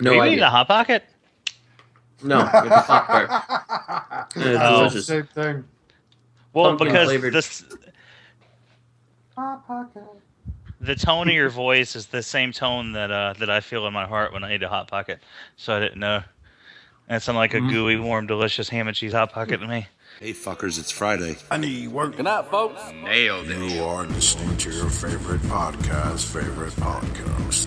No you idea. eating a Hot Pocket? No, it's a Hot Bar. It's delicious. Same thing. Well, Pumpkin because flavored. Hot Pocket. the tone of your voice is the same tone that I feel in my heart when I eat a Hot Pocket. So I didn't know. That sounded like a gooey, warm, delicious ham and cheese Hot Pocket to me. Hey fuckers, it's Friday. I need work. Good night, folks. Nailed it. You are listening to your favorite podcast,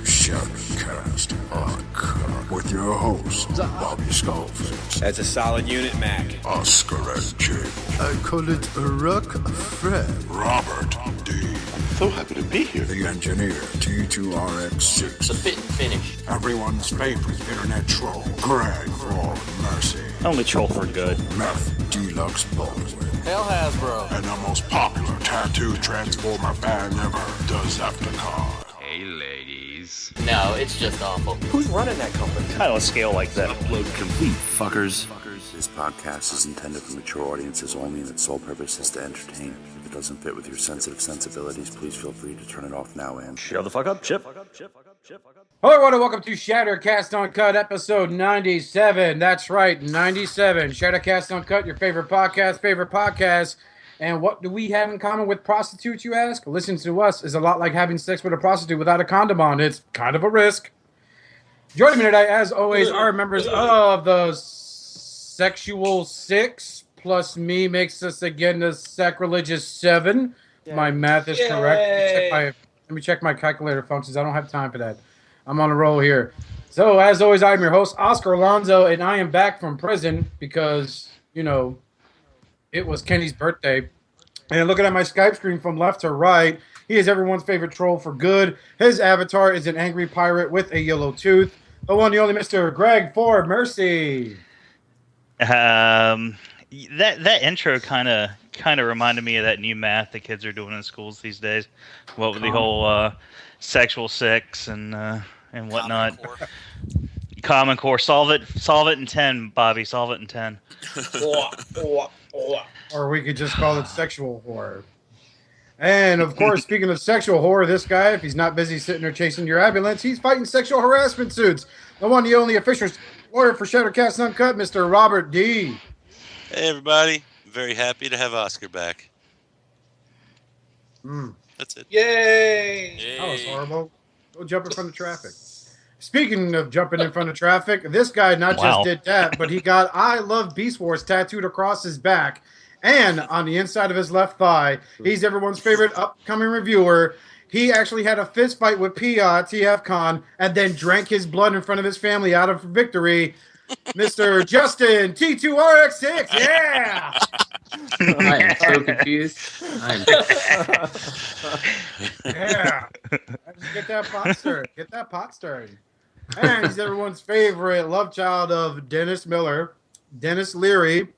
Shadowcast Uncut, with your host, Bobby Skullface, That's a solid unit, Mac. Oscar and Jake. I call it a rock Fred, Robert D. So happy to be here. The engineer, T2RX6. The fit and finish. Everyone's favorite internet troll, Greg for Mercy. Only troll for good. Meth Deluxe Baldwin. Hell Hasbro. And the most popular tattoo transformer band ever, the Zepticon. Hey ladies. No, it's just awful. Who's running that company? Kind of a scale like that. Upload complete, fuckers. This podcast is intended for mature audiences only, and its sole purpose is to entertain. If it doesn't fit with your sensitive sensibilities, please feel free to turn it off now and Shut the fuck up, Chip. Hello, everyone, and welcome to Shattercast Uncut, episode 97. That's right, 97. Shattercast Uncut, your favorite podcast. And what do we have in common with prostitutes, you ask? Listening to us is a lot like having sex with a prostitute without a condom on. It's kind of a risk. Joining me today, as always, are members of the Sexual Six, plus me makes us again the Sacrilegious Seven. Yeah. My math is correct. Let me check my calculator functions. I don't have time for that. I'm on a roll here. So, as always, I'm your host, Oscar Alonzo, and I am back from prison because, it was Kenny's birthday. And looking at my Skype screen from left to right, he is everyone's favorite troll for good. His avatar is an angry pirate with a yellow tooth. The one, the only Mr. Greg for Mercy. That intro kind of reminded me of that new math the kids are doing in schools these days. What with the whole sexual sex and whatnot. Common Core. Solve it in 10, Bobby. Solve it in 10. Or we could just call it sexual horror. And, of course, speaking of sexual horror, this guy, if he's not busy sitting there chasing your ambulance, he's fighting sexual harassment suits. The one, the only official lawyer for Shattercast Uncut, Mr. Robert D. Hey, everybody. Very happy to have Oscar back. That's it. Yay! That was horrible. Go jump in front of traffic. Speaking of jumping in front of traffic, this guy not just did that, but he got I Love Beast Wars tattooed across his back and on the inside of his left thigh. He's everyone's favorite upcoming reviewer. He actually had a fist fight with TFCon and then drank his blood in front of his family out of victory. Mr. Justin T2RX6, yeah! I am so confused. Yeah. Get that pot stirred. Get that pot stirred. And he's everyone's favorite love child of Dennis Miller, Dennis Leary.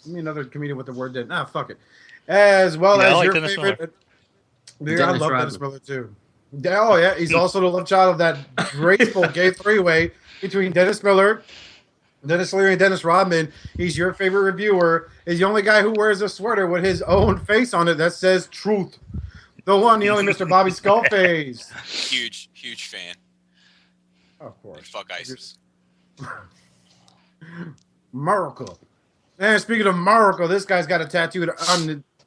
Give me another comedian with the word Dennis. Nah, fuck it. As well as your Dennis favorite. Miller. I love Dennis Miller too. Oh, yeah. He's also the love child of that graceful gay three-way between Dennis Miller, Dennis Leary, and Dennis Rodman. He's your favorite reviewer. He's the only guy who wears a sweater with his own face on it that says truth. The one, the only Mr. Bobby Skullface. Huge fan. Of course. Fuck ISIS. Miracle. And speaking of Miracle, this guy's got a tattoo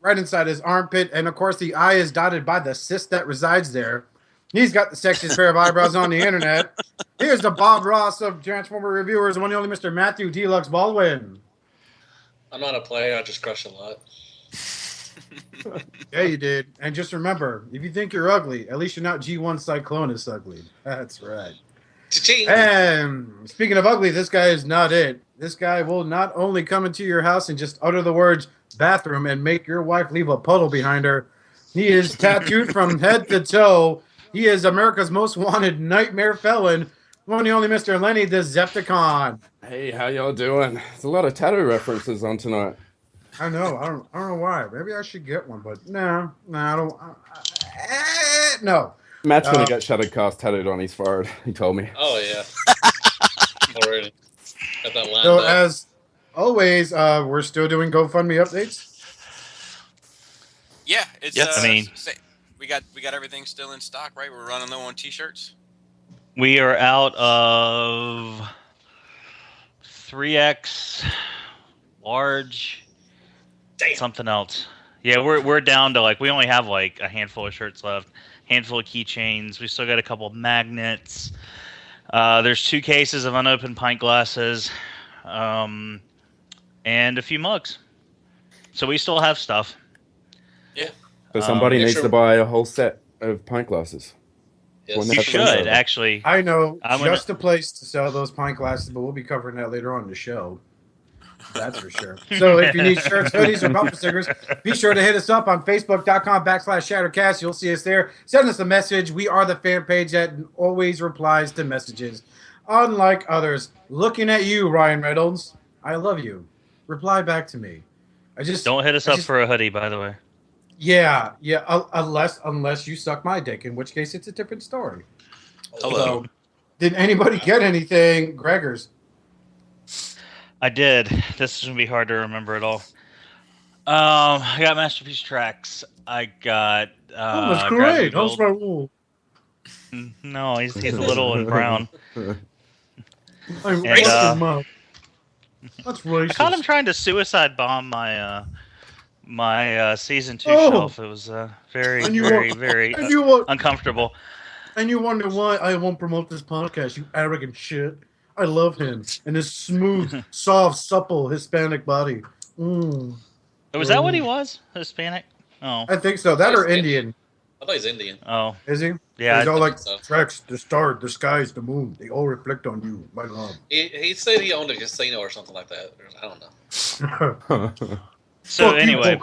right inside his armpit. And, of course, the eye is dotted by the cyst that resides there. He's got the sexiest pair of eyebrows on the internet. Here's the Bob Ross of Transformer Reviewers, the one and only Mr. Matthew Deluxe Baldwin. I'm not a player. I just crush a lot. Yeah, you did. And just remember, if you think you're ugly, at least you're not G1 Cyclonus ugly. That's right. Cha-ching. And speaking of ugly, this guy is not it. This guy will not only come into your house and just utter the words bathroom and make your wife leave a puddle behind her. He is tattooed from head to toe. He is America's most wanted nightmare felon. One and only Mr. Lenny the Zepticon. Hey, how y'all doing? There's a lot of tattoo references on tonight. I know. I don't know why. Maybe I should get one, but no, I don't. No. Matt's gonna get Shadowcast tattooed on his forehead. He told me. Oh yeah. Already. Got that lined So up. as always, we're still doing GoFundMe updates. Yeah, it's. Yes, I mean, we got everything still in stock, right? We're running low on t-shirts. we are out of 3X, large, something else. Yeah, we're down to we only have a handful of shirts left, handful of keychains. We still got a couple of magnets. There's 2 cases of unopened pint glasses, and a few mugs. So we still have stuff. Yeah. So somebody needs to buy a whole set of pint glasses. Yes. You should, actually. I know just a place to sell those pint glasses, but we'll be covering that later on in the show. That's for sure. So if you need shirts, hoodies, or bumper stickers, be sure to hit us up on Facebook.com/Shattercast. You'll see us there. Send us a message. We are the fan page that always replies to messages. Unlike others. Looking at you, Ryan Reynolds. I love you. Reply back to me. Don't hit us up for a hoodie, by the way. Yeah. Unless you suck my dick, in which case it's a different story. Hello. So, did anybody get anything, Gregors? I did. This is gonna be hard to remember at all. I got Masterpiece Tracks. I got. Oh, that's great. How's my wool? No, he's a little and brown. I'm racist, Mom. That's racist. I caught him trying to suicide bomb my my season 2 shelf. It was very uncomfortable. And you wonder why I won't promote this podcast, you arrogant shit. I love him and his smooth, soft, supple Hispanic body. Was that what he was? Hispanic? Oh, I think so. That or Indian. I thought he's Indian. Oh, is he? Yeah, he's all like Rex, the star, the skies, the moon. They all reflect on you, my love. He said he owned a casino or something like that. I don't know. So anyway,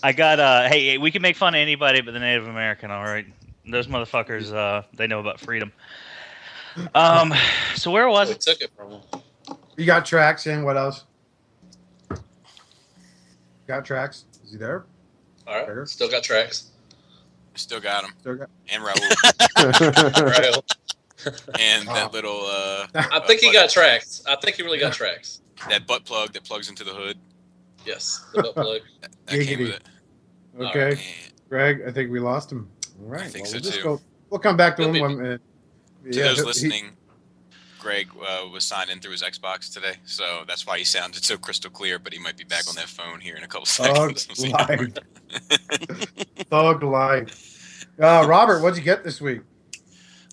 I got hey, we can make fun of anybody but the Native American, all right? Those motherfuckers, they know about freedom. So where was it? We took it from him. You got Tracks and what else? Got Tracks. Is he there? All right. Still got Tracks. Still got him. And Raul. And that little I think he got Tracks. I think he really got Tracks. That butt plug that plugs into the hood. Yes, the butt plug. That came with it. Okay. Right. Greg, I think we lost him. All right. I think we'll so just too. We'll come back to him one minute. To those listening, Greg was signed in through his Xbox today, so that's why he sounded so crystal clear, but he might be back on that phone here in a couple seconds. Thug life. Robert, what'd you get this week?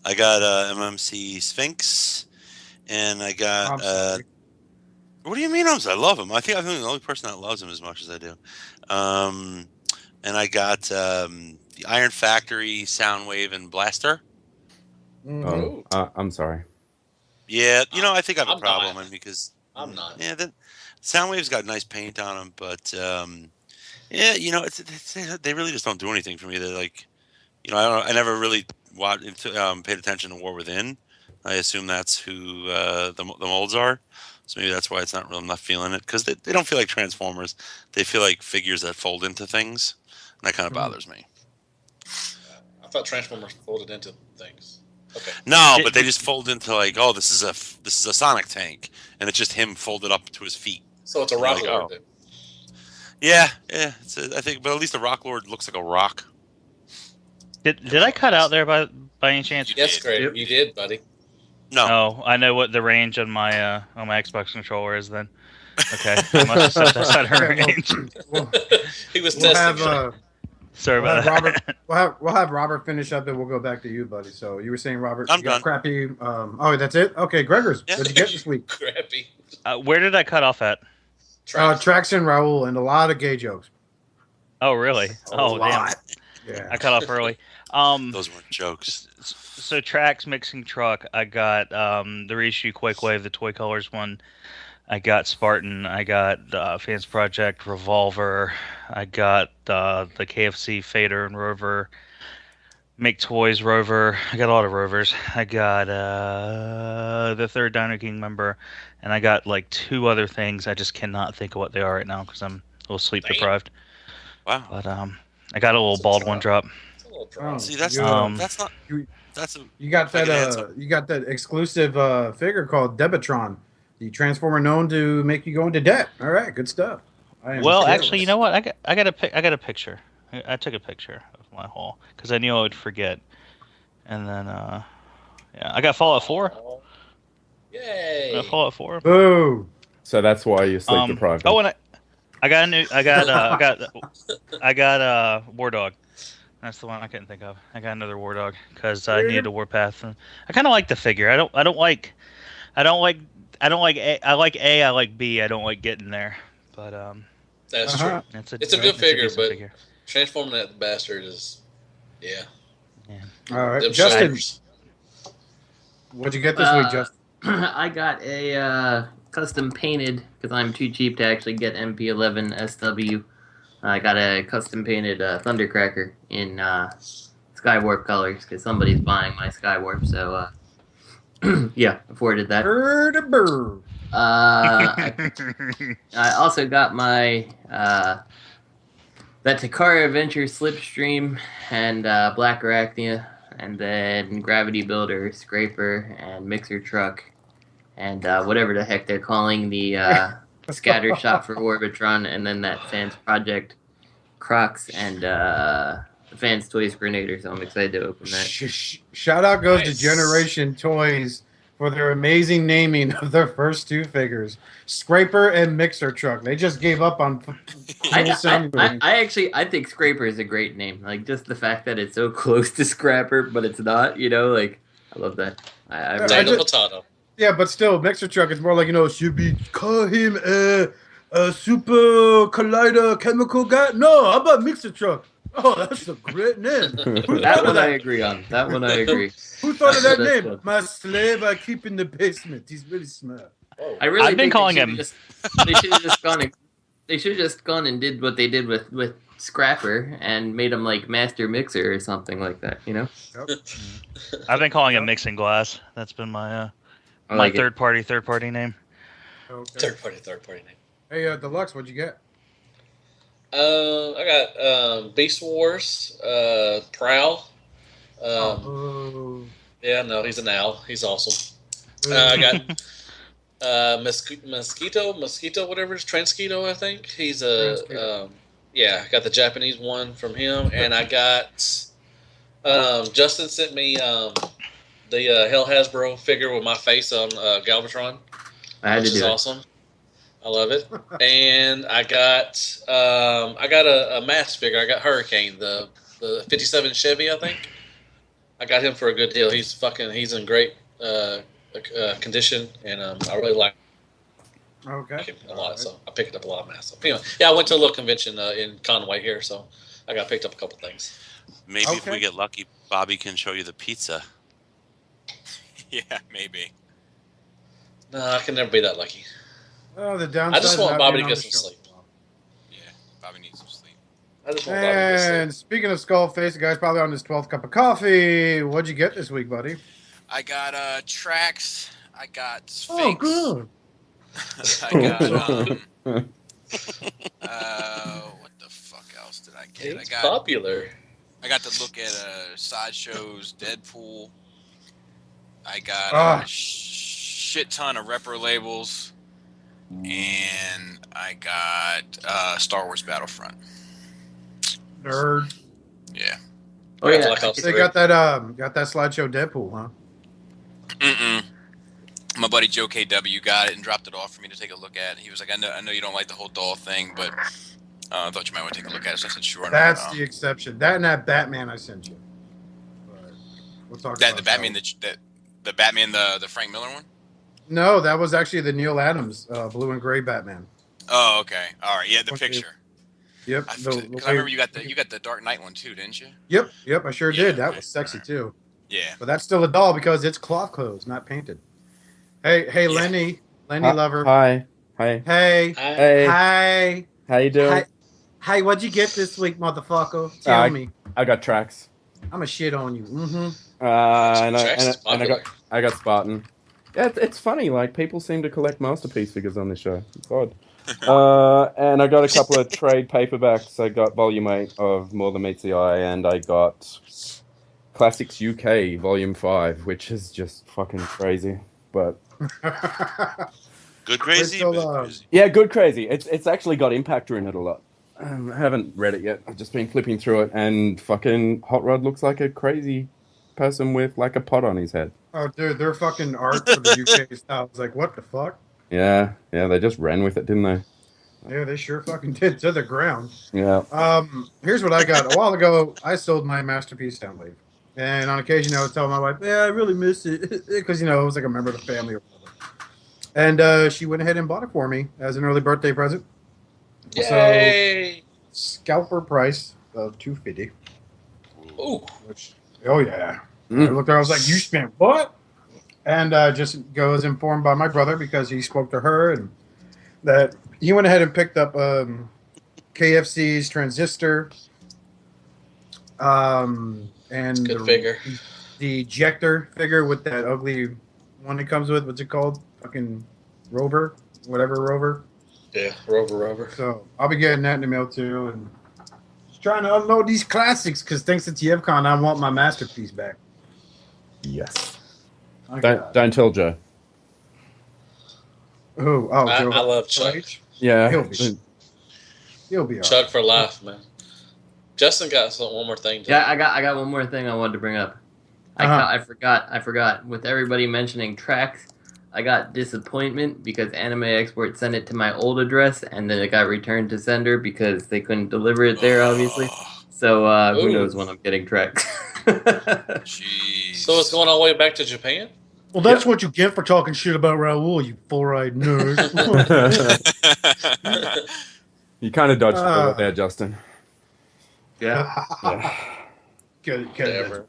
I got MMC Sphinx, and I got. What do you mean? I love him. I think I'm the only person that loves him as much as I do. And I got the Iron Factory Soundwave and Blaster. Oh, I'm sorry. Yeah, I think I have a problem because I'm not. Yeah, the Soundwave's got nice paint on them, but yeah, they really just don't do anything for me. They're like, I never really paid attention to War Within. I assume that's who the molds are. So maybe that's why I'm not feeling it, because they don't feel like Transformers. They feel like figures that fold into things, and that kind of bothers me. I thought Transformers folded into things. Okay. No, but they just fold into this is a Sonic tank, and it's just him folded up to his feet. So it's a Rock Lord. Yeah. I think, but at least the Rock Lord looks like a rock. Did I cut out there by any chance? Yes, Greg, you did, buddy. No. Oh, I know what the range on my Xbox controller is then. Okay, I must have set that out of range. He was testing. Sorry about that. We'll have Robert finish up, and we'll go back to you, buddy. So you were saying, Robert, I'm done. Crappy. Oh, that's it. Okay, Gregors, what'd you get this week? Crappy. Where did I cut off at? Tracks and Raul, and a lot of gay jokes. Oh, really? Damn. Yeah. I cut off early. Those weren't jokes. So Tracks Mixing Truck, I got the Reissue Quakewave, the Toy Colors one. I got Spartan. I got Fans Project Revolver. I got the KFC Fader and Rover. Make Toys Rover. I got a lot of Rovers. I got the third Dino King member, and I got like 2 other things. I just cannot think of what they are right now because I'm a little sleep deprived. Wow. But I got a little bald one drop. See, that's not. You got that exclusive figure called Debatron, the Transformer known to make you go into debt. All right, good stuff. Well, actually, you know what? I got a picture. I took a picture of my haul because I knew I would forget. And then I got Fallout 4. Yay! a Fallout 4. Boo. So that's why you're sleep deprived. Oh, and I got War Dog. That's the one I couldn't think of. I got another War Dog because I needed a Warpath. And I kind of like the figure. I like A. I like B. I don't like getting there. But that's true. It's a good figure, but transforming that bastard is, yeah. All right, Justin. What'd you get this week, Justin? I got a custom painted because I'm too cheap to actually get MP11 SW. I got a custom painted Thundercracker in Skywarp colors because somebody's buying my Skywarp, so yeah, afforded that. I also got my that Takara Adventure Slipstream and Black Arachnia, and then Gravity Builder, Scraper, and Mixer Truck, and whatever the heck they're calling the Scatter Shot for Orbitron, and then that Fans Project Crocs and Fans Toys Grenadier, so I'm excited to open that. Shout out goes to Generation Toys for their amazing naming of their first two figures, Scraper and Mixer Truck. They just gave up on I think Scraper is a great name. Like, just the fact that it's so close to Scrapper, but it's not, like, I love that. Potato. Yeah, but still, Mixer Truck is more like, should we call him a super collider chemical guy? No, how about Mixer Truck? Oh, that's a great name. That one I agree on. Who thought of that name? Fun. My slave I keep in the basement. He's really smart. I've been calling him. They should have just gone. They should have just gone and did what they did with Scrapper and made him like Master Mixer or something like that. Yep. I've been calling him Mixing Glass. That's been my third party name. Okay. Third party name. Hey, Deluxe, what'd you get? I got Beast Wars, Prowl. Yeah, no, he's an owl. He's awesome. I got Mosquito, whatever it's Transquito, I think. He's I got the Japanese one from him, and I got Justin sent me the Hell Hasbro figure with my face on Galvatron, which is awesome. I love it. And I got a mask figure. I got Hurricane, the 57 Chevy, I think. I got him for a good deal. He's in great condition, and I really like him a lot. So I picked up a lot of masks. So anyway, I went to a little convention in Conway here, so I got picked up a couple things. Maybe if we get lucky, Bobby can show you the pizza. Yeah, maybe. No, I can never be that lucky. Oh, the downside. I just want Bobby to get some sleep. Yeah, Bobby needs some sleep. I just want Bobby to get sleep. And speaking of Skullface, the guy's probably on his 12th cup of coffee. What'd you get this week, buddy? I got Trax. I got Sphinx. Oh, good. I got what the fuck else did I get? It's popular. I got to look at Sideshow's Deadpool. I got a shit ton of Repro-Labels. And I got Star Wars Battlefront. Nerd. Yeah. Oh yeah. They got that slideshow Deadpool, huh? Mm-mm. My buddy Joe KW got it and dropped it off for me to take a look at. He was like, I know you don't like the whole doll thing, but I thought you might want to take a look at it. So I said, sure. That's the exception. That and that Batman I sent you. But we'll talk about the Batman, the Batman, the Frank Miller one. No, that was actually the Neil Adams blue and gray Batman. Oh, okay. All right. Yeah, the picture. Yep. Because I remember you got the Dark Knight one too, didn't you? Yep. I sure did. That was sexy too. Yeah. But that's still a doll because it's cloth clothes, not painted. Hey, Lenny lover. Hi. Hey. How you doing? Hey, what'd you get this week, motherfucker? Tell me. I got Trax. I'm a shit on you. Mm-hmm. And I got Spartan. Yeah, it's funny. Like, people seem to collect Masterpiece figures on this show. It's odd. And I got a couple of trade paperbacks. I got Volume 8 of More Than Meets the Eye, and I got Classics UK Volume 5, which is just fucking crazy. But good crazy? Yeah, good crazy. It's actually got Impactor in it a lot. I haven't read it yet. I've just been flipping through it, and fucking Hot Rod looks like a crazy person with like a pot on his head. Oh, dude, their fucking art for the UK style was like, what the fuck? Yeah, they just ran with it, didn't they? Yeah, they sure fucking did to the ground. Yeah. Here's what I got. A while ago, I sold my masterpiece down leaf. And on occasion, I would tell my wife, yeah, I really miss it. Because, it was like a member of the family or whatever. And she went ahead and bought it for me as an early birthday present. Yay! So, scalper price of $250. Ooh. Oh, yeah. I looked at her, I was like, you spent what? And just goes informed by my brother because he spoke to her and that he went ahead and picked up KFC's transistor and good figure. The ejector figure with that ugly one it comes with. What's it called? Fucking Rover? Whatever Rover. Yeah, Rover. So I'll be getting that in the mail too and just trying to unload these classics because thanks to TFCon, I want my masterpiece back. Yes. Don't tell Joe. Joe. I love Chuck. Yeah. He'll be all Chuck right. for life, man. Justin got one more thing. Yeah, I got one more thing I wanted to bring up. I forgot. With everybody mentioning tracks, I got disappointment because Anime Export sent it to my old address and then it got returned to sender because they couldn't deliver it there, obviously. So who knows when I'm getting tracks. Jeez. So it's going all the way back to Japan? Well, that's what you get for talking shit about Raul, you four-eyed nerd. You kind of dodged the bullet there, Justin. Yeah. Good. I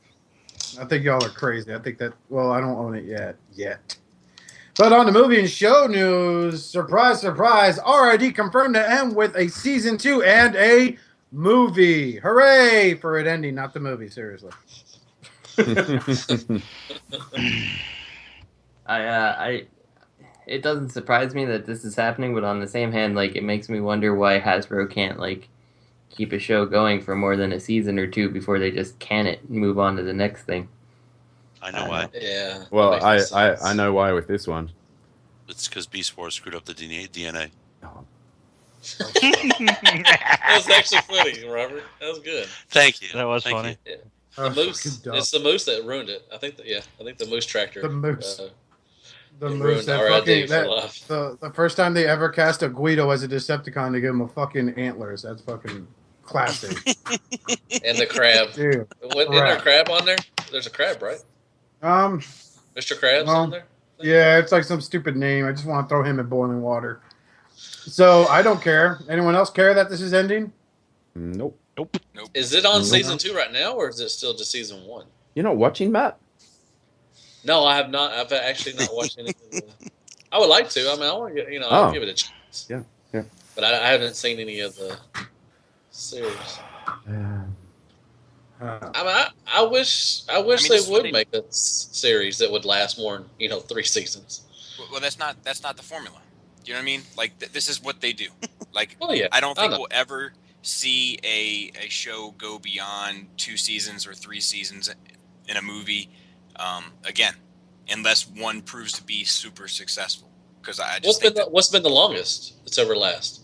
think y'all are crazy. I think that, well, I don't own it yet. But on the movie and show news, surprise, surprise, RID confirmed to end with a season 2 and a movie. Hooray for it ending, not the movie, seriously. It doesn't surprise me that this is happening, but on the same hand, like, it makes me wonder why Hasbro can't, like, keep a show going for more than a season or two before they just can it and move on to the next thing. I know why. Yeah. Well, I know why with this one. It's because Beast Wars screwed up the DNA. That was actually funny, Robert. That was good. Thank you. That was funny. Yeah. The moose. It's the moose that ruined it. I think the moose tractor. The moose. The it moose. ruined That RID fucking, for life. the first time they ever cast a Guido as a Decepticon to give him a fucking antlers. That's fucking classic. And the crab. Dude, Isn't there a crab on there? There's a crab, right? Mr. Krabs on there? Yeah, it's like some stupid name. I just want to throw him in boiling water. So I don't care. Anyone else care that this is ending? Nope. Is it on season 2 right now, or is it still just season 1? You're not watching, Matt? No, I have not. I've actually not watched any of the... I would like to. I mean, I want to get, I'll give it a chance. Yeah. But I haven't seen any of the series. I wish they would make a series that would last more than 3 seasons. Well, that's not the formula. Do you know what I mean? Like this is what they do. Like, well, yeah, I don't think we'll ever see a show go beyond 2 seasons or 3 seasons in a movie again, unless one proves to be super successful. Because I just what's been the longest it's ever lasted?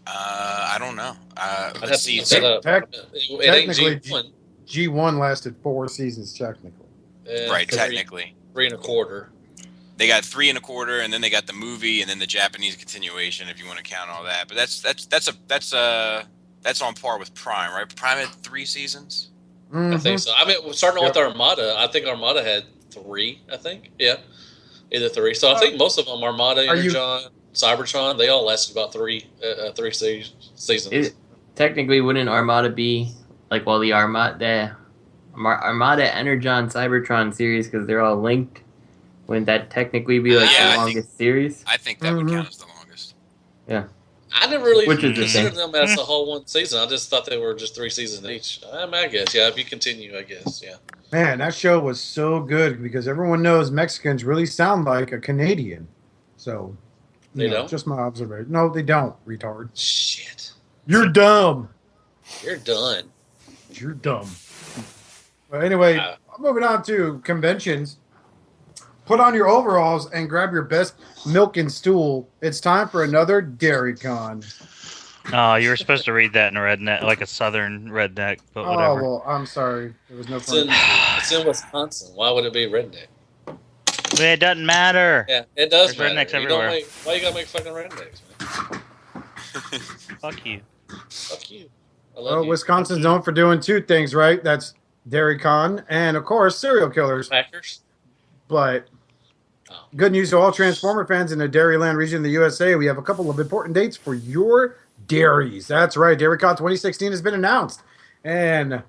I don't know. Let's see. Technically, G1 lasted 4 seasons technically. Right, technically 3 1/4. They got 3 1/4, and then they got the movie, and then the Japanese continuation, if you want to count all that. But that's on par with Prime, right? Prime had 3 seasons. Mm-hmm. I think so. I mean, starting with Armada, I think Armada had 3. I think, yeah, either 3. So I think most of them, Armada, Energon, Cybertron, they all lasted about 3 seasons. Technically, wouldn't Armada be like the Armada, Energon, Cybertron series because they're all linked? Wouldn't that technically be the longest series? I think that would count as the longest. Yeah. I never really considered them as the whole one season. I just thought they were just 3 seasons each. I guess, yeah. If you continue, I guess, yeah. Man, that show was so good because everyone knows Mexicans really sound like a Canadian. So, they don't? Just my observation. No, they don't, retard. Shit. You're dumb. You're done. You're dumb. But anyway, moving on to conventions. Put on your overalls and grab your best milkin stool. It's time for another Dairycon. Oh, you were supposed to read that in a redneck, like a southern redneck, but whatever. Oh, well, I'm sorry. There was no fun. It's in Wisconsin. Why would it be redneck? It doesn't matter. Yeah, it does There's matter. rednecks everywhere. Why you gotta make fucking rednecks, man? Fuck you. Fuck you. Well, Wisconsin's known for doing two things, right? That's Dairycon and, of course, serial killers. Packers. But good news to all Transformer fans in the Dairyland region of the USA. We have a couple of important dates for your dairies. That's right. Dairycon 2016 has been announced. And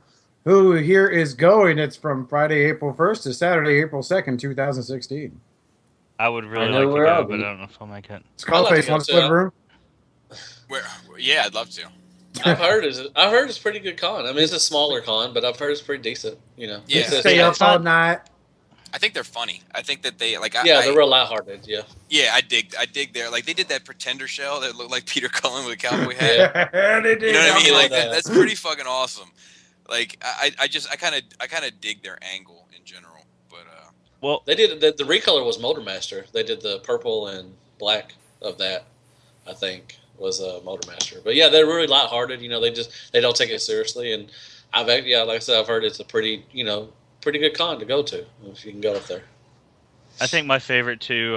who here is going? It's from Friday, April 1st to Saturday, April 2nd, 2016. I would really like to go, but I don't know if I'll make it. Skullface, want to split a room? Yeah, I'd love to. I've heard it's pretty good con. I mean, it's a smaller con, but I've heard it's pretty decent. You know, Yeah. Stay up all night. I think they're funny. I think that they like. They're real lighthearted. Yeah. Yeah, I dig their like they did that Pretender shell that looked like Peter Cullen with a cowboy hat. Yeah, they did. You know what I mean? Like that. that's pretty fucking awesome. Like I kind of dig their angle in general. But well, they did the recolor was Motormaster. They did the purple and black of that. I think was Motormaster. But yeah, they're really lighthearted. You know, they don't take it seriously. And like I said, I've heard it's a pretty good con to go to if you can go up there. I think my favorite two,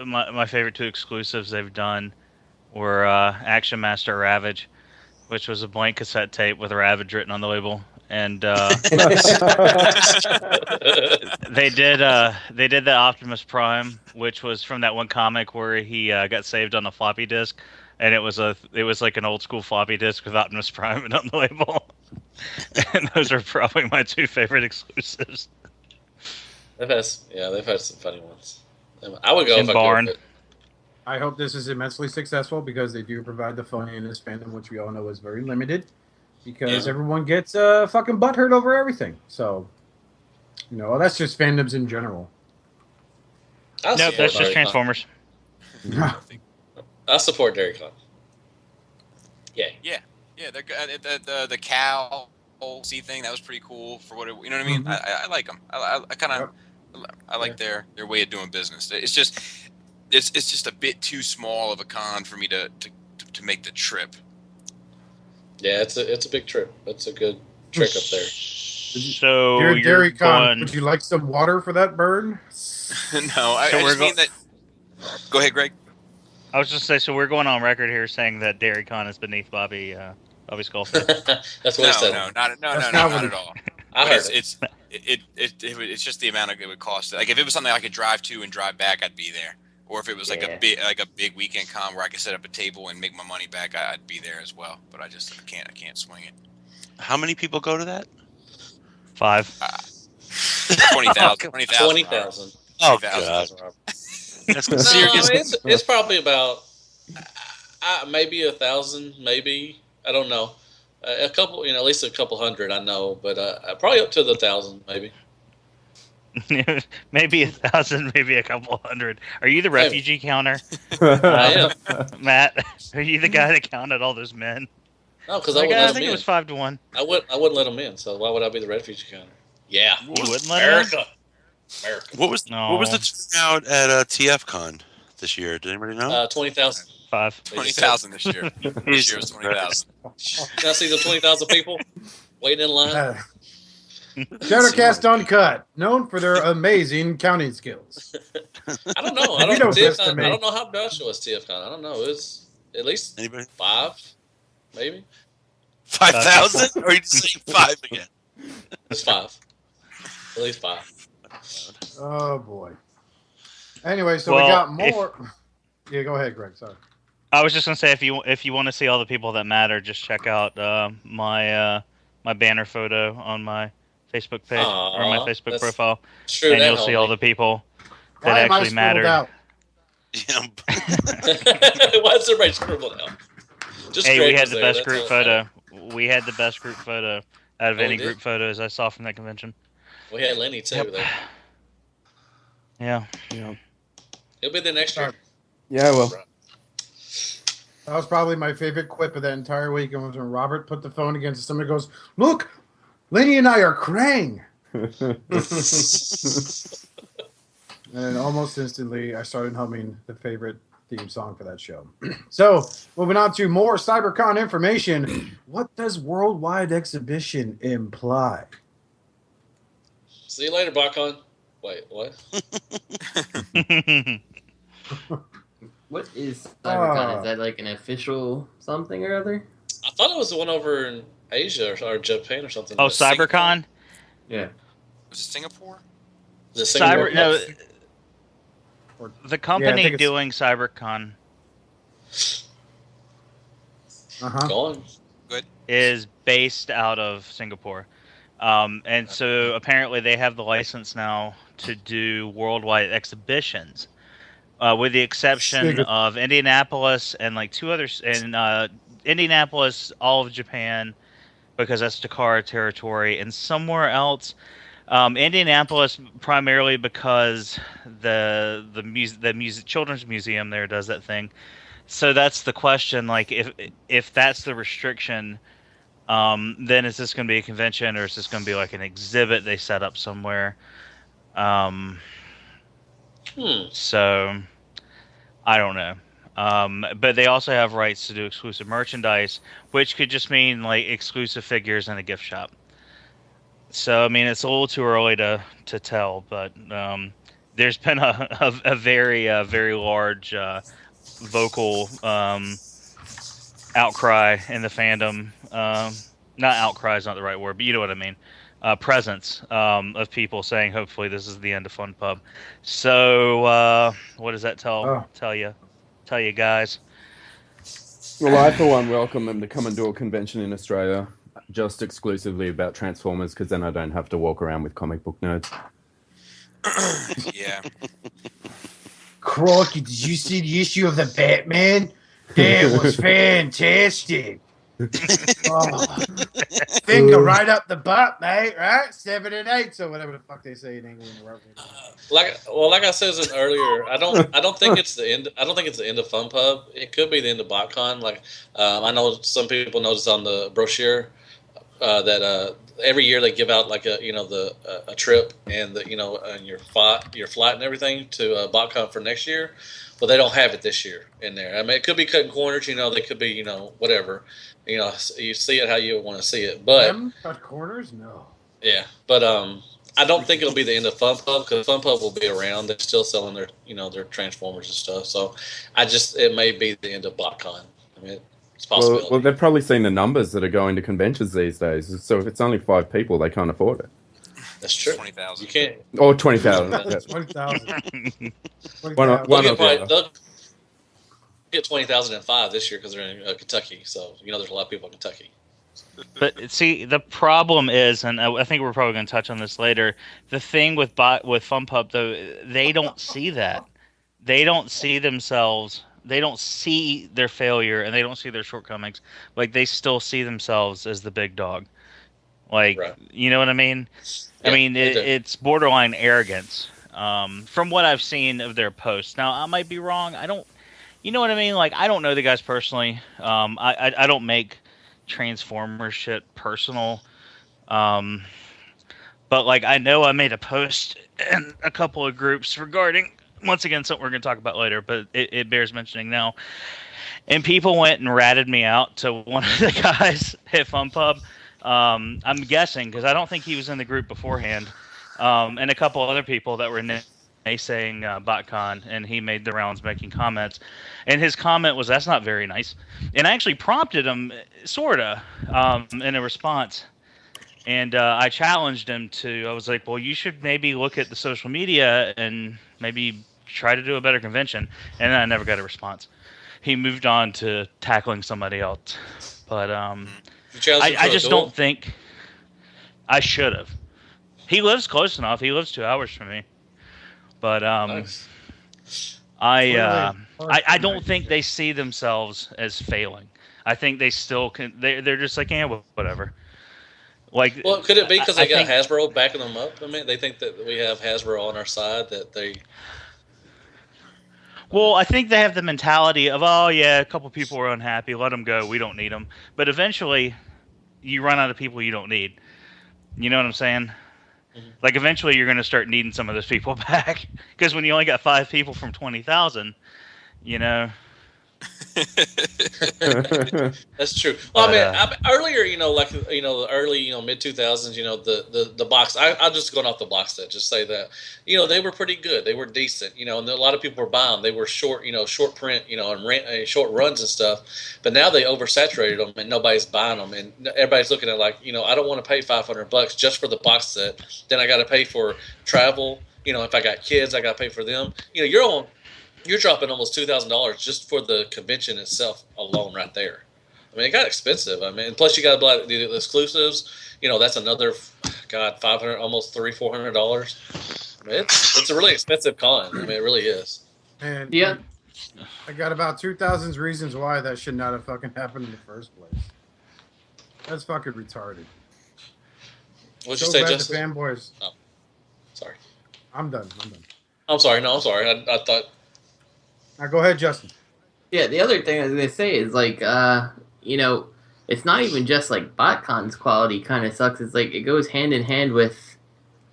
my favorite two exclusives they've done were Action Master Ravage, which was a blank cassette tape with Ravage written on the label, and they did the Optimus Prime, which was from that one comic where he got saved on a floppy disk, and it was like an old school floppy disk with Optimus Prime written on the label. And those are probably my two favorite exclusives. They've had some funny ones. I would go in Barn. I hope this is immensely successful because they do provide the funny in this fandom, which we all know is very limited. Because everyone gets fucking butthurt over everything. So, that's just fandoms in general. Nope, that's just Transformers. I support Dairycon. Yeah. Yeah, they're good. The cow sea thing, that was pretty cool for what you know what I mean. Mm-hmm. I like them. I like their way of doing business. It's just a bit too small of a con for me to make the trip. Yeah, it's a big trip. It's a good trick up there. So you're Dairycon, would you like some water for that burn? No, I just mean that. Go ahead, Greg. I was just saying, so we're going on record here saying that Dairycon is beneath Bobby Skullface. That's what I said. No, not at all. I heard it's just the amount it would cost. Like if it was something I could drive to and drive back, I'd be there. Or if it was like a big weekend con where I could set up a table and make my money back, I'd be there as well. But I can't swing it. How many people go to that? 5. 20,000. 20,000. Oh, God. That's serious. It's probably about maybe 1,000, maybe. I don't know. A couple, at least a couple hundred, I know, but probably up to the 1,000, maybe. Maybe 1,000, maybe a couple hundred. Are you the refugee counter? I am. Matt, are you the guy that counted all those men? No, because I wouldn't let them in. I think it was 5 to 1. I wouldn't let them in, so why would I be the refugee counter? Yeah. You wouldn't let them in? America. What was the turnout at TFCon this year? Did anybody know? 20,000. 20,000 this year. This year was 20,000. Now see the 20,000 people waiting in line. Shadowcast Uncut, known for their amazing counting skills. I don't know. I don't know how much was TFCon. I don't know. It was at least 5, maybe 5,000. Or are you just saying 5 again? It's 5. At least 5. Oh boy. Anyway, so we got more. Yeah, go ahead, Greg. Sorry. I was just gonna say if you want to see all the people that matter, just check out my banner photo on my Facebook page or my Facebook profile, and you'll see all the people that actually matter. Why is everybody scribbled out? We had the best group photo. We had the best group photo out of any group photos I saw from that convention. We had Lenny too, though. Yeah. He'll be there next year. Yeah, well. That was probably my favorite quip of that entire week. It was when Robert put the phone against somebody goes, "Look, Lenny and I are Krang." And almost instantly, I started humming the favorite theme song for that show. So, moving on to more Cybercon information. What does Worldwide Exhibition imply? See you later, Botcon. Wait, what? What is Cybercon? Is that like an official something or other? I thought it was the one over in Asia or Japan or something. Oh, Cybercon? Yeah. Was it Singapore? The Singapore? No, the company doing Cybercon Gone. Good. is based out of Singapore. And so apparently they have the license now to do worldwide exhibitions, with the exception of Indianapolis and like two others. And Indianapolis, all of Japan, because that's Takara territory, and somewhere else. Indianapolis primarily because the children's museum there does that thing. So that's the question. Like if that's the restriction, then is this going to be a convention or is this going to be like an exhibit they set up somewhere? So I don't know. But they also have rights to do exclusive merchandise, which could just mean like exclusive figures in a gift shop. So I mean, it's a little too early to tell, but there's been a very very large vocal outcry in the fandom. Not outcry is not the right word, but you know what I mean. Presence of people saying, hopefully this is the end of Fun Pub. So what does that tell you guys? Well, I for one welcome them to come and do a convention in Australia, just exclusively about Transformers, because then I don't have to walk around with comic book nerds. Yeah. Crikey, did you see the issue of the Batman? That was fantastic. Finger right up the butt, mate. Right, 7 and 8, so whatever the fuck they say in England. Like I said earlier, I don't think it's the end. I don't think it's the end of Fun Pub. It could be the end of Botcon. Like I know some people notice on the brochure that every year they give out like a trip and and your flight and everything to Botcon for next year. But they don't have it this year in there. I mean, it could be cutting corners. They could be whatever. You see it how you want to see it. But cut corners, no. Yeah, but I don't think it'll be the end of Fun Pub because Fun Pub will be around. They're still selling their their Transformers and stuff. So it may be the end of Botcon. I mean, it's possible. Well, they've probably seen the numbers that are going to conventions these days. So if it's only 5 people, they can't afford it. That's true. 20,000. You can't. Or 20,000. 20,000. They'll get 20,005 this year because they're in Kentucky. So there's a lot of people in Kentucky. But see, the problem is, and I think we're probably going to touch on this later. The thing with Fun Pub, though, they don't see that. They don't see themselves. They don't see their failure, and they don't see their shortcomings. Like they still see themselves as the big dog. Like, right. You know what I mean? Yeah, I mean, it's borderline arrogance. From what I've seen of their posts. Now, I might be wrong. You know what I mean? Like, I don't know the guys personally. I don't make Transformers shit personal. But, like, I know I made a post in a couple of groups regarding, once again, something we're going to talk about later, but it bears mentioning now. And people went and ratted me out to one of the guys at Fun Pub. I'm guessing, because I don't think he was in the group beforehand. And a couple other people that were naysaying Botcon, and he made the rounds making comments. And his comment was, "That's not very nice." And I actually prompted him, sorta, in a response. And I challenged him I was like, well, you should maybe look at the social media and maybe try to do a better convention. And I never got a response. He moved on to tackling somebody else. But I just don't think I should have. He lives close enough. He lives 2 hours from me. But nice. I don't think they see themselves as failing. I think they still can. They're just like, yeah, whatever. Like, well, could it be because they got Hasbro backing them up? I mean, they think that we have Hasbro on our side, that they. Well, I think they have the mentality of, oh yeah, a couple people are unhappy, let them go, we don't need them. But eventually, you run out of people you don't need. You know what I'm saying? Mm-hmm. Like, eventually you're going to start needing some of those people back. Because when you only got 5 people from 20,000, That's true. Well, earlier, the early, mid 2000s, the box. I'm just going off the box set. Just say that, they were pretty good. They were decent, and a lot of people were buying them. They were short, short print, and short runs and stuff. But now they oversaturated them, and nobody's buying them, and everybody's looking at like, I don't want to pay $500 just for the box set. Then I got to pay for travel. If I got kids, I got to pay for them. You're dropping almost $2,000 just for the convention itself alone, right there. I mean, it got expensive. I mean, plus you got to buy the exclusives. That's another, $500, almost $400. I mean, it's a really expensive con. I mean, it really is. And yeah, I got about 2,000 reasons why that should not have fucking happened in the first place. That's fucking retarded. What'd you say, Justin? The fanboys. Oh, sorry. I'm done. I'm sorry. No, I'm sorry. I thought. Now go ahead, Justin. Yeah, the other thing I was going to say is, like, it's not even just, like, BotCon's quality kind of sucks. It's, like, it goes hand in hand with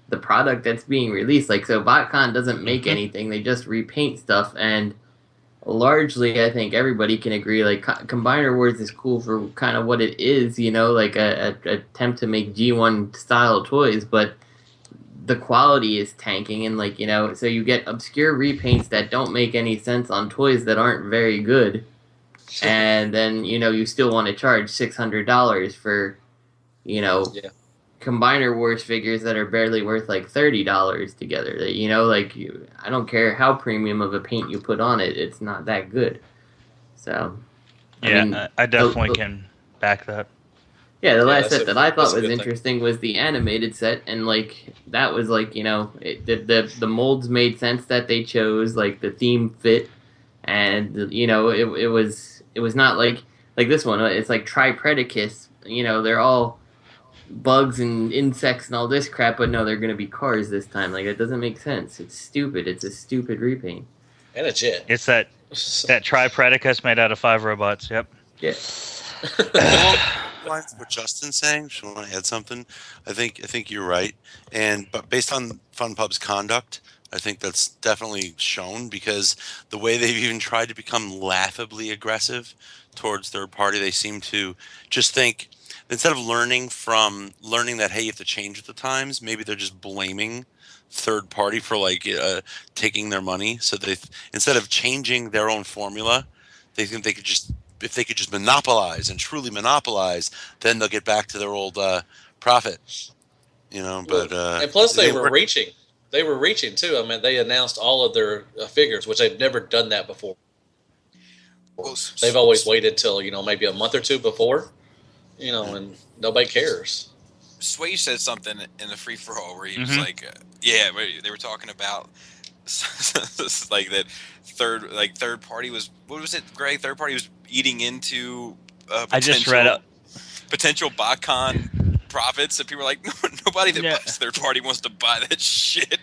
the product that's being released. Like, so BotCon doesn't make anything. They just repaint stuff. And largely, I think everybody can agree, like, Combiner Wars is cool for kind of what it is, like a attempt to make G1 style toys. But the quality is tanking, and like so you get obscure repaints that don't make any sense on toys that aren't very good, and then you still want to charge $600 for Combiner Wars figures that are barely worth like $30 together. That I don't care how premium of a paint you put on it, it's not that good. So I definitely can back that. Yeah, the last set that I thought was interesting was the animated set, and like that was like the molds made sense that they chose, like the theme fit, and it was not like this one. It's like Tripredicus. They're all bugs and insects and all this crap, but no, they're gonna be cars this time. Like it doesn't make sense. It's stupid. It's a stupid repaint. And a jet. It's that Tripredicus made out of 5 robots. Yep. Yeah. Lines what Justin's saying. Just want to add something. I think you're right, but based on FunPub's conduct, I think that's definitely shown, because the way they've even tried to become laughably aggressive towards third party, they seem to just think, instead of learning that hey, you have to change with the times, maybe they're just blaming third party for like taking their money. So they, instead of changing their own formula, they think they could just. If they could just monopolize and truly monopolize, then they'll get back to their old profit. But and plus they were reaching. They were reaching too. I mean, they announced all of their figures, which they've never done that before. They've always waited till maybe a month or two before, and nobody cares. Sway said something in the free for all where he was like, they were talking about. Like that third party was, what was it, Greg? Third party was eating into I just read up potential BotCon profits, and people are like, nobody that buys third party wants to buy that shit.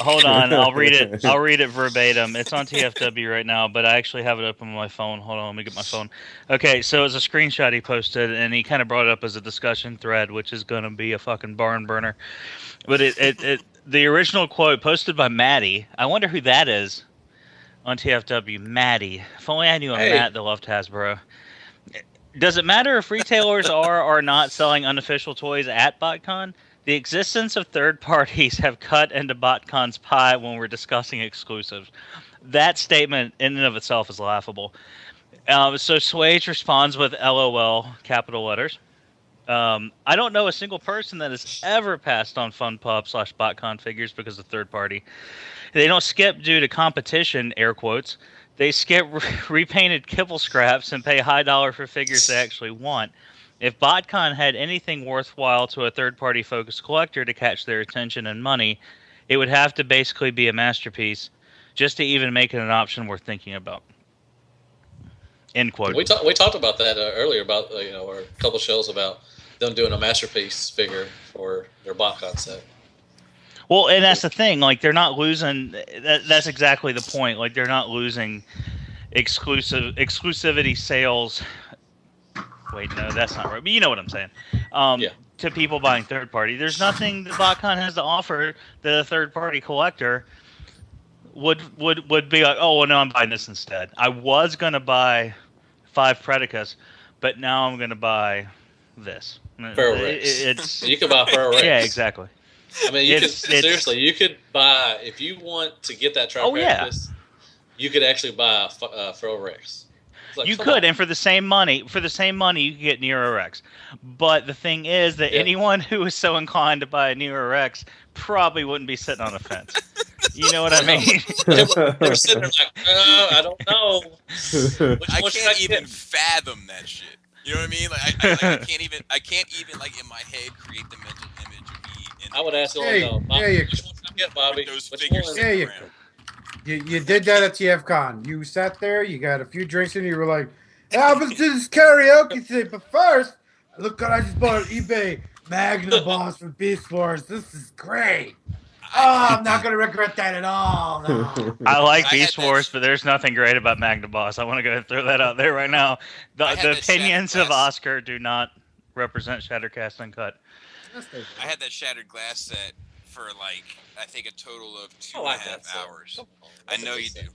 Hold on, I'll read it verbatim. It's on TFW right now, but I actually have it up on my phone. Hold on, let me get my phone. Okay, so it's a screenshot he posted, and he kind of brought it up as a discussion thread, which is going to be a fucking barn burner. But the original quote posted by Maddie. I wonder who that is on TFW. Maddie. If only I knew a Matt that loved Hasbro. Does it matter if retailers are or not selling unofficial toys at BotCon? The existence of third parties have cut into BotCon's pie when we're discussing exclusives. That statement in and of itself is laughable. So Swage responds with LOL, capital letters. I don't know a single person that has ever passed on FunPub/BotCon figures because of third party. They don't skip due to competition, air quotes. They skip repainted kibble scraps and pay high dollar for figures they actually want. If BotCon had anything worthwhile to a third party focused collector to catch their attention and money, it would have to basically be a masterpiece just to even make it an option worth thinking about. End quote. We talked about that earlier, about or a couple shows about them doing a masterpiece figure for their BotCon set. Well, and that's the thing. Like, they're not losing. That's exactly the point. Like, they're not losing exclusivity sales. Wait, no, that's not right. But you know what I'm saying. To people buying third party, there's nothing that BotCon has to offer that a third party collector would be like, oh, well, no, I'm buying this instead. I was gonna buy 5 Predicas, but now I'm gonna buy this. Feral Rex. It's You could buy Feral Rex. Yeah, exactly. I mean, seriously, you could buy, if you want to get that Trifectus, you could actually buy a Feral Rex. Like, you could, and for the same money, you could get Nero Rex. But the thing is that anyone who is so inclined to buy a Nero Rex probably wouldn't be sitting on a fence. You know what I mean? They're sitting there like, I don't know. I can't even fathom that shit. You know what I mean? Like, I can't even like in my head create the mental image of me. I would ask Bobby, which one should I get, Bobby? Those figures. You did that at TFCon. You sat there, you got a few drinks in, you were like, Alvin's to this karaoke thing, but first, look what I just bought on eBay. Magna Boss from Beast Wars. This is great. Oh, I'm not going to regret that at all. No. I like Beast Wars, but there's nothing great about Magna Boss. I want to go ahead and throw that out there right now. The opinions of Oscar do not represent Shattercast Uncut. I had that Shattered Glass set for like, I think a total of 2.5 hours. I know you do.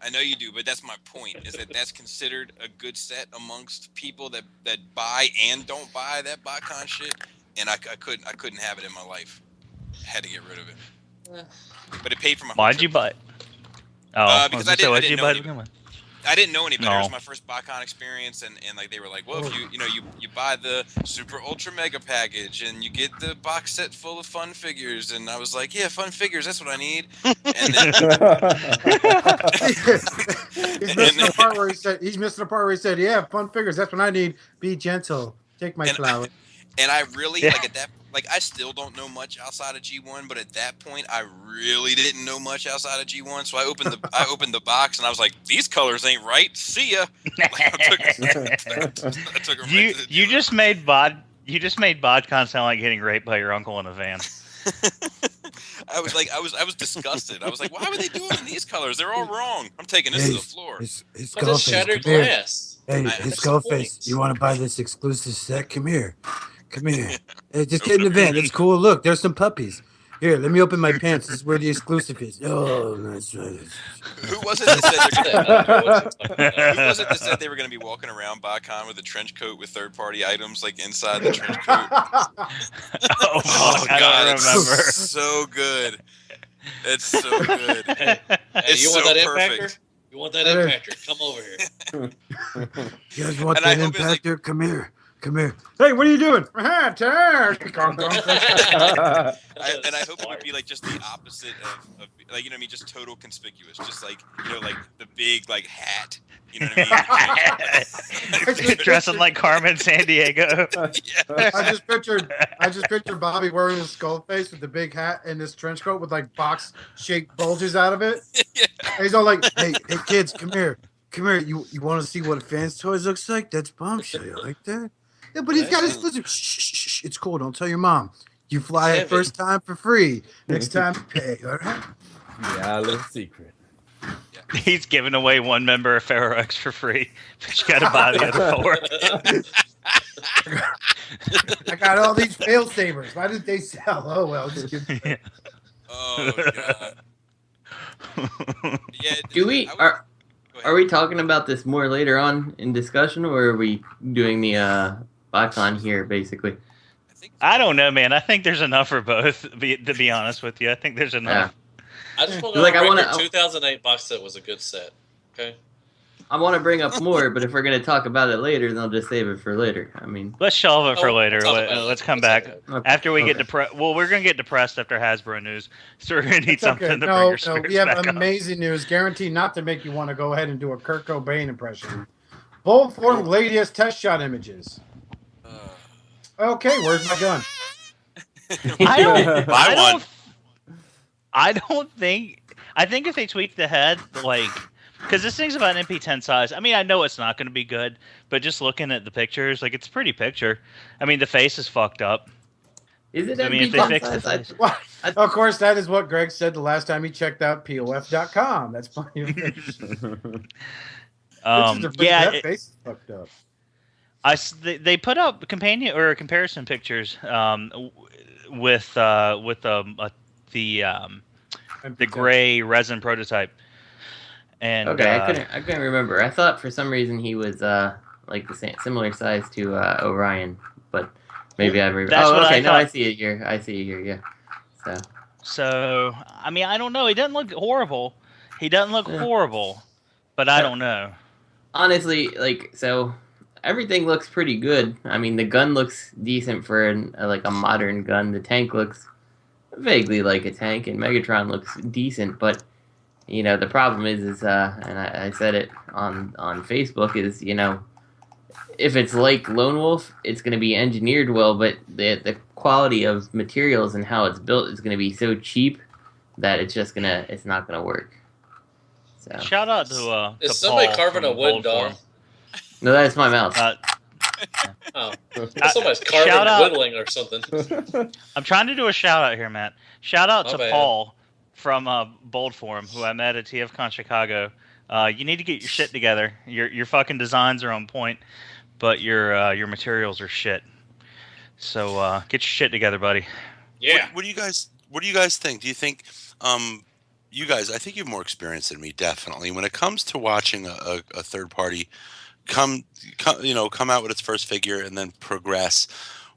I know you do, but that's my point, is that that's considered a good set amongst people that buy and don't buy that Botcon shit, and I couldn't have it in my life. I had to get rid of it. But it paid for my... Why'd you buy it? Oh, because I didn't know any better. It was my first Botcon experience, and like they were like, well, if you buy the Super Ultra Mega package and you get the box set full of fun figures, and I was like, yeah, fun figures, that's what I need. And then he's missing the part where he said, yeah, fun figures, that's what I need. Be gentle. Take my flower. And I really like at that. Like, I still don't know much outside of G1, but at that point, I really didn't know much outside of G1. So I opened the box, and I was like, "These colors ain't right. See ya." I took them you just made Botcon sound like getting raped by your uncle in a van. I was disgusted. I was like, "Why would they do it in these colors? They're all wrong. I'm taking this to the floor." It's shattered glass. Hey, Skullface, you want to buy this exclusive set? Come here. Hey, just get in the van. It's cool. Look, there's some puppies. Here, let me open my pants. This is where the exclusive is. Oh, that's right. Who was it that said they were going to be walking around Botcon with a trench coat with third-party items like inside the trench coat? I don't remember. It's so good. It's so good. It's you want so that perfect. impactor? You want that impactor? Come over here. You guys want that impactor? Come here. Hey, what are you doing? And I hope it would be like just the opposite of like, you know what I mean, just total conspicuous, just like, you know, like the big like hat, you know what I mean? Dressing like Carmen Sandiego. Yeah. I just pictured Bobby wearing a skull face with the big hat and this trench coat with like box shaped bulges out of it. Yeah. And he's all like, hey kids, come here. You want to see what a Fanstoys looks like? That's Bombshell. You like that? Yeah, but he's got his exclusive. Shh. It's cool. Don't tell your mom. You fly it first time for free. Next time you pay. All right? Yeah, a little secret. He's giving away one member of Feral Rex for free, but you got to buy the other 4. I got all these fail savers. Why did they sell? Oh well, just kidding. Yeah. Oh god. Yeah. Are we talking about this more later on in discussion, or are we doing the Botcon here, basically? I don't know, man. I think there's enough for both, to be honest with you. I think there's enough. Yeah. I just want to the 2008 box set was a good set. Okay. I want to bring up more, but if we're going to talk about it later, then I'll just save it for later. I mean, let's shelve it for later. Let's come back after we get depressed. Well, we're going to get depressed after Hasbro news, so we're going to need something to bring our spirits we have back amazing news, guaranteed not to make you want to go ahead and do a Kurt Cobain impression. Bold Form Gladius test shot images. Okay, where's my gun? I think if they tweak the head, like. Because this thing's about an MP10 size. I mean, I know it's not going to be good, but just looking at the pictures, like, it's a pretty picture. I mean, the face is fucked up. Is it? I mean, if they fix the face. Of course, that is what Greg said the last time he checked out POF.com. That's funny. That face is fucked up. They put up comparison pictures with the gray resin prototype. And Okay, I couldn't remember. I thought for some reason he was like the same similar size to Orion, but maybe I remember. That's Oh, what I okay. No, I thought. see it here. I see it here. Yeah. So I mean, I don't know. He doesn't look horrible. He doesn't look horrible, but I don't know. Honestly, like, so everything looks pretty good. I mean, the gun looks decent for like a modern gun. The tank looks vaguely like a tank, and Megatron looks decent. But you know, the problem is and I said it on Facebook, is, you know, if it's like Lone Wolf, it's going to be engineered well, but the quality of materials and how it's built is going to be so cheap that it's not gonna work. So. Shout out to is somebody Paul carving a from wood Bold doll? Form. No, that's my mouse. Oh, somebody's carving whittling or something. I'm trying to do a shout out here, Matt. Shout out to bad. Paul from Bold Form, who I met at TFCon Chicago. You need to get your shit together. Your fucking designs are on point, but your materials are shit. So get your shit together, buddy. Yeah. What do you guys think? Do you think you guys? I think you have more experience than me, definitely. When it comes to watching a third party come out with its first figure and then progress,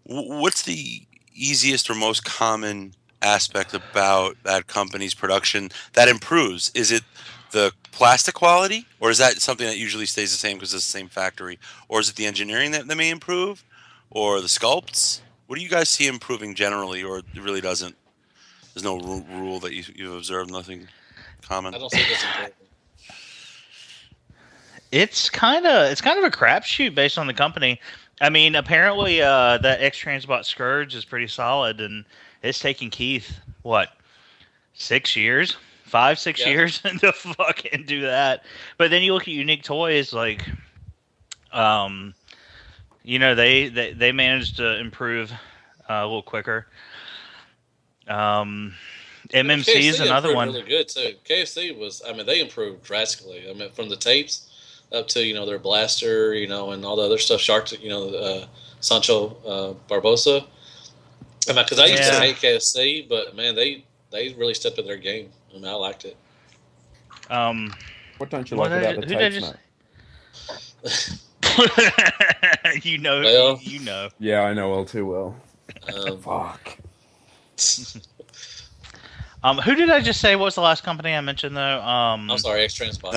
what's the easiest or most common aspect about that company's production that improves? Is it the plastic quality, or is that something that usually stays the same because it's the same factory, or is it the engineering that may improve, or the sculpts? What do you guys see improving generally, or it really doesn't? There's no rule that you've observed, nothing common? I don't see this improving. It's kind of a crapshoot based on the company. I mean, apparently that X-Transbot Scourge is pretty solid, and it's taking Keith, what, 6 years? 5-6 years to fucking do that. But then you look at Unique Toys, like, you know, they managed to improve a little quicker. MMC is another one. Really good too. KFC was, I mean, they improved drastically. I mean, from the tapes up to, you know, their blaster, you know, and all the other stuff. Shark, you know, Sancho Barbosa. I mean, because I used to hate KFC, but man, they really stepped up their game. I mean, I liked it. What don't you like about the tapes, mate? You know, well, you know. Yeah, I know all too well. Fuck. Who did I just say? What was the last company I mentioned though? I'm sorry, X-Transbot.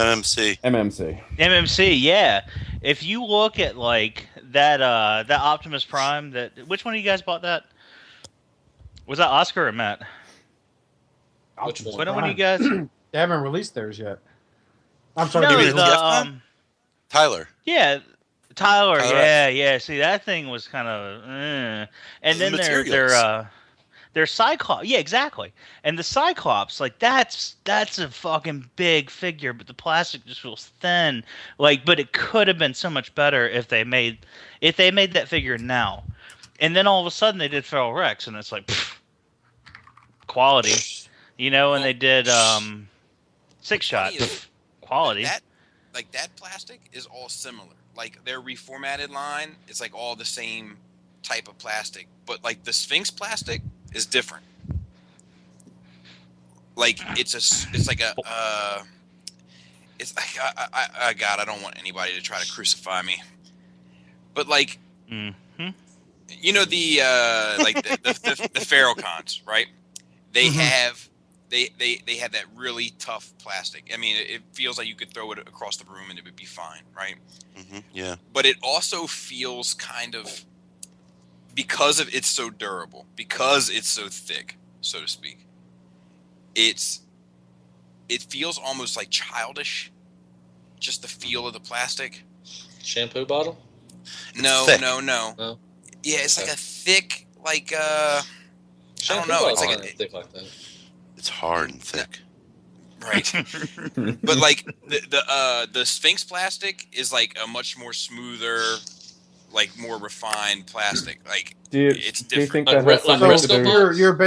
MMC. Yeah. If you look at like that Optimus Prime, which one of you guys bought that? Was that Oscar or Matt? Which one? Which one of you guys? They haven't released theirs yet. I'm sorry. No, Tyler. Yeah, Tyler. Yeah. See, that thing was kind of, and then their Cyclops. Yeah, exactly. And the Cyclops, like that's a fucking big figure, but the plastic just feels thin. Like, but it could have been so much better if they made that figure now. And then all of a sudden they did Feral Rex, and it's like quality, you know. And they did Six Shot quality. That plastic is all similar. Like their reformatted line, it's like all the same type of plastic, but like the Sphinx plastic is different. Like it's like I don't want anybody to try to crucify me, but like, you know, the Ferrocons, right? They have they have that really tough plastic. I mean, it feels like you could throw it across the room and it would be fine, right? Yeah. But it also feels kind of, because of it's so durable, because it's so thick, so to speak. It feels almost like childish. Just the feel of the plastic. Shampoo bottle? No. No. Yeah, it's like a thick, like I don't know. It's like thick like that. It's hard and thick. Right. But like the Sphinx plastic is like a much more smoother, like more refined plastic. Like it's different. Do you think that has something to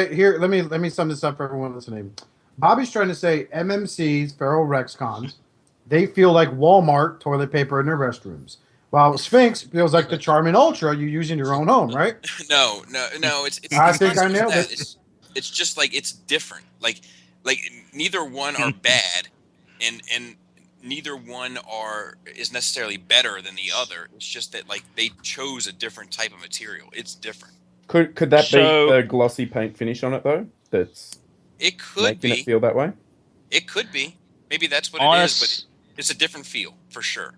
do? Here, let me sum this up for everyone listening. Bobby's trying to say MMC's Feral Rex cons, they feel like Walmart toilet paper in their restrooms. While Sphinx feels like the Charmin Ultra you use in your own home, right? No. It's I think I nailed it. It's just like it's different. Like neither one are bad, and neither one is necessarily better than the other. It's just that like they chose a different type of material. It's different. Could that be the glossy paint finish on it though? That's it could making be. It feel that way. It could be. Maybe that's what it is, but it's a different feel for sure.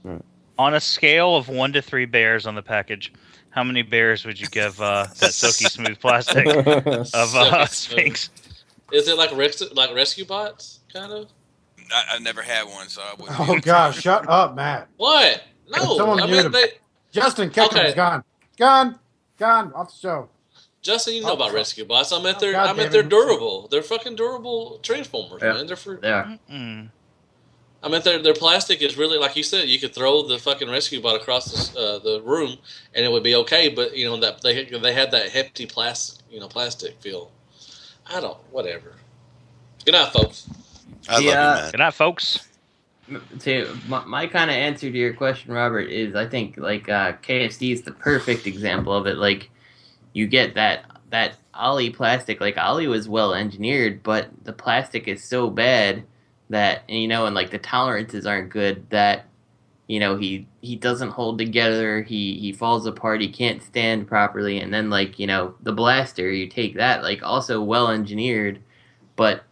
Right. On a scale of 1 to 3 bears on the package, how many bears would you give that silky smooth plastic of Sphinx? Is it like rescue bots, kind of? I've never had one, so I wouldn't. Oh gosh, shut up, Matt. What? No, I mean Justin Ketchum's gone off the show. Justin, you know about rescue bots. I meant they're durable. They're fucking durable transformers, man. Yeah. I meant their plastic is really, like you said, you could throw the fucking rescue bot across the room and it would be okay. But you know that they had that hefty plastic feel. Whatever. Good night, folks. I love you, man. Good night, folks. My kind of answer to your question, Robert, is I think like KFC is the perfect example of it. Like you get that Ollie plastic. Like Ollie was well engineered, but the plastic is so bad that and like the tolerances aren't good that he doesn't hold together. He falls apart. He can't stand properly. And then like the blaster, you take that, like also well engineered, but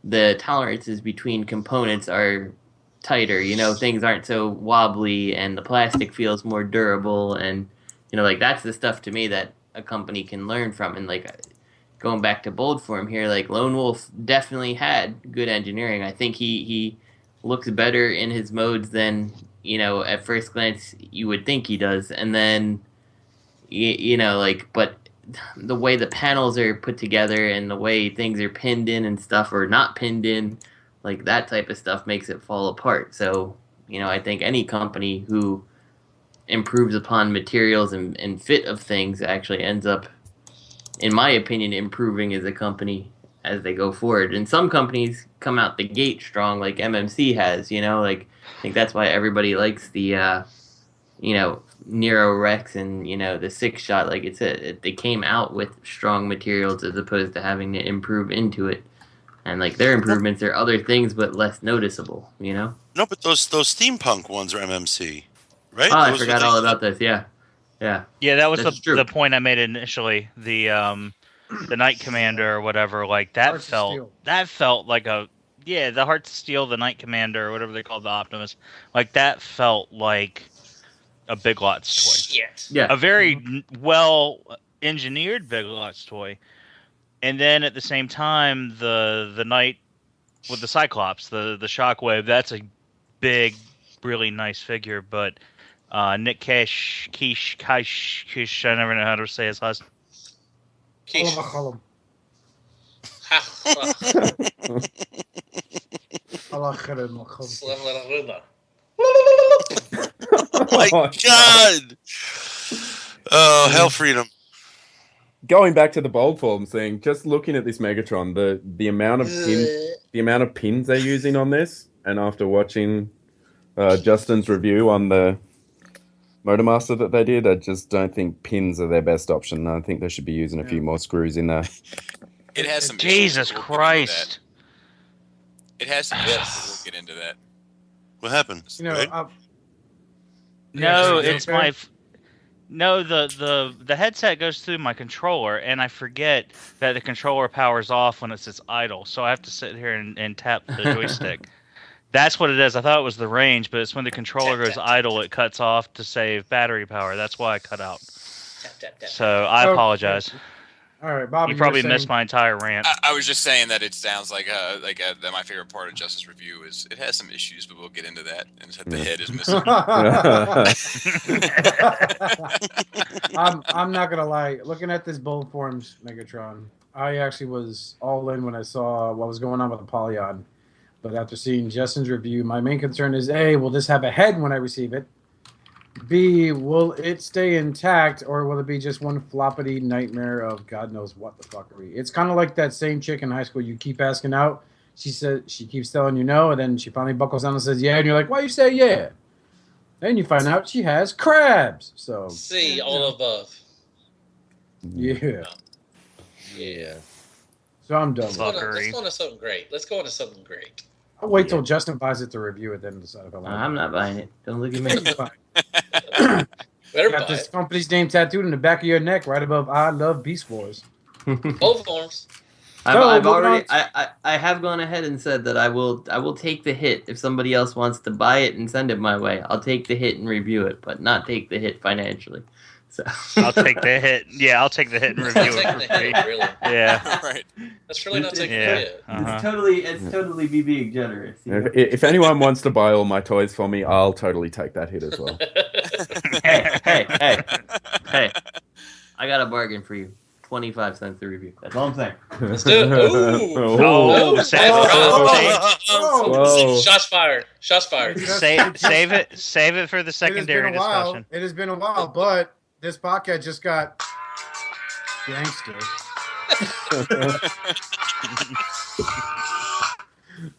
the tolerances between components are tighter. Things aren't so wobbly, and the plastic feels more durable. And like that's the stuff to me that a company can learn from. And like going back to Bold Form here, like Lone Wolf definitely had good engineering. I think he looks better in his modes than at first glance you would think he does. And then but the way the panels are put together and the way things are pinned in and stuff, or not pinned in, like that type of stuff makes it fall apart. So I think any company who improves upon materials and fit of things actually ends up, in my opinion, improving as a company as they go forward. And some companies come out the gate strong, like MMC has, like I think that's why everybody likes the Nero Rex and the 6-shot. Like they came out with strong materials as opposed to having to improve into it. And like their improvements are other things but less noticeable, No, but those steampunk ones are MMC, right? Oh, I forgot all about this. Yeah. Yeah, that was the point I made initially. The Night Commander or whatever, like that felt like the Heart of Steel, the Night Commander or whatever they called the Optimus, like that felt like a Big Lots toy. Yeah. A very well engineered Big Lots toy. And then at the same time, the Knight with the Cyclops, the Shockwave, that's a big, really nice figure. But Nick Kish, I never know how to say his last. Kish. Oh my God! Oh, hell, freedom. Going back to the Bold Form thing, just looking at this Megatron, the amount of pins they're using on this, and after watching Justin's review on the Motormaster that they did, I just don't think pins are their best option. I think they should be using a few more screws in there. It has some Jesus Christ. It has some issues. We'll get into that. What happened? No, it's my. No, the headset goes through my controller, and I forget that the controller powers off when it sits idle. So I have to sit here and tap the joystick. That's what it is. I thought it was the range, but it's when the controller goes idle, it cuts off to save battery power. That's why I cut out. So I apologize. All right, Bob. You probably missed my entire rant. I was just saying that it sounds like that my favorite part of Justice Review is it has some issues, but we'll get into that. And the head is missing. I'm not gonna lie. Looking at this Bold Forms Megatron, I actually was all in when I saw what was going on with the Polyon. But after seeing Justin's review, my main concern is A, will this have a head when I receive it? B, will it stay intact, or will it be just one floppity nightmare of God knows what the fuckery? It's kind of like that same chick in high school you keep asking out. She said she keeps telling you no, and then she finally buckles down and says yeah, and you're like, why you say yeah? Then you find out she has crabs. So see all above. Yeah. Yeah. So I'm done. Let's go on to something great. I'll wait till Justin buys it to review it, then decide if I like it. I'm not buying it. Don't look at me. Better Got buy this it. company's name tattooed in the back of your neck, right above "I love Beast Wars." Both forms. I've moving already on I have gone ahead and said that I will take the hit if somebody else wants to buy it and send it my way. I'll take the hit and review it, but not take the hit financially. So I'll take the hit. Yeah, I'll take the hit and review it for free. Really? Yeah. Right. That's really not taking Yeah. it. It's totally me being generous. You know? If anyone wants to buy all my toys for me, I'll totally take that hit as well. Hey! I got a bargain for you. 25 cents a review. That's all I'm saying. Let's do it. Ooh. Oh, Whoa. Shots fired. Shots fired. Save it for the secondary discussion. It has been a while, but this podcast just got gangster.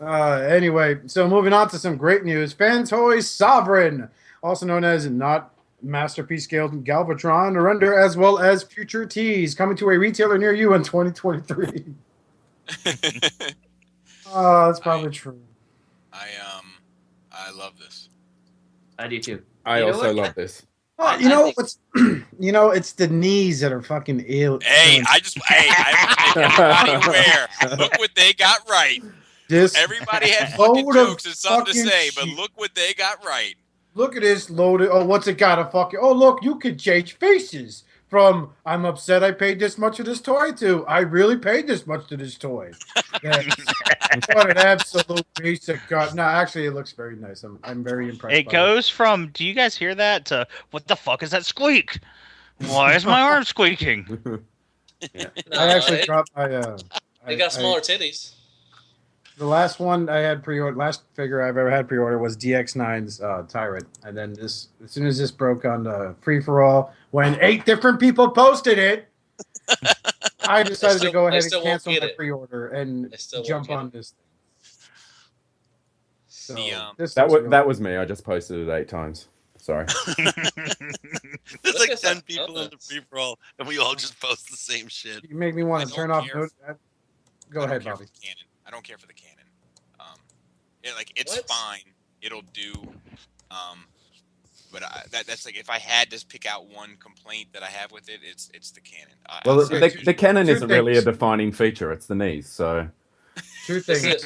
Anyway, so moving on to some great news. Fanstoys Sovereign, also known as not masterpiece scaled Galvatron, render as well as future tease, coming to a retailer near you in 2023. That's probably true. I love this. I do too. I also love this. Oh, you know what's it's the knees that are fucking ill. Hey, I make everybody aware. Look what they got right. Everybody had fucking jokes and something to say, but look what they got right. Look at this loaded. Oh, what's it got? A fucking. Oh, look, you could change faces from I'm upset I paid this much for this toy to I really paid this much to this toy. What an absolute piece of God. No, actually, it looks very nice. I'm very impressed. It goes from, do you guys hear that, to what the fuck is that squeak? Why is my arm squeaking? Yeah. I actually dropped my. They got smaller titties. The last one I had last figure I've ever had pre-order was DX9's Tyrant, and then as soon as this broke on the free for all, when 8 different people posted it, I decided to go ahead and cancel my pre-order and jump on this thing. So that was me. I just posted it 8 times. Sorry. There's like 10 people in the free for all, and we all just post the same shit. You make me want to turn off. Go ahead, Bobby. I don't care for the cannon. It's fine. It'll do. But that's like if I had to pick out one complaint that I have with it, it's the cannon. The cannon isn't really a defining feature. It's the knees. So. Two things. Is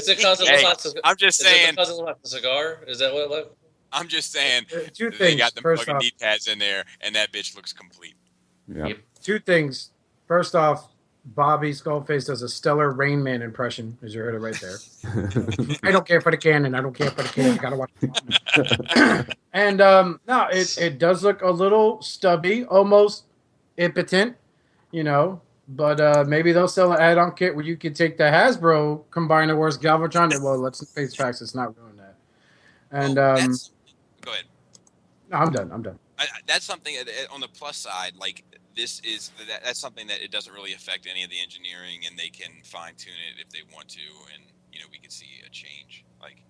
it because it looks like I'm just saying. Because it looks like a cigar? Is that what it looks? I'm just saying. Two things. They got the First fucking off, knee pads in there, and that bitch looks complete. Yeah. Yep. 2 things. First off, Bobby Skullface does a stellar Rain Man impression, as you heard it right there. I don't care for the cannon. I don't care for the cannon. I gotta watch it. And no, it does look a little stubby, almost impotent, but maybe they'll sell an add-on kit where you can take the Hasbro Combiner Wars Galvatron. Well, let's face facts, it's not doing that. And go ahead. No, I'm done. That's something on the plus side, like that's something that it doesn't really affect any of the engineering, and they can fine tune it if they want to, and we can see a change. Like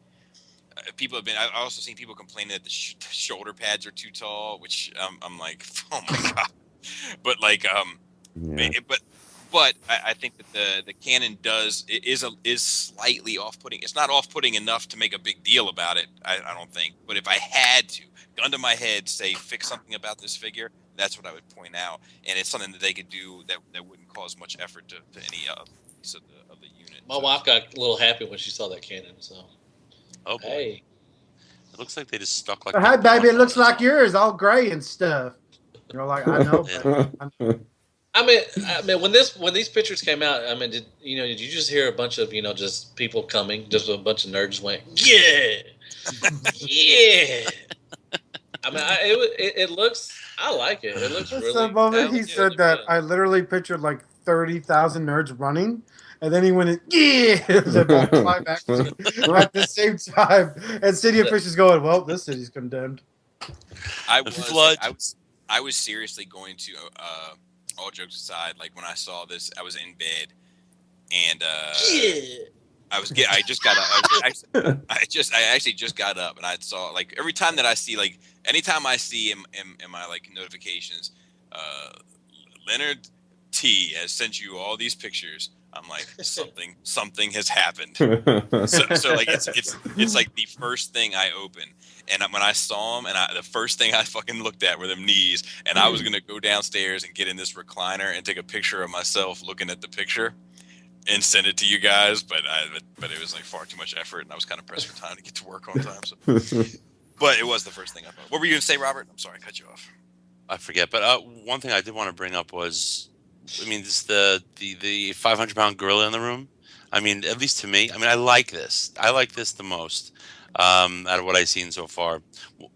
people have been. I've also seen people complaining that the shoulder pads are too tall, which I'm like, oh my god. But but I think that the cannon is slightly off-putting. It's not off-putting enough to make a big deal about it. I don't think. But if I had to, gun to my head, say fix something about this figure, that's what I would point out. And it's something that they could do that wouldn't cause much effort to any piece of the unit. My wife got a little happy when she saw that cannon. So, oh boy. Hey, it looks like they just stuck like. Hi, baby. It looks like yours, all gray and stuff. Like I know. I mean, when these pictures came out, I mean, did you just hear a bunch of just people coming, just a bunch of nerds went, yeah, yeah. I mean, it looks. I like it. It looks really. The moment he said that, I literally pictured like 30,000 nerds running, and then he went, yeah, at the same time, and city officials going, well, this city's condemned. I was seriously going to. All jokes aside, like when I saw this, I was in bed, and I actually just got up, and I saw like every time that I see anytime I see in my like notifications, Leonard T has sent you all these pictures. I'm like, something has happened. So like it's like the first thing I open, and when I saw him, and the first thing I fucking looked at were them knees, and I was gonna go downstairs and get in this recliner and take a picture of myself looking at the picture, and send it to you guys, but it was like far too much effort, and I was kind of pressed for time to get to work on time. So, but it was the first thing I thought. What were you gonna say, Robert? I'm sorry, I cut you off. I forget, but one thing I did want to bring up was, I mean, this the 500-pound gorilla in the room. I mean, at least to me, I mean, I like this. I like this the most out of what I've seen so far.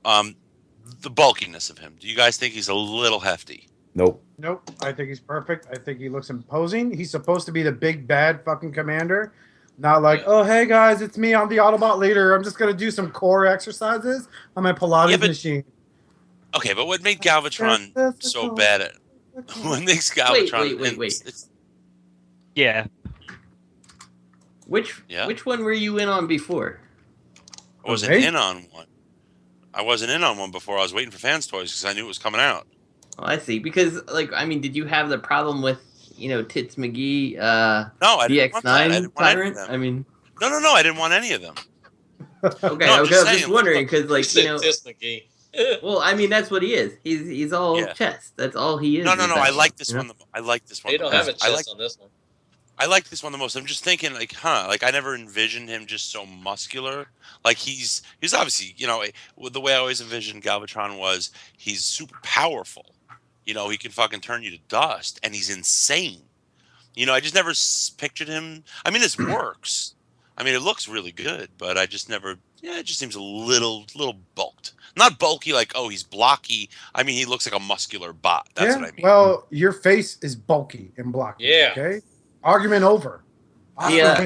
The bulkiness of him. Do you guys think he's a little hefty? Nope. Nope. I think he's perfect. I think he looks imposing. He's supposed to be the big bad fucking commander. Not like, oh, hey guys, it's me. I'm the Autobot leader. I'm just going to do some core exercises on my Pilates machine. Okay, but what made Galvatron so bad at... What makes Galvatron... Wait. Yeah. Which one were you in on before? I wasn't in on one. I wasn't in on one before. I was waiting for Fanstoys because I knew it was coming out. Oh, I see. Because, like, I mean, did you have the problem with, Tits McGee, no, I didn't want that. I didn't want any of them. I mean... No, I didn't want any of them. Okay, no, I was just wondering, because, like, Tits McGee. Well, I mean, that's what he is. He's all chest. That's all he is. No. I like this one. I like this one. You don't have a chest on this one. I like this one the most. I'm just thinking, like, like I never envisioned him just so muscular. Like he's obviously, the way I always envisioned Galvatron was he's super powerful. He can fucking turn you to dust, and he's insane. I just never pictured him. I mean, this works. I mean, it looks really good, but I just never. Yeah, it just seems a little bulked. Not bulky, like, oh, he's blocky. I mean, he looks like a muscular bot. That's what I mean. Well, your face is bulky and blocky. Yeah. Okay. Argument over. Yeah.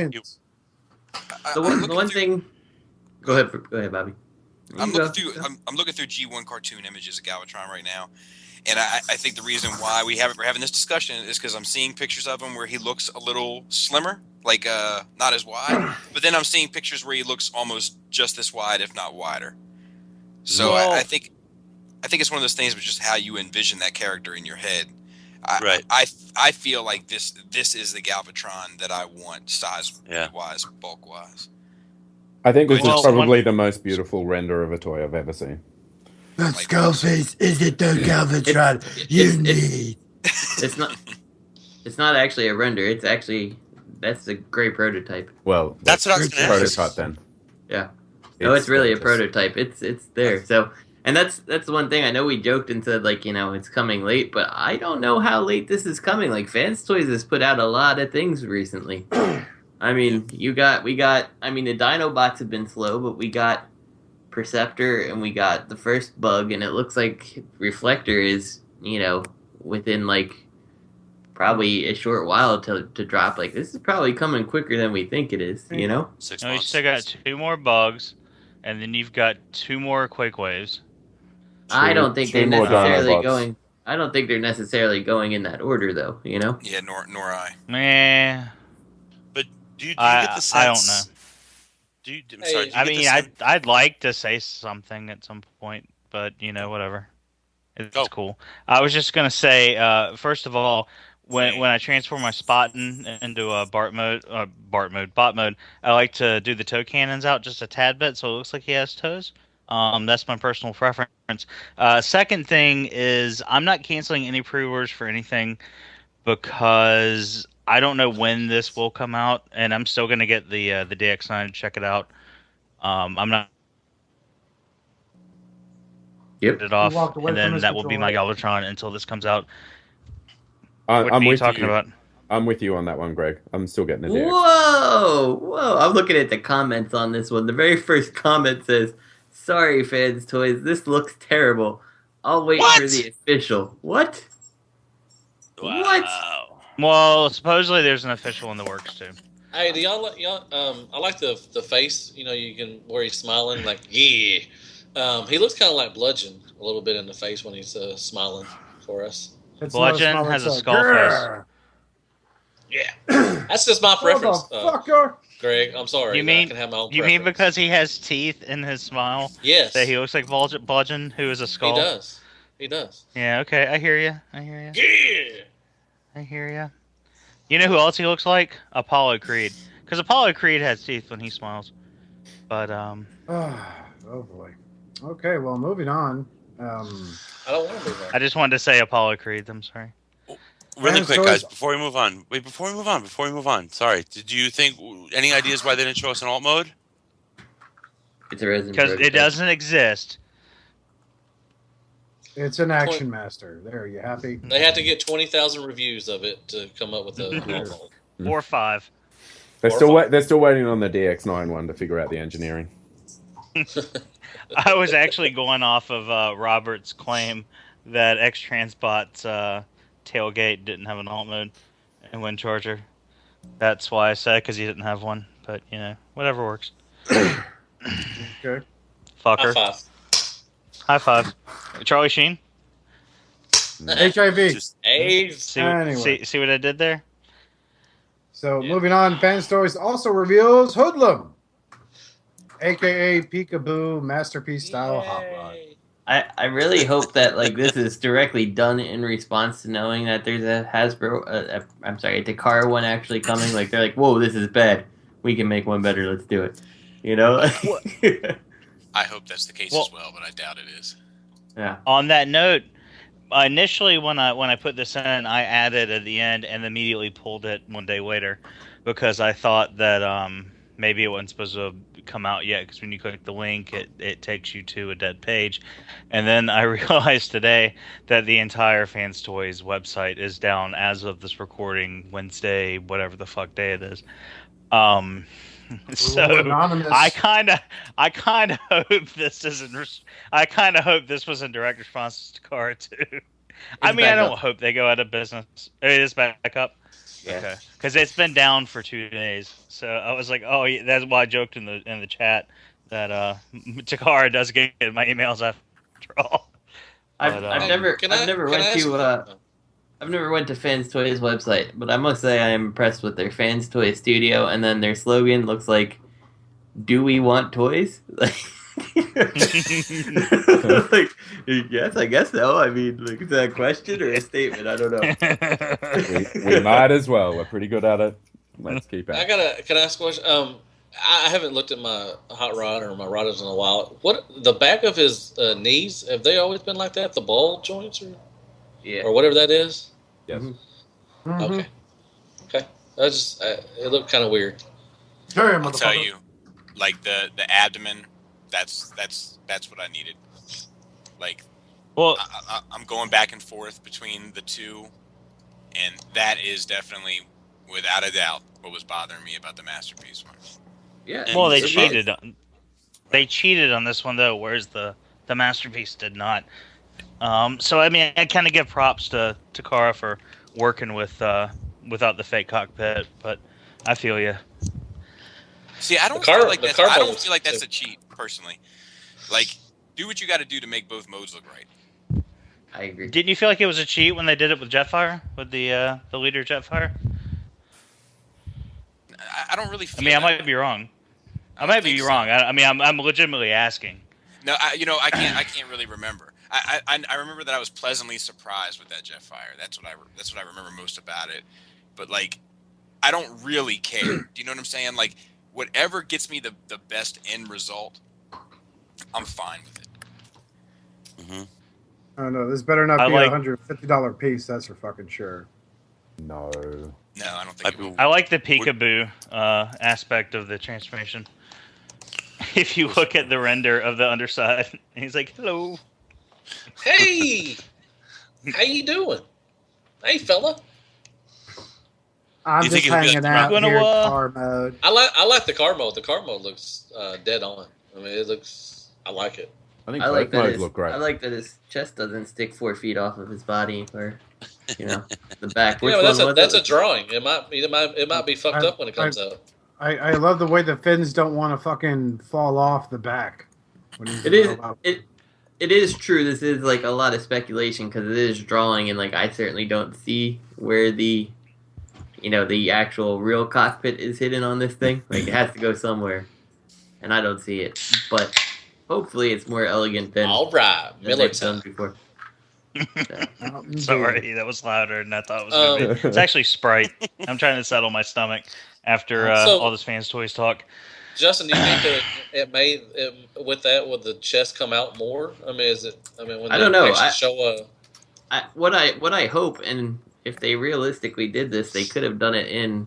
The one thing. Go ahead, Bobby. I'm looking through G1 cartoon images of Galvatron right now, and I think the reason why we're having this discussion is because I'm seeing pictures of him where he looks a little slimmer, like not as wide, but then I'm seeing pictures where he looks almost just as wide, if not wider. So I think it's one of those things, but just how you envision that character in your head. I feel like this is the Galvatron that I want, size-wise, bulk-wise. I think this is probably the most beautiful render of a toy I've ever seen. That Skullface isn't the Galvatron you need. It's not actually a render. It's actually that's a great prototype. Well, that's what I was going to ask. Prototype then. Yeah. It's really a prototype. It's there. So, and that's the one thing I know we joked and said, like, it's coming late, but I don't know how late this is coming. Like, Fanstoys has put out a lot of things recently. I mean, we got. I mean, the Dinobots have been slow, but we got Perceptor and we got the first Bug, and it looks like Reflector is, within like probably a short while to drop. Like, this is probably coming quicker than we think it is. 6 months. You still got 2 more Bugs. And then you've got 2 more Quake Waves. I don't think they're necessarily going. I don't think they're necessarily going in that order, though. Yeah, nor I. Meh. But do you get the sense? I don't know. I'd like to say something at some point, but whatever. It's cool. I was just gonna say, first of all, when I transform my Spotin into a bot mode, I like to do the toe cannons out just a tad bit, so it looks like he has toes. That's my personal preference. Second thing is I'm not canceling any pre-orders for anything because I don't know when this will come out, and I'm still gonna get the DX9 to check it out. I'm not. Yep. It off, and then that will be my Galvatron until this comes out. I'm with talking about. I'm with you on that one, Greg. I'm still getting the DX. Whoa! I'm looking at the comments on this one. The very first comment says, "Sorry, Fanstoys, this looks terrible. I'll wait for the official." What? Wow. What? Well, supposedly there's an official in the works too. Hey, do y'all I like the face. You can where he's smiling, like yeah. He looks kind of like Bludgeon a little bit in the face when he's smiling for us. Bludgeon has a skull face. Yeah, that's just my preference. Greg, I'm sorry. You mean I can have my own you mean because he has teeth in his smile? Yes. That he looks like Bludgeon, who is a skull. He does. Yeah. Okay. I hear you. Yeah. I hear you. You know who else he looks like? Apollo Creed. Because Apollo Creed has teeth when he smiles. But Oh boy. Okay, well, moving on. I don't want to move on. I just wanted to say Apollo Creed. I'm sorry. Really quick, guys, before we move on. Sorry. Did you think any ideas why they didn't show us in alt mode? It's a resin. Because it doesn't exist. It's an Action Master. There, you happy? They had to get 20,000 reviews of it to come up with a Or 5. They're still waiting on the DX9 one to figure out the engineering. I was actually going off of Robert's claim that X-Transbot's tailgate didn't have an alt mode and wind charger. That's why I said because he didn't have one. But, you know, whatever works. Okay. Fucker. High five. High five. Charlie Sheen? HIV. See what I did there? So moving on, Fanstoys also reveals Hoodlum, aka Peekaboo Masterpiece Style Hot Rod. I really hope that like this is directly done in response to knowing that there's a Hasbro, a Takara one actually coming. Like they're like, whoa, this is bad. We can make one better. Let's do it. You know. I hope that's the case as well, but I doubt it is. Yeah. On that note, initially when I put this in, I added at the end and immediately pulled it one day later because I thought that maybe it wasn't supposed to come out yet because when you click the link, it takes you to a dead page. And then I realized today that the entire Fanstoys website is down as of this recording, Wednesday, whatever the fuck day it is. So anonymous. I kind of hope this isn't. I kind of hope this was in direct response to Takara too. I mean, I don't hope they go out of business. It is back up. Yeah. Okay, because it's been down for 2 days. So I was like, oh, yeah, that's why I joked in the chat that Takara does get my emails after all. I've never went to Fanstoys website, but I must say I am impressed with their Fanstoys studio, and then their slogan looks like, "Do we want toys?" Like, yes, I guess so. I mean, like, is that a question or a statement? I don't know. we might as well. We're pretty good at it. Let's keep it. Can I ask a question? I haven't looked at my hot rod or my rodders in a while. What the back of his knees? Have they always been like that? The ball joints, or whatever that is. Yes. Mm-hmm. Okay. It looked kind of weird. Sure, I'll tell you, like the abdomen, that's what I needed. Like, well, I'm going back and forth between the two, and that is definitely, without a doubt, what was bothering me about the Masterpiece one. Yeah. Well, they cheated. They cheated on this one though, whereas the Masterpiece did not. So I mean, I kind of give props to Takara for working with without the fake cockpit, but I feel you. See, I don't feel like that's a cheat personally. Like, do what you got to do to make both modes look right. I agree. Didn't you feel like it was a cheat when they did it with Jetfire, with the leader Jetfire? I don't really feel. I mean, I might be wrong. I might be wrong. I mean, I'm legitimately asking. No, I can't really remember. I remember that I was pleasantly surprised with that Jetfire. That's what I remember most about it. But like, I don't really care. Do you know what I'm saying? Like, whatever gets me the best end result, I'm fine with it. Mm-hmm. I don't know. This better not be a $150 piece. That's for fucking sure. No, I don't think it will. I like the peekaboo aspect of the transformation. If you look at the render of the underside, he's like, "Hello, hey, how you doing? Hey, fella." I'm just hanging out here in car mode. I like the car mode. The car mode looks dead on. I mean, it looks. I like it. I think both modes look great. I like that his chest doesn't stick 4 feet off of his body, or the back. Yeah, but that's a drawing. It might be fucked up when it comes out. I love the way the fins don't want to fucking fall off the back. It is true. This is like a lot of speculation because it is drawing, and like I certainly don't see where the actual real cockpit is hidden on this thing. Like it has to go somewhere, and I don't see it. But hopefully, it's more elegant than all right, Miller done before. Sorry, that was louder than I thought it was going to be. It's actually Sprite. I'm trying to settle my stomach after all this Fans Toys talk. Justin, do you think that would the chest come out more? I mean, is it? I mean, when I don't know. What I hope, and if they realistically did this, they could have done it in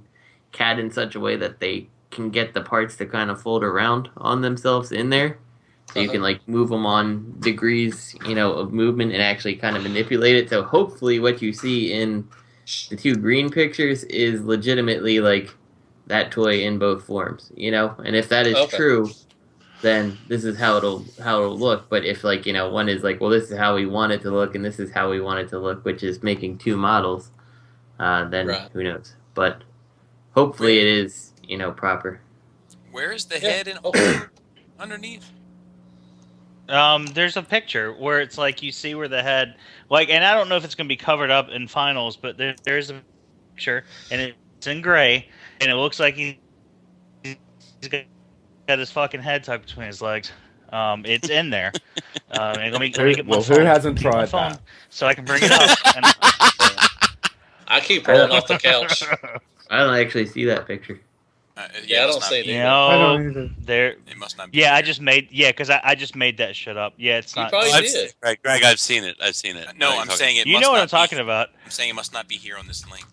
CAD in such a way that they can get the parts to kind of fold around on themselves in there. So you can like move them on degrees, of movement and actually kind of manipulate it. So hopefully what you see in the two green pictures is legitimately like that toy in both forms, And if that is true, then this is how it'll look. But if one is like, well, this is how we want it to look, and this is how we want it to look, which is making two models, then who knows? But hopefully it is, proper. Where is the head and underneath? There's a picture where it's like you see where the head, and I don't know if it's going to be covered up in finals, but there's a picture, and it's in gray, and it looks like he's got his fucking head tucked between his legs. It's in there. Let me get my phone. Who hasn't tried that? So I can bring it up. I keep rolling off the couch. I don't actually see that picture. I don't see it. I don't either. It must not be. Yeah, because I just made that shit up. Yeah, it's not. Probably did. Greg, I've seen it. No, I'm saying it. You know what I'm talking about. I'm saying it must not be here on this link.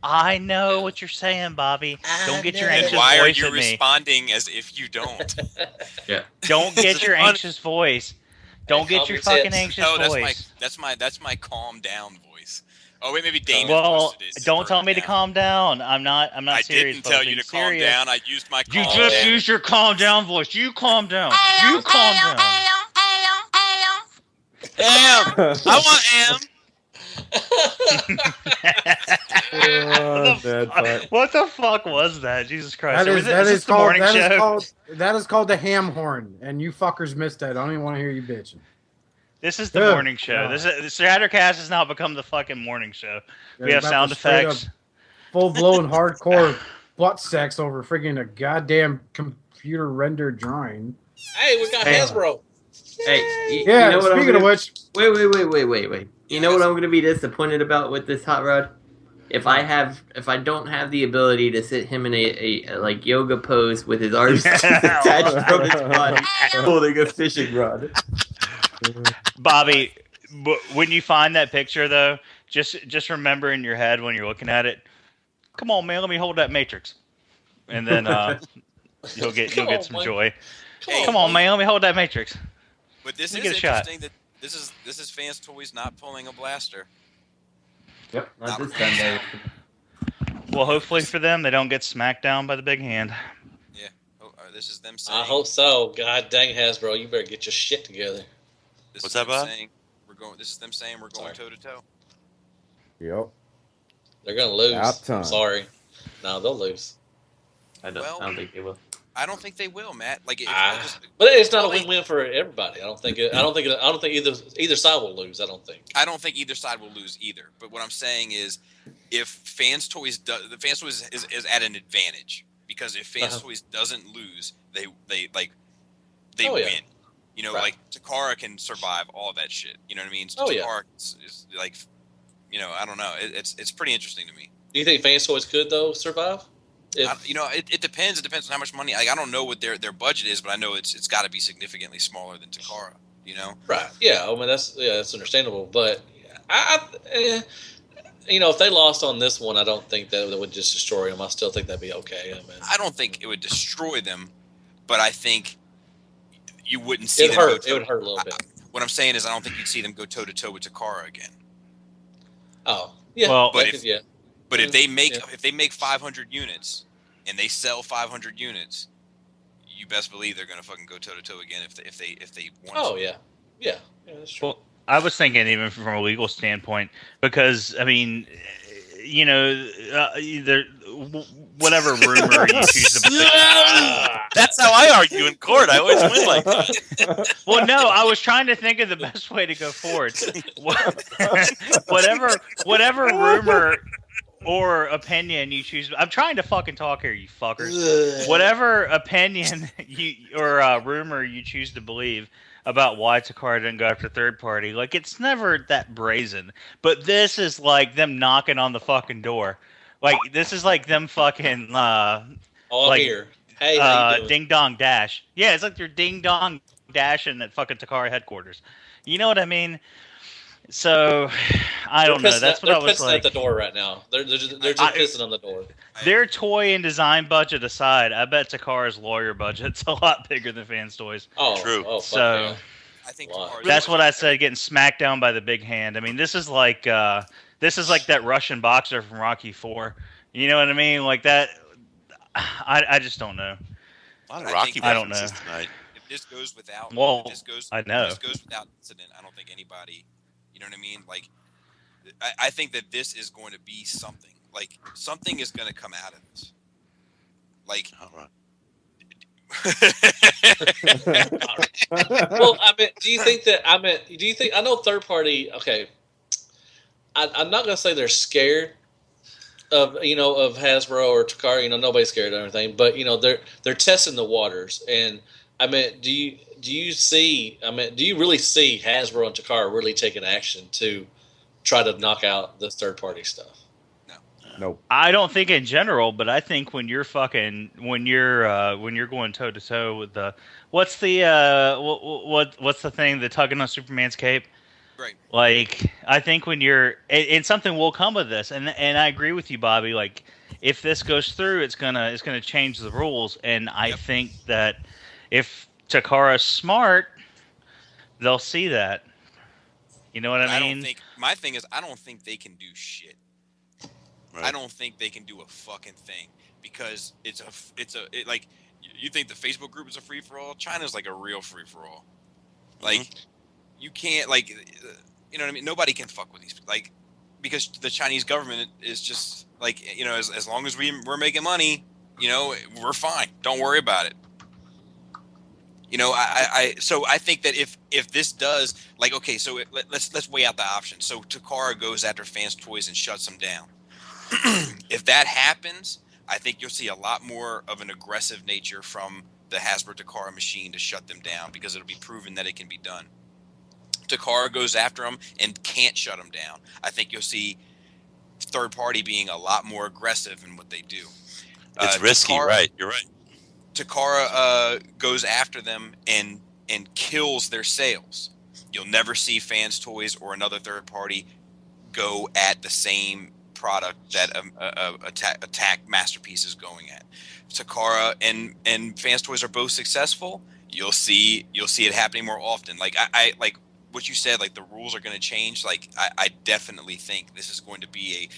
I know what you're saying, Bobby. Don't get your anxious voice Why are you at me. responding as if you don't? Yeah. Don't get your anxious voice. Don't get your fucking anxious voice. That's my calm down voice. Oh wait, maybe Damon. Well, don't tell me to calm down. I'm not serious. I didn't tell you to calm down. I used my calm down. You just used your calm down voice. You calm down. You calm down. I want What the fuck was that? Jesus Christ! That is called the ham horn, and you fuckers missed that. I don't even want to hear you bitching. This is the morning show. The Shattercast has now become the fucking morning show. We have sound effects. Full blown hardcore butt sex over friggin' a goddamn computer rendered drawing. Hey, we got Hasbro. Hey, speaking of which, wait. You know what I'm going to be disappointed about with this hot rod? If I don't have the ability to sit him in a like yoga pose with his arms attached from his body, holding a fishing rod. Bobby, when you find that picture though, just remember in your head when you're looking at it, come on man, let me hold that matrix, and then you'll get some joy. Come on man, let me hold that matrix. But this is interesting that this is Fans Toys not pulling a blaster. Yep, not this time. Well, hopefully for them, they don't get smacked down by the big hand. Yeah, this is them saying. I hope so. God dang Hasbro, you better get your shit together. What's that about? This is them saying we're going toe to toe. Yep. They're gonna lose. Outtime. I'm sorry. No, they'll lose. I don't think they will. I don't think they will, Matt. But it's not a win-win for everybody. I don't think either side will lose. I don't think either side will lose either. But what I'm saying is, if Fans Toys is at an advantage, because if Fans Toys doesn't lose, they win. You know, like Takara can survive all that shit. You know what I mean? Takara is like, I don't know. It's pretty interesting to me. Do you think Fans Toys could though survive? It depends. It depends on how much money. Like, I don't know what their budget is, but I know it's got to be significantly smaller than Takara. Right? Yeah. I mean that's understandable. But if they lost on this one, I don't think that would just destroy them. I still think that'd be okay. I mean, I don't think it would destroy them, but I think you wouldn't see them. It would hurt a little bit. What I'm saying is, I don't think you'd see them go toe to toe with Takara again. Oh yeah. Well, But if they make 500 units and they sell 500 units, you best believe they're going to fucking go toe to toe again if they want. Oh yeah, that's true. Well, I was thinking even from a legal standpoint, because I mean, either whatever rumor you choose to. That's how I argue in court. I always win like that. Well, no, I was trying to think of the best way to go forward. Whatever rumor. or opinion you choose. I'm trying to fucking talk here, you fuckers. Whatever opinion or rumor you choose to believe about why Takara didn't go after third party, like it's never that brazen. But this is like them knocking on the fucking door. Like this is like them fucking all like, here. Hey, how you doing? Ding dong dash. Yeah, it's like they're ding dong dashing at fucking Takara headquarters. You know what I mean? So I don't know. That's what I was like. They're pissing at the door right now. They're just pissing on the door. Their toy and design budget aside, I bet Takara's lawyer budget's a lot bigger than Fanstoys. Oh, true. Oh, so yeah. I think that's what I said. Getting smacked down by the big hand. I mean, this is like that Russian boxer from Rocky IV. You know what I mean? Like that. I just don't know. A lot of Rocky I don't know. Tonight. If this goes without, I know. If this goes without incident, I don't think anybody. You know what I mean? Like, I think that this is going to be something. Like, something is going to come out of this. Like, well, I mean, do you think that? I know third party? Okay, I'm not gonna say they're scared of Hasbro or Takara. Nobody's scared of everything, but they're testing the waters. And I mean, do you see? I mean, do you really see Hasbro and Takara really taking action to try to knock out this third party stuff? Nope. I don't think in general, but I think when you're going toe to toe with what's the thing, the tugging on Superman's cape? Right. Like, I think when you're and something will come of this, and I agree with you, Bobby. Like, if this goes through, it's gonna change the rules, and I think that if Takara's smart, they'll see that. You know what I mean? My thing is, I don't think they can do shit. Right. I don't think they can do a fucking thing because it's like you think the Facebook group is a free for all. China's like a real free for all. Like you can't you know what I mean. Nobody can fuck with these because the Chinese government is just like as long as we're making money, we're fine. Don't worry about it. So I think that if this does so let's weigh out the options. So Takara goes after Fanstoys and shuts them down. If that happens, I think you'll see a lot more of an aggressive nature from the Hasbro Takara machine to shut them down because it'll be proven that it can be done. Takara goes after them and can't shut them down. I think you'll see third party being a lot more aggressive in what they do. It's risky, right? You're right. Takara goes after them and kills their sales. You'll never see Fanstoys or another third party go at the same product that attack Masterpiece is going at. Takara and Fanstoys are both successful. You'll see it happening more often. Like I like what you said. Like the rules are going to change. Like I definitely think this is going to be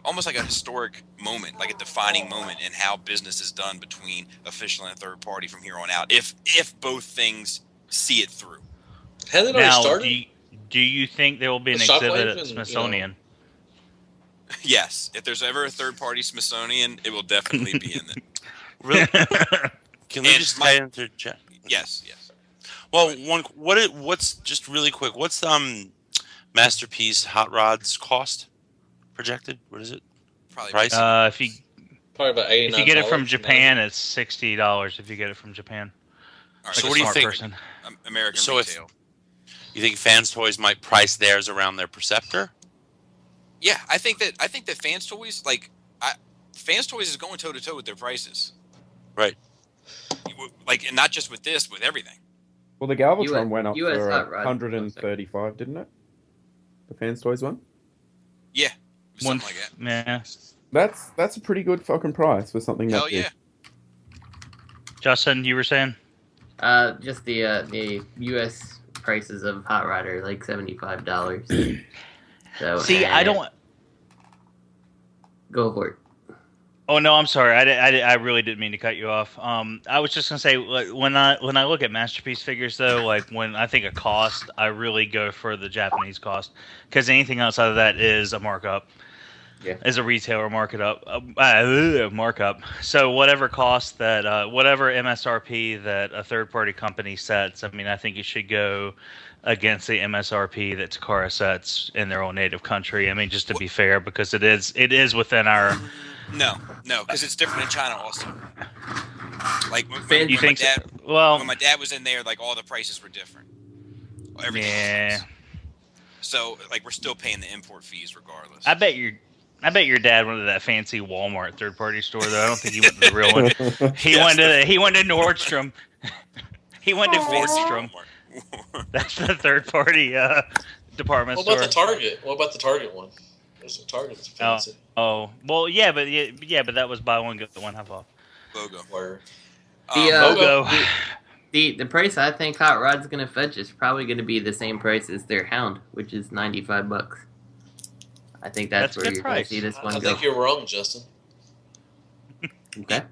almost like a historic moment, like a defining moment in how business is done between official and third party from here on out. If both things see it through. Has it already started? Do you think there will be an exhibit at Smithsonian? Yes, if there's ever a third-party Smithsonian, it will definitely be in it. Really? Can we just tie into chat? Yes. Well, what's just really quick? What's Masterpiece Hot Rods cost projected? What is it? Probably price. Probably about $89. If you get it from Japan, it's $60. If you get it from Japan. All right, so what do you think? American retail. If you think Fanstoys might price theirs around their Perceptor? Yeah, I think that Fanstoys Fanstoys is going toe to toe with their prices, right? And not just with this, with everything. Well, the Galvatron went up for 135, didn't it? The Fanstoys one. Yeah, something like that. Yeah, that's a pretty good fucking price for something. Hell yeah. Justin, you were saying? Just the U.S. prices of Hot Rod are like $75. So, see, I don't. Go for it. Oh no, I'm sorry. I really didn't mean to cut you off. I was just gonna say, when I look at Masterpiece figures, though, like when I think of cost, I really go for the Japanese cost because anything outside of that is a markup. as a retailer markup. So whatever cost that, whatever MSRP that a third-party company sets, I mean, I think you should go against the MSRP that Takara sets in their own native country. I mean, just to be fair, because it is within our. No, because it's different in China also. Like when my dad was in there, like all the prices were different. Everything was. So like we're still paying the import fees regardless. I bet your dad went to that fancy Walmart third-party store though. I don't think he went to the real one. He went to Nordstrom. He went to Nordstrom. That's the third-party department store. What about the Target? What about the Target one? There's some Target that's fancy. Well, yeah, but that was buy one get one half off. Logo. Logo. The price I think Hot Rod's gonna fetch is probably gonna be the same price as their Hound, which is $95. I think that's where you're gonna see this one go. I think you're wrong, Justin. Okay.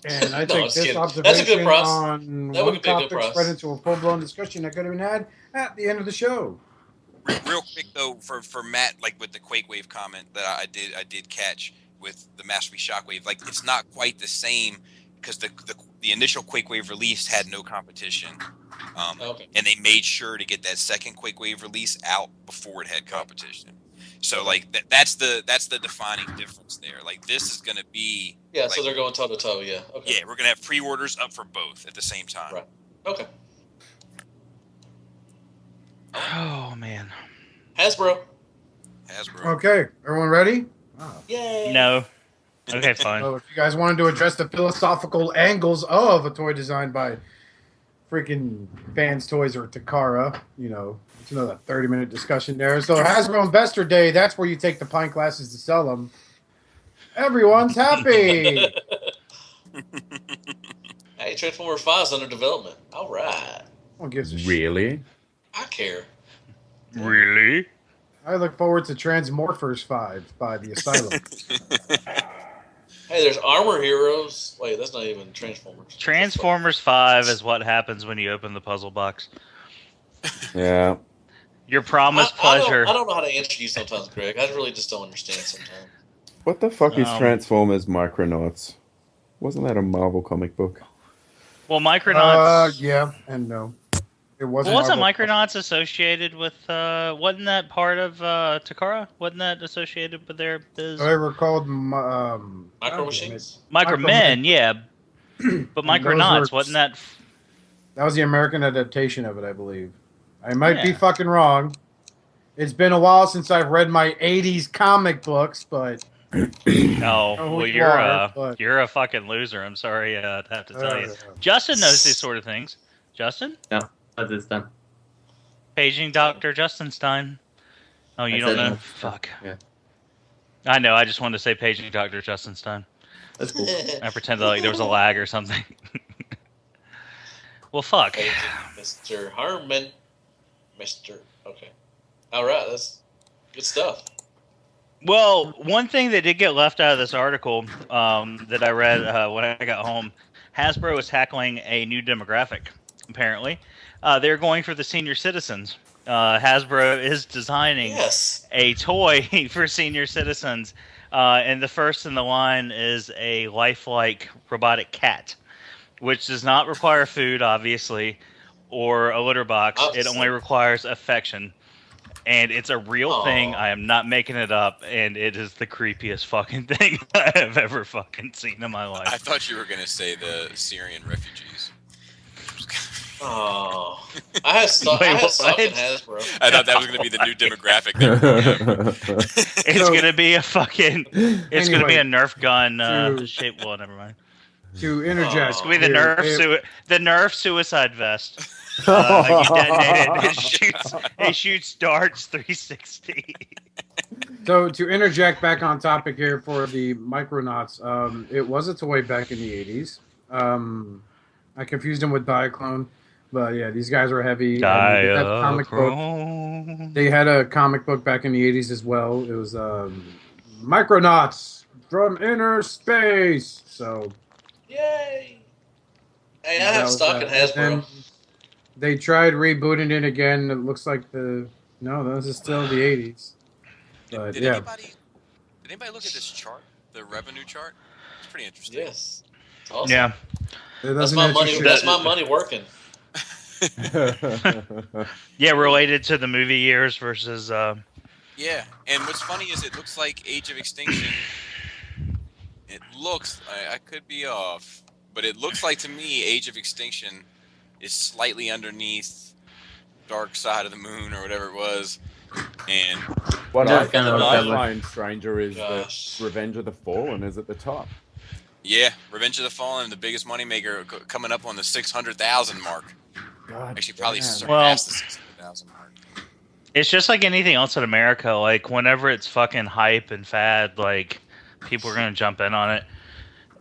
And I think this observation on one topic spread into a full-blown discussion that could have been had at the end of the show. Real quick though, for Matt, like with the Quake Wave comment that I did catch with the Masterpiece Shockwave, like it's not quite the same because the initial Quake Wave release had no competition, and they made sure to get that second Quake Wave release out before it had competition. So like that's the defining difference there. Like this is going to be so they're going toe to toe. Yeah. Okay. Yeah, we're going to have pre-orders up for both at the same time. Right. Okay. Oh man. Hasbro. Okay, everyone ready? Yay. No. Okay, fine. So if you guys wanted to address the philosophical angles of a toy designed by freaking Fanstoys or Takara, it's another 30-minute discussion there. So Hasbro Investor Day, that's where you take the pint glasses to sell them. Everyone's happy. Hey, Transformers 5 is under development. All right. One gives a Really? I care. Really? I look forward to Transmorphers 5 by the Asylum. Hey, there's Armor Heroes. Wait, that's not even Transformers. Transformers 5 is what happens when you open the puzzle box. Yeah. Your promised pleasure. I don't know how to answer you sometimes, Greg. I really just don't understand sometimes. What the fuck is Transformers Micronauts? Wasn't that a Marvel comic book? Well, Micronauts... yeah, and no. It wasn't. Wasn't Micronauts associated with... wasn't that part of Takara? Wasn't that associated with their... They were called... Micro Machines? Micromen, yeah. But Micronauts, wasn't that... That was the American adaptation of it, I believe. I might be fucking wrong. It's been a while since I've read my 80s comic books, but... well, you're a fucking loser. I'm sorry to have to tell you. Justin knows these sort of things. Justin? No, what's this done? Paging Dr. Justin Stein. Oh, you don't know? No. Fuck. Yeah. I know. I just wanted to say paging Dr. Justin Stein. That's cool. I pretended like there was a lag or something. Well, fuck. Paging Mr. Harmon. Okay. All right. That's good stuff. Well, one thing that did get left out of this article that I read when I got home, Hasbro is tackling a new demographic, apparently. They're going for the senior citizens. Hasbro is designing a toy for senior citizens, and the first in the line is a lifelike robotic cat, which does not require food, obviously, or a litter box. It only requires affection. And it's a real thing. I am not making it up, and it is the creepiest fucking thing I have ever fucking seen in my life. I thought you were going to say the Syrian refugees. Oh, I had stock in Hasbro. I thought that was going to be the new demographic. It's going to be a fucking... It's going to be a Nerf gun shaped... Well, never mind. To interject. It's going to be the Nerf suicide vest. You detonate it. It shoots darts 360. So to interject back on topic here for the Micronauts, it was a toy back in the 80s. I confused them with Diaclone, but yeah, these guys were heavy. They had a comic book back in the 80s as well. It was Micronauts from Inner Space. So yay! Hey, I have stock in Hasbro. They tried rebooting it again. It looks like this is still the 80s. But did anybody anybody look at this chart? The revenue chart? It's pretty interesting. Yes. It's awesome. Yeah. That's my money. That's my money working. Yeah, related to the movie years versus. Yeah, and what's funny is it looks like Age of Extinction. It looks. I could be off, but it looks like to me Age of Extinction is slightly underneath Dark Side of the Moon or whatever it was, and what I find stranger is that Revenge of the Fallen is at the top. Yeah, Revenge of the Fallen, the biggest moneymaker, coming up on the 600,000 mark. God, actually probably surpassed the 600,000 mark. It's just like anything else in America. Like whenever it's fucking hype and fad, like people are gonna jump in on it,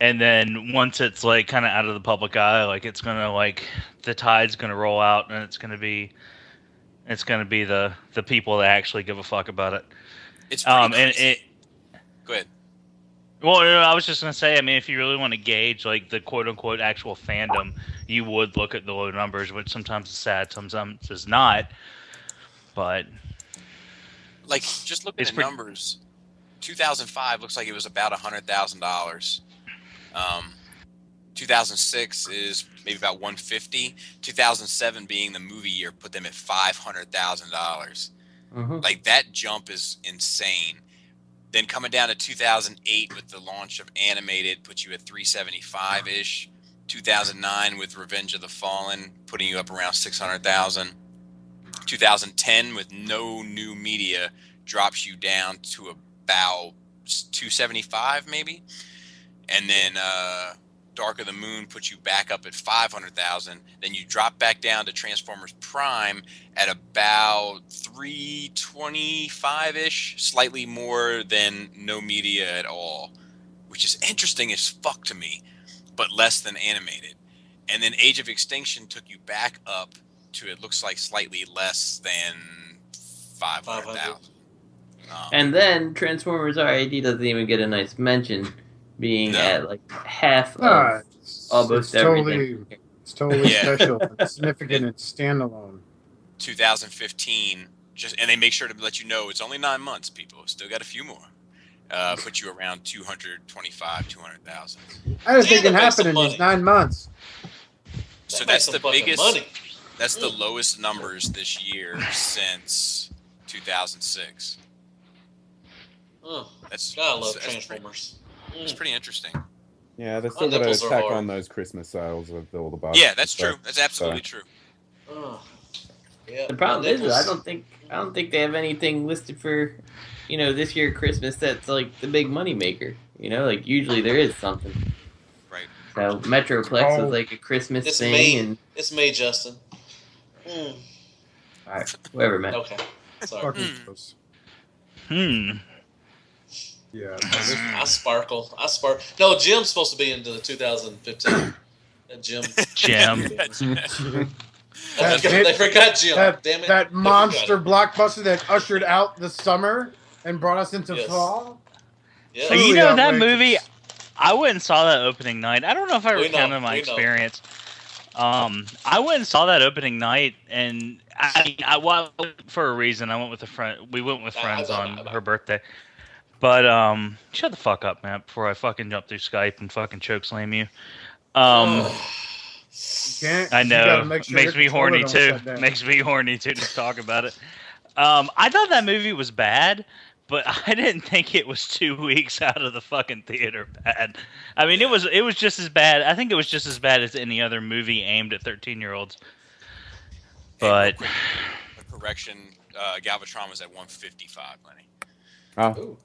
and then once it's like kind of out of the public eye, like it's gonna like the tide's gonna roll out, and it's gonna be the people that actually give a fuck about it. It's and it. Go ahead. Well, I was just gonna say. I mean, if you really want to gauge like the quote unquote actual fandom, you would look at the low numbers, which sometimes is sad, sometimes is not. But like, just look at the numbers. 2005 looks like it was about $100,000. 2006 is maybe about 150. 2007 being the movie year put them at $500,000. Like that jump is insane. Then coming down to 2008 with the launch of Animated put you at 375-ish. 2009 with Revenge of the Fallen putting you up around 600,000. 2010 with no new media drops you down to about 275 maybe. And then Dark of the Moon puts you back up at 500,000. Then you drop back down to Transformers Prime at about 325-ish, slightly more than no media at all, which is interesting as fuck to me, but less than Animated. And then Age of Extinction took you back up to, it looks like, slightly less than 500,000. And then Transformers RID doesn't even get a nice mention, being at like half of almost everything. It's totally special, and significant, and standalone. 2015, and they make sure to let you know it's only 9 months, people. Still got a few more. Put you around 225, 200,000. I just think it can happen in these 9 months. So that's the biggest. Money. That's the lowest numbers this year since 2006. Oh, that's God, I love Transformers. It's pretty interesting. Yeah, they're still going to attack on those Christmas sales with all the bugs. Yeah, that's true. That's absolutely true. Oh. Yeah, the problem is, I don't think they have anything listed for, this year Christmas that's like the big money maker. Like usually there is something. Right. So Metroplex was like a Christmas thing, and it's May, Justin. All right, whoever, man. Okay, sorry. Yeah, I sparkle. No, Jim's supposed to be into the 2015. Jim. They forgot Jim. Damn it. That monster blockbuster that ushered out the summer and brought us into fall. Yeah. That movie, I went and saw that opening night. I don't know if I recounted my experience. I went and saw that opening night, and I for a reason. I went with a friend. We went with friends on her birthday. But shut the fuck up, man, before I fucking jump through Skype and fucking chokeslam you. I know. Makes me horny too. Makes me horny too to talk about it. I thought that movie was bad, but I didn't think it was 2 weeks out of the fucking theater bad. I mean, it was just as bad. I think it was just as bad as any other movie aimed at 13-year-olds. But a correction, Galvatron was at 155, Lenny. Oh.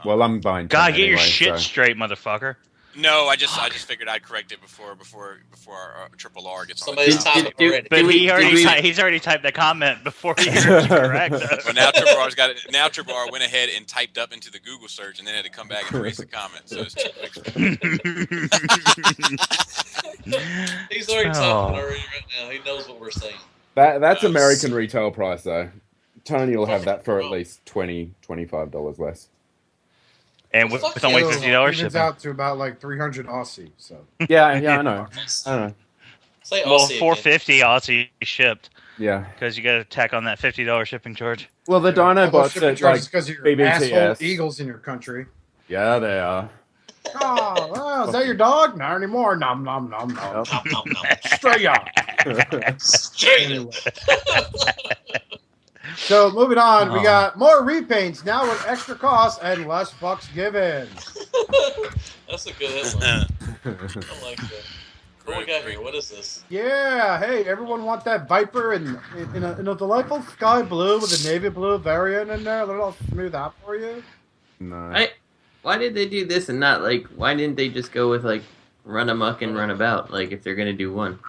Well, I'm buying. God, get your shit straight, motherfucker. No, I just figured I'd correct it before our Triple R gets on. Somebody's typed already. But he's already typed the comment before you correct us. Well, now Triple R's got it. Now Triple R went ahead and typed up into the Google search, and then had to come back and erase the comment. So it's he's already talking already right now. He knows what we're saying. That's American retail price though. Tony will have that for at least $20, $25 less. And with only $50 shipping. It's out to about like 300 Aussie. So yeah, I know. Say well, Aussie $450 Aussie shipped. Yeah. Because you got to tack on that $50 shipping charge. Well, the Dinobots are like because of your asshole BBTS. eagles in your country. Yeah, they are. Oh, well, is that your dog? Not anymore. Nom nom nom nom. Nope. Nom nom nom. Straight up. Anyway. So moving on, we got more repaints now with extra costs and less fucks given. That's a good headline. I like that. What we got here? What is this? Yeah, hey, everyone want that Viper in a delightful sky blue with a navy blue variant in there? Let it all smooth out for you. No. Why did they do this and not like? Why didn't they just go with like run amok and run about? Like if they're gonna do one.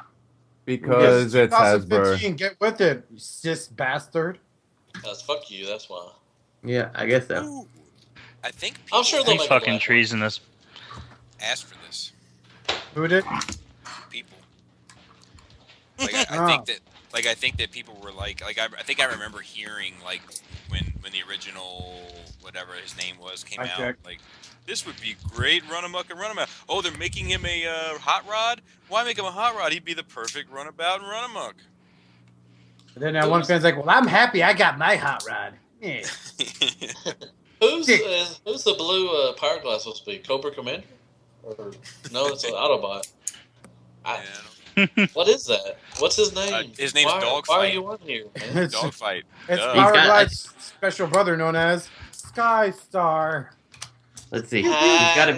Because it's Hasbro. Get with it, you cis bastard. That's fuck you. That's why. Yeah, I guess so. Ooh. I think I'm sure they'll Any make fucking a trees in this. asked for this. Who did? People. Like I think that people were like I think I remember hearing like when the original whatever his name was came out, like this would be great, run amok and run amok. Oh, they're making him a hot rod. Why make him a hot rod? He'd be the perfect runabout and run amok. And then that one fan's like, well, I'm happy I got my hot rod. Yeah. Who's the blue power glass supposed to be? Cobra Commander? Or no, it's an Autobot. What is that? What's his name? His name's Dogfight. Why are you on here, man? Dogfight. It's Powerglide's special brother known as Sky Star. Let's see. He's got to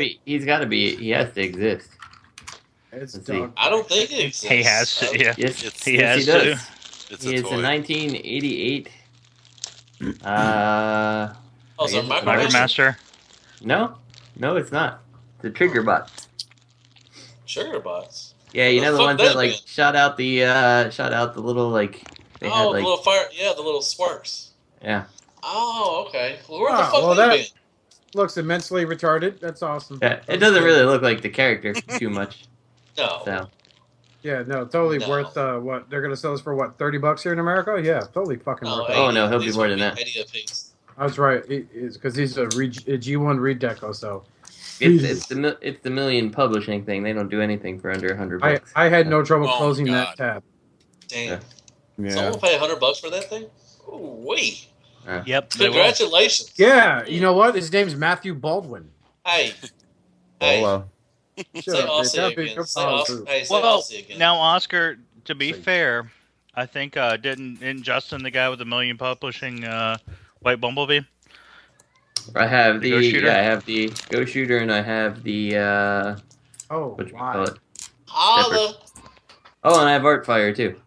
be. He has to exist. It's I don't think it exists. He has to. Yeah. Yes, he has he does. to. He is a 1988. Micromaster? No, it's not. The Trigger Bot. Trigger Bots. Yeah, you know the ones that like shot out the little like. They had, the like, little fire. Yeah, the little sparks. Yeah. Oh, okay. Well, where the fuck they been? Looks immensely retarded. That's awesome. Yeah, it doesn't really look like the character too much. No. So. Yeah, no, totally worth what they're gonna sell us for what, $30 here in America? Yeah, totally fucking worth it. Oh no, he'll be more than that. I was right. It's because he's a G1 redeco, so it's the Million Publishing thing. They don't do anything for under $100. I had no trouble closing that tab. Damn. Yeah. Someone pay $100 for that thing? Oh wait. Yep. Congratulations. Yeah, you know what? His name's Matthew Baldwin. Hey. Hello. Say Aussie again. Well, now Oscar, to be fair, I think didn't Justin, the guy with the Million Publishing, White Bumblebee? I have the Ghost Shooter? I have the Ghost Shooter, and I have the what you call it? Holla. Oh, and I have Artfire too.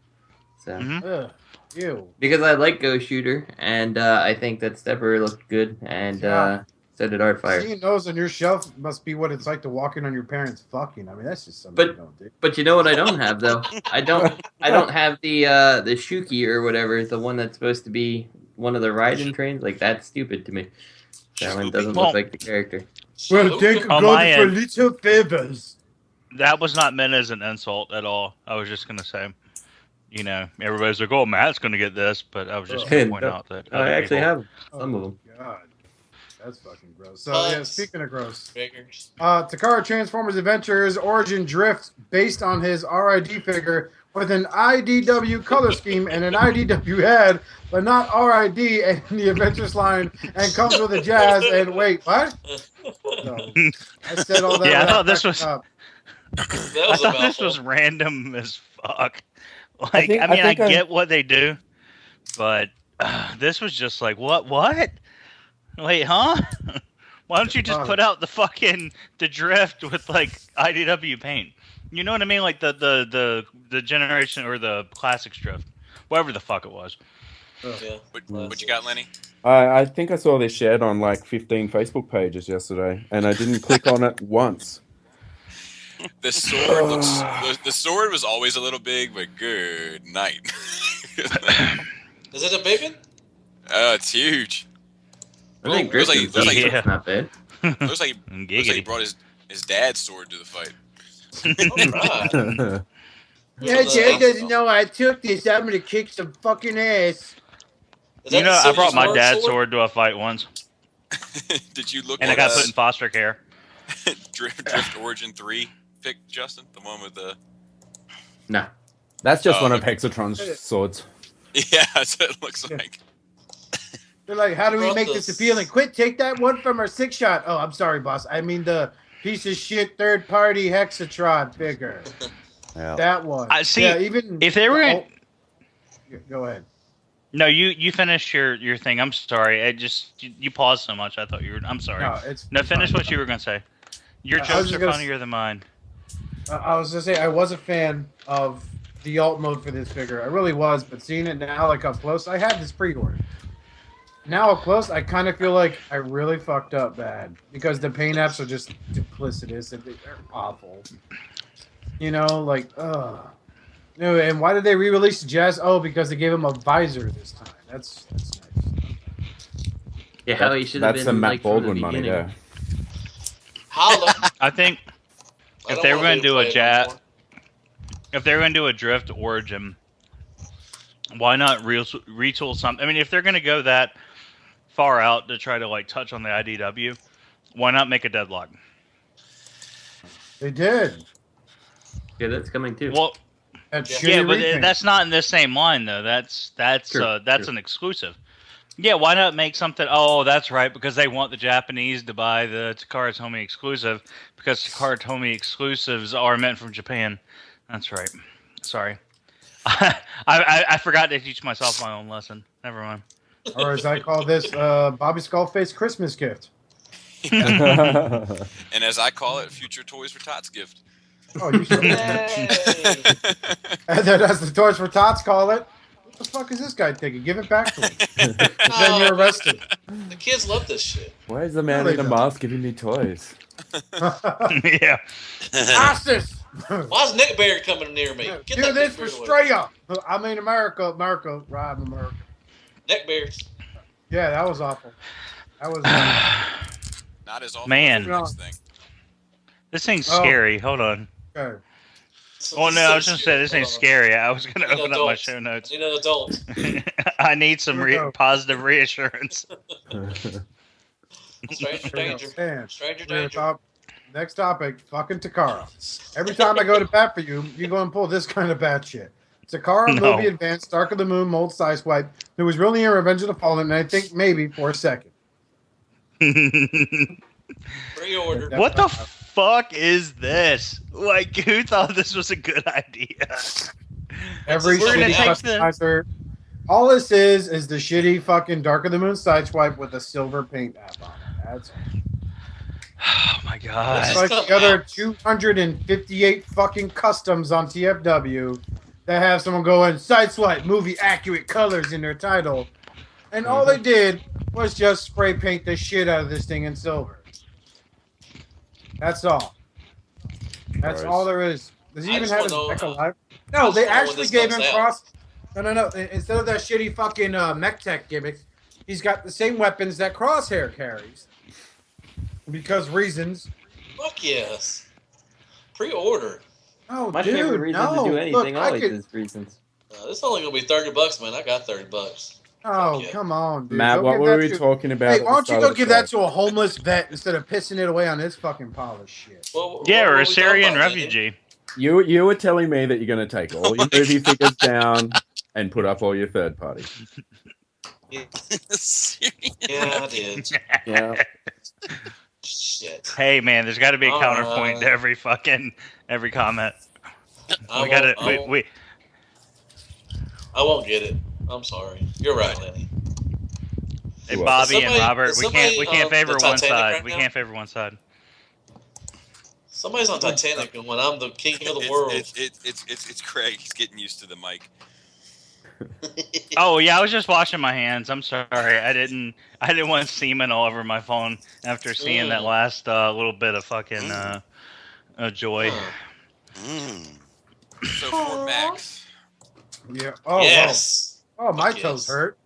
So ew. Because I like Ghost Shooter, and I think that Stepper looked good, and so did Artfire. Seeing those on your shelf must be what it's like to walk in on your parents fucking. I mean, that's just something you don't do. But you know what I don't have though? I don't have the Shuki or whatever, the one that's supposed to be one of the riding trains. Like, that's stupid to me. That one doesn't look like the character. Well, thank God for little favors. That was not meant as an insult at all. I was just gonna say, you know, everybody's like, "Oh, Matt's gonna get this," but I was just gonna point out that I actually have some of them. God. That's fucking gross. So, yeah, speaking of gross. Takara Transformers Adventures Origin Drift, based on his RID figure, with an IDW color scheme and an IDW head, but not RID in the Adventures line, and comes with a jazz. And wait, what? No. I said all that. Yeah, I thought this was. I thought this was random as fuck. Like, I get what they do, but this was just like, what? Wait, huh? Why don't you just put out the drift with like IDW paint? You know what I mean? Like the generation or the classics drift, whatever the fuck it was. Yeah. What you got, Lenny? I think I saw this shared on like 15 Facebook pages yesterday, and I didn't click on it once. The sword the sword was always a little big, but good night. Is it a big one? It's huge. I think looks like not bad. Looks like he brought his dad's sword to the fight. Alright. Yeah, Jay doesn't know I took this. I'm gonna kick some fucking ass. You know, I brought my dad's sword to a fight once. Did you look? And I got put in foster care. Drift Origin 3 pick, Justin, the one with the. No, that's just one of Hexatron's swords. Yeah, that's what it looks like. They're like, how do we Brought make this- this appealing? Quit, take that one from our 6-shot. Oh, I'm sorry, boss. I mean the piece of shit third-party Hexatron figure. Yeah. That one. I see. Yeah, even If they were oh, go ahead. No, you finished your thing. I'm sorry. You paused so much. I thought you were. I'm sorry. No, Finish what you were gonna say. Your jokes are funnier than mine. I was gonna say I was a fan of the alt mode for this figure. I really was, but seeing it now, like up close, I had this pre-order. Now up close, I kind of feel like I really fucked up bad because the paint apps are just duplicitous and they're awful. You know, like, no, and why did they re-release Jazz? Oh, because they gave him a visor this time. That's nice. Yeah, how he should have been. That's some Matt like, from the Baldwin money beginning. there. Holla. I think I if don't they were wanna going to do a play it jab, anymore. if they were going to do a drift origin, why not retool something? I mean, if they're going to go that far out to try to like touch on the IDW, why not make a deadlock? They did. Yeah, that's coming too. Well, That yeah, shitty but repaint. that's not in the same line though. That's True, an exclusive. Yeah, why not make something? Oh, that's right, because they want the Japanese to buy the Takara Tomy exclusive, because Takara Tomy exclusives are meant from Japan. That's right. Sorry, I forgot to teach myself my own lesson. Never mind. Or as I call this, Bobby Skullface Christmas gift. And as I call it, future Toys for Tots gift. Oh, you should. And then as the Toys for Tots call it, what the fuck is this guy thinking? Give it back to him. Then you're arrested. The kids love this shit. Why is the man No, in they the don't. mask giving me toys? Yeah. Isis! Why's Nick Barry coming near me? Get Do that this Nick for Barry away. straight up. I mean, America, right, America. Neck bears. Yeah, that was awful. That was. Not as awful Man. as the next thing. This thing's Oh. scary. Hold on. Okay. Oh no, I was gonna say this ain't Hold on. scary. I was gonna I need open up my adults. show notes. I need an adult. I need some positive reassurance. Stranger danger. Man, Stranger we're danger. top- next topic, fucking Takara. Every time I go to bat for you, you go and pull this kind of bad shit. Takara No. movie advanced Dark of the Moon mold size wipe, who was really in Revenge of the Fallen, and I think maybe for a second. Pre-order. What the fuck is this? Like, who thought this was a good idea? Every We're gonna shitty take customizer. All this is the shitty fucking Dark of the Moon side swipe with a silver paint app on it. That's Oh my god. it's like the other 258 fucking customs on TFW that have someone going side swipe movie accurate colors in their title, and all they did was just spray paint the shit out of this thing in silver. That's all. That's all there is. Does he I even just have his wanna mech know, alive? I No, just they wanna know when actually this gave comes him out. cross. No. Instead of that shitty fucking mech tech gimmick, he's got the same weapons that Crosshair carries. Because reasons. Fuck yes. Pre-order. Oh, My dude, favorite reason no. to do anything Look, always I could, is reasons. This is only gonna be $30, man. I got $30. Oh, yeah. come on, dude. Matt, Go what give were that we to- talking about? Hey, at why the don't you start go of the give that show? to a homeless vet instead of pissing it away on his fucking polished shit? Yeah, or what a we talking Syrian about, Jenny? refugee. You were telling me that you're going to take all your movie figures down and put up all your third party. Yeah, I did. Yeah. Shit. Hey man, there's got to be a All counterpoint to right. every comment. I We got to. won't- We I won't get it. I'm sorry. You're right, Lenny. Hey, Well, Bobby somebody- and Robert, we somebody, can't the favor one Titanic side. right We now? can't favor one side. Somebody's on Titanic, and when I'm the king of the world, It's Craig. He's getting used to the mic. Oh yeah, I was just washing my hands. I'm sorry. I didn't want semen all over my phone after seeing that last little bit of fucking joy. So for Max, Yeah. Oh, yes. Oh, my Fuck toes yes. hurt.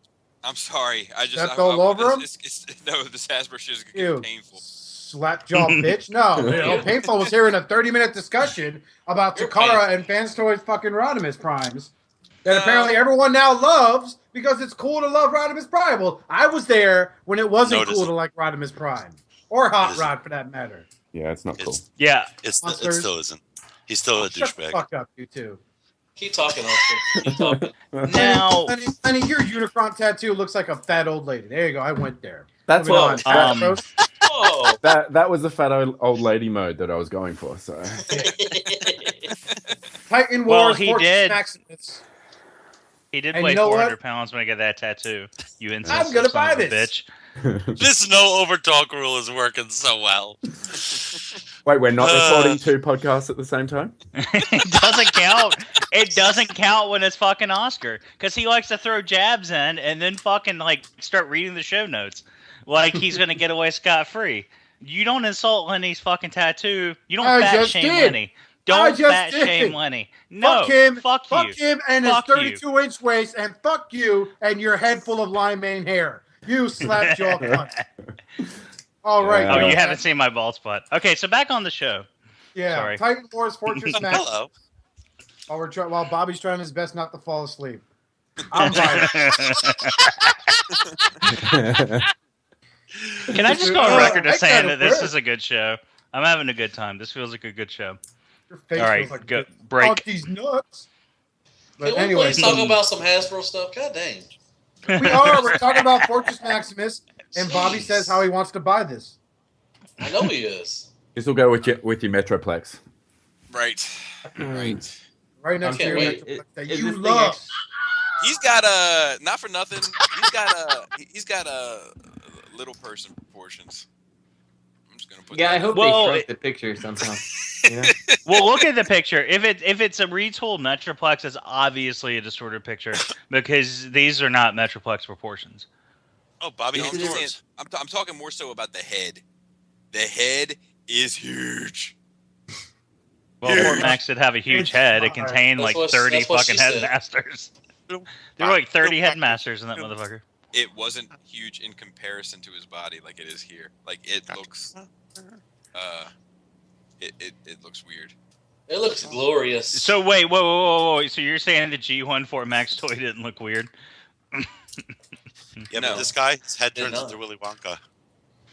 I'm sorry. I just That's all over him? No, this Hasbro shit is Ew. getting painful. Slapjaw bitch. No, Painful was hearing a 30-minute discussion about You're Takara and Fanstoys fucking Rodimus Primes that apparently everyone now loves because it's cool to love Rodimus Prime. Well, I was there when it wasn't No, it cool isn't. to like Rodimus Prime or Hot It isn't. Rod for that matter. Yeah, it's not cool. It's, Yeah. it Monsters. still isn't. He's still a Shut the douchebag. fuck up, you two. Keep talking, Oscar. Keep talking. Now, Lenny, your Unicron tattoo looks like a fat old lady. There you go. I went there. That's Moving what on. Oh, that was the fat old lady mode that I was going for. So Titan Wars. Well, he Fortress did. Maximus. He did And weigh you know 400 what? pounds when I got that tattoo. You I'm insensitive gonna son buy of a this. bitch. This no overtalk rule is working so well. wait, we're not recording 2 podcasts at the same time? It doesn't count. It doesn't count when it's fucking Oscar, because he likes to throw jabs in and then fucking like start reading the show notes, like he's gonna get away scot free. You don't insult Lenny's fucking tattoo. You don't fat shame Lenny. Don't fat shame Lenny. No, fuck him. Fuck you. Fuck him and Fuck his 32-inch waist, and fuck you and your head full of lime mane hair. You slapjaw cunt. All right. Oh, you haven't seen my bald spot. Okay, so back on the show. Yeah. Sorry. Titan Wars Fortress Max. Hello. While Bobby's trying his best not to fall asleep. I'm buying it. Can I just go on record as saying that this is a good show? I'm having a good time. This feels like a good show. Your face All right, feels like go break. Fuck these nuts. But Can we anyway, please talk about some Hasbro stuff? God dang. we're talking about Fortress Maximus, and Bobby says how he wants to buy this. I know he is. This will go with your Metroplex. Right. Right next to your wait. Metroplex that Is you this thing love. He's got a not for nothing. He's got a little person proportions. I'm just gonna put. Yeah, that I hope Well, they shrunk the picture somehow. You know? Well, look at the picture. If it's a retooled Metroplex, it's obviously a distorted picture because these are not Metroplex proportions. Oh, Bobby, Yes, I'm, it saying, is. I'm talking more so about the head. The head is huge. Well, Fort Max did have a huge head. It contained like 30 fucking headmasters. There were like 30 headmasters in that motherfucker. It wasn't huge in comparison to his body like it is here. Like it looks it looks weird. It looks glorious. So wait, whoa. So you're saying the G1 Fort Max toy didn't look weird? Yeah, No. but this guy, his head Did turns not. into Willy Wonka.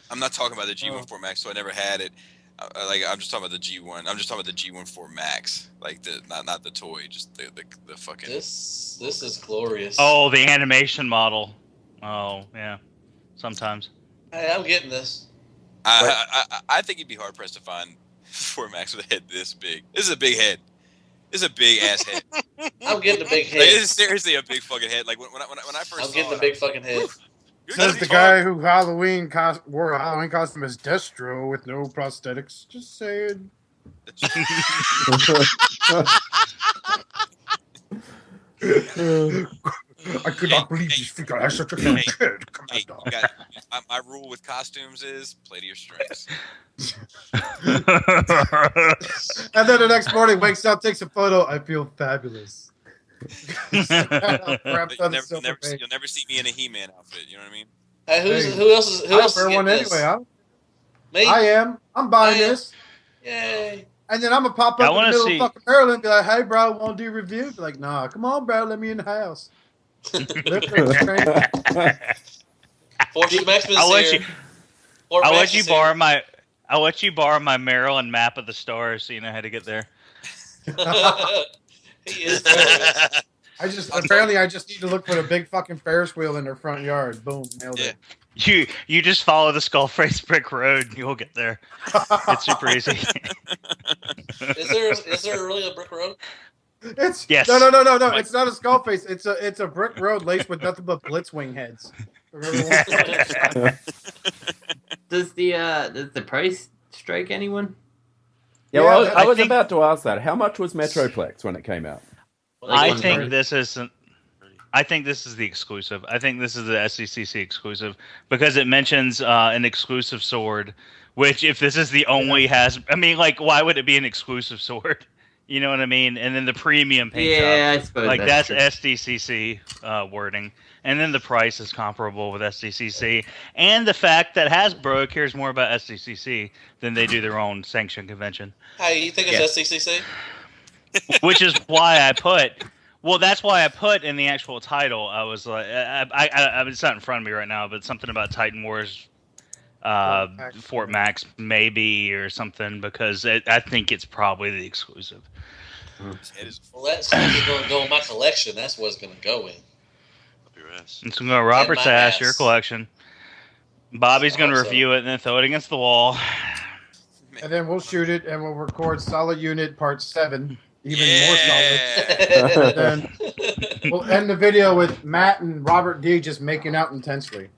I'm not talking about the G1 Fort Max, so I never had it. I'm just talking about the G1. I'm just talking about the G1 Fort Max, like the not the toy, just the fucking. This is glorious. Oh, the animation model. Oh yeah, sometimes. Hey, I'm getting this. I think you'd be hard pressed to find Fort Max with a head this big. This is a big head. This is a big ass head. I'm getting a big head. Like, this is seriously a big fucking head. Like when I first. I'm getting a big fucking head. Says the guy who wore a Halloween costume as Destro with no prosthetics. Just saying. I could not believe this figure has such a huge head. Hey, my rule with costumes is play to your strengths. And then the next morning, wakes up, takes a photo. I feel fabulous. You'll never see me in a He-Man outfit. You know what I mean? Hey, who else is I wear getting one this? anyway. Me? I am. I'm buying this. Yay. And then I'm going to pop up in the middle see- of fucking Maryland and be like, hey, bro, want to do a review? Be like, nah, come on, bro, let me in the house. Fortress Maximus I'll let here. you. Fort I'll Max let you is borrow my. I'll let you borrow my Maryland map of the stars so you know how to get there. here. He is glorious. I just need to look for the big fucking Ferris wheel in their front yard. Boom, nailed it. You just follow the Skullface brick road and you'll get there. It's super easy. Is there really a brick road? It's Yes. No. It's not a skull face. It's a brick road laced with nothing but blitzwing heads. Does the price strike anyone? Yeah, well, I was think- about to ask that. How much was Metroplex when it came out? I think this isn't. I think this is the exclusive. I think this is the SCCC exclusive because it mentions an exclusive sword. Which, if this is the only why would it be an exclusive sword? You know what I mean? And then the premium paint job. Yeah, I suppose that's true. SDCC wording. And then the price is comparable with SDCC. And the fact that Hasbro cares more about SDCC than they do their own sanction convention. Hey, you think it's SCCC? Which is why I put... Well, that's why I put in the actual title. I was like... it's not in front of me right now, but something about Titan Wars Fort Max maybe or something because I think it's probably the exclusive. His head is. Well, that stuff is going to go in my collection. That's what's going to go in. Up your ass. It's going to go Robert's my ass, ass. your collection. Bobby's going to review it and then throw it against the wall. And then we'll shoot it and we'll record Solid Unit Part 7. Even more Yeah. solid. And then we'll end the video with Matt and Robert D just making out intensely.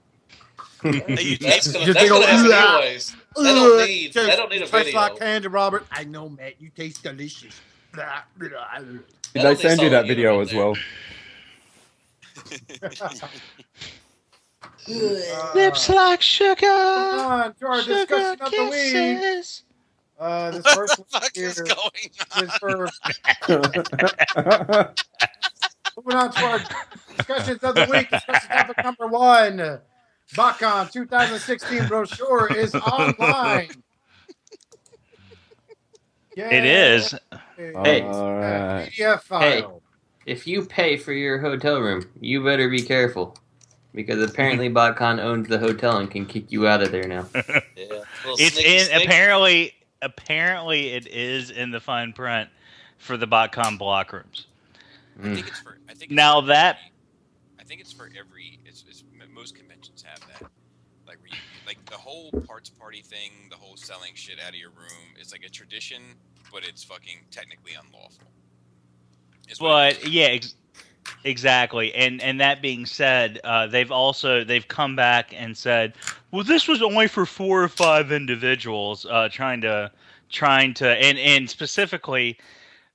That's going Just to go, happen "Ooh, anyways. That don't need a Tastes video. like candy, Robert. I know, Matt. You taste delicious. Blah, blah. Did I they don't think send you Solid that Unit video right as there. well? Lips like sugar. Come on, to our Sugar discussion of the week. kisses. This first one What the here fuck is going is for moving on to our discussions of the week. Discussion topic number 1. Botcon 2016 brochure is online. It is. Hey. All right. PDF file. Hey. If you pay for your hotel room, you better be careful. Because apparently Botcon owns the hotel and can kick you out of there now. Yeah. It's in apparently it is in the fine print for the Botcon block rooms. I think it's for. I think it's Now for that- every, I think it's for every. It's most conventions have that. Like the whole parts party thing, the whole selling shit out of your room is like a tradition, but it's fucking technically unlawful. Is what it But is. yeah, exactly. And that being said, they've come back and said, well, this was only for 4 or 5 individuals, trying to and specifically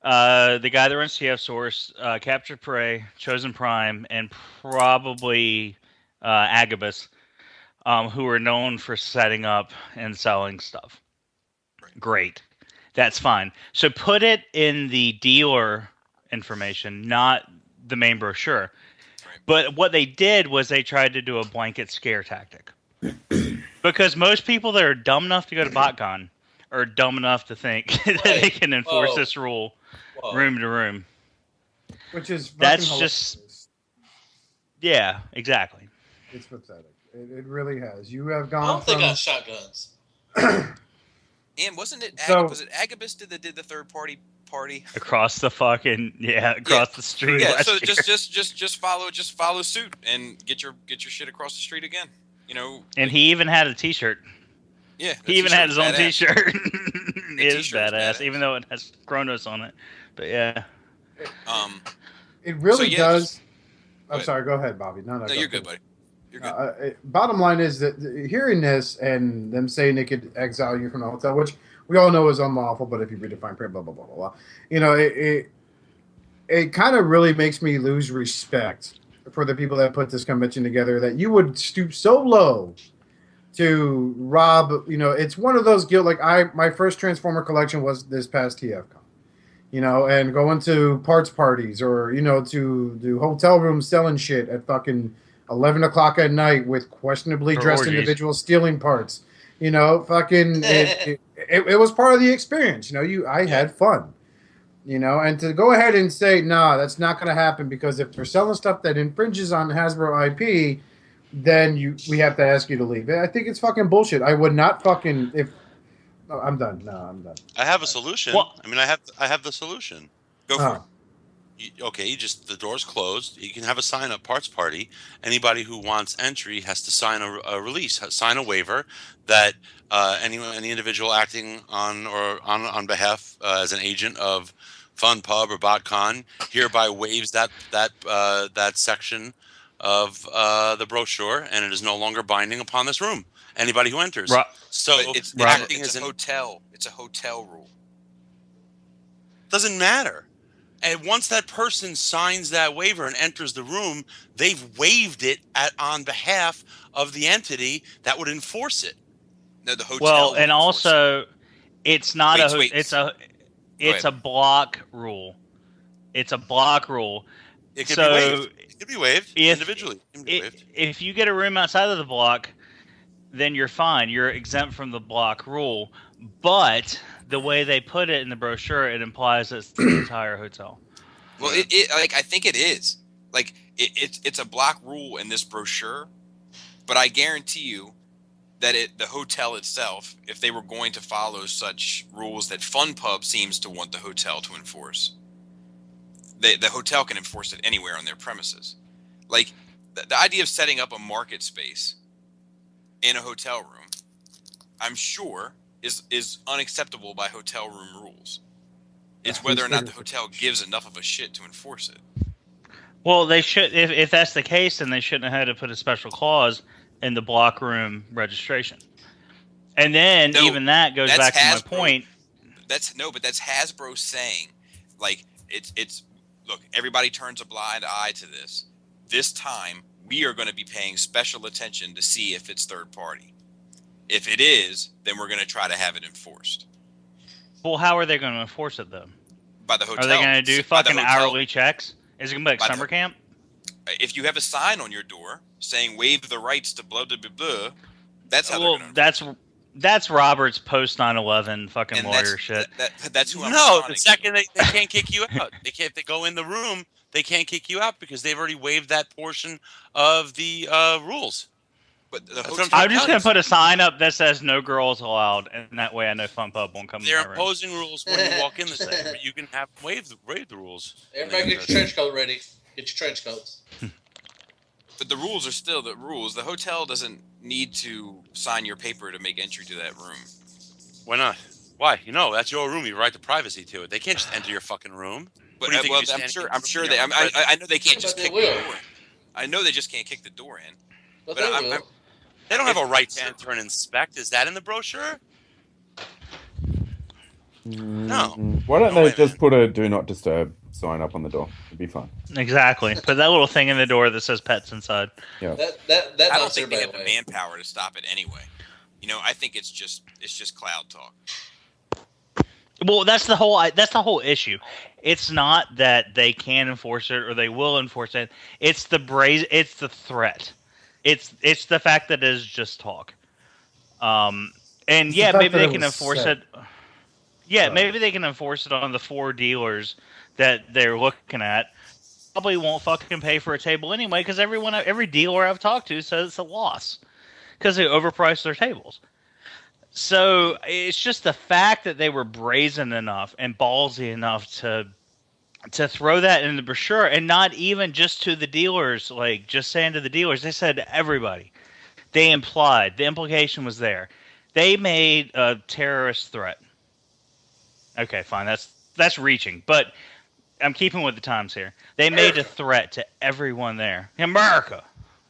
the guy that runs TF Source, Captured Prey, Chosen Prime, and probably Agabus, who are known for setting up and selling stuff. Great. That's fine. So put it in the dealer information, not the main brochure. But what they did was they tried to do a blanket scare tactic. Because most people that are dumb enough to go to BotCon are dumb enough to think that they can enforce this rule room to room. Which is That's fucking just hilarious. Yeah, exactly. It's pathetic. It really has. You have I gone don't think from I got shotguns. And wasn't it? So- Was it Agabus did the third party? Across the fucking across the street. Yeah, last so year. just follow suit and get your shit across the street again. You know. And he even had a T-shirt. Yeah, He even had his own badass. T-shirt. The It is T-shirt's badass, even though it has Kronos on it. But yeah. It really So, yeah, does. just- I'm sorry. Go ahead, Bobby. No, No, you're good, buddy. You're good. Bottom line is that hearing this and them saying they could exile you from the hotel, which we all know is unlawful, but if you read the fine print, blah blah blah blah blah, you know, it kind of really makes me lose respect for the people that put this convention together. That you would stoop so low to rob. You know, it's one of those guilt. Like my first Transformer collection was this past TFCon. You know, and going to parts parties or to do hotel rooms selling shit at fucking 11 o'clock at night with questionably Or dressed orgies. individuals stealing parts. You know, fucking it was part of the experience. You know, I had fun. You know, and to go ahead and say, nah, that's not going to happen because if they're selling stuff that infringes on Hasbro IP, then we have to ask you to leave. I think it's fucking bullshit. I would not fucking No, I'm done. No, I'm done. I have a solution. Well- I mean, I have the solution. Go for it. The door's closed. You can have a sign-up parts party. Anybody who wants entry has to sign a release, sign a waiver that any individual acting on behalf as an agent of Fun Pub or BotCon hereby waives that section of the brochure, and it is no longer binding upon this room. Anybody who enters. So But it's acting a as an hotel. It's a hotel rule. doesn't matter. And once that person signs that waiver and enters the room, they've waived it on behalf of the entity that would enforce it. No, the hotel. Well, will and enforce it. also, it's not Wait. it's ahead. a block rule. It's a block rule. It could So, be waived. It could be waived individually. It can be waived. If you get a room outside of the block, then you're fine. You're exempt from the block rule. But the way they put it in the brochure, it implies it's the entire hotel. Well, I think it is. Like it's a block rule in this brochure, but I guarantee you that the hotel itself, if they were going to follow such rules that Fun Pub seems to want the hotel to enforce, the hotel can enforce it anywhere on their premises. Like the idea of setting up a market space in a hotel room, I'm sure is unacceptable by hotel room rules. It's whether or not the hotel gives enough of a shit to enforce it. Well, they should. If that's the case, then they shouldn't have had to put a special clause in the block room registration. And then even that goes back to my point. But that's Hasbro saying, like, it's look, everybody turns a blind eye to this. This time, we are going to be paying special attention to see if it's third party. If it is, then we're going to try to have it enforced. Well, how are they going to enforce it, though? By the hotel. Are they going to do fucking hourly checks? Is it going to be like summer camp? If you have a sign on your door saying waive the rights to blah, blah, blah, blah, that's how they're going to That's Robert's post 9/11 fucking lawyer shit. That's who I'm No, the second they can't kick you out. If they go in the room, they can't kick you out because they've already waived that portion of the rules. But I'm just going to put a sign up that says no girls allowed, and that way I know Fun Pub won't come. They're imposing rules when you walk in the setting, but you can have waive the rules. Everybody get your trench coat ready. Get your trench coats. But the rules are still the rules. The hotel doesn't need to sign your paper to make entry to that room. Why not? Why? That's your room. You have right to privacy to it. They can't just enter your fucking room. But I'm sure they. I know they can't just kick the door in. I know they just can't kick the door in. But they don't have a right to enter and inspect. Is that in the brochure? No. Why don't they just put a do not disturb sign up on the door? It'd be fine. Exactly. Put that little thing in the door that says pets inside. Yeah. I don't think they have the manpower to stop it anyway. I think it's just cloud talk. Well, that's the whole issue. It's not that they can enforce it or they will enforce it. It's the threat. It's the fact that it is just talk. And yeah, maybe they can enforce it. Yeah, maybe they can enforce it on the 4 dealers that they're looking at. Probably won't fucking pay for a table anyway because every dealer I've talked to says it's a loss because they overpriced their tables. So it's just the fact that they were brazen enough and ballsy enough to throw that in the brochure, and not even just to the dealers, like just saying to the dealers. They said to everybody. They implied. The implication was there. They made a terrorist threat. Okay, fine. That's reaching, but I'm keeping with the times here. They made a threat to everyone there. America.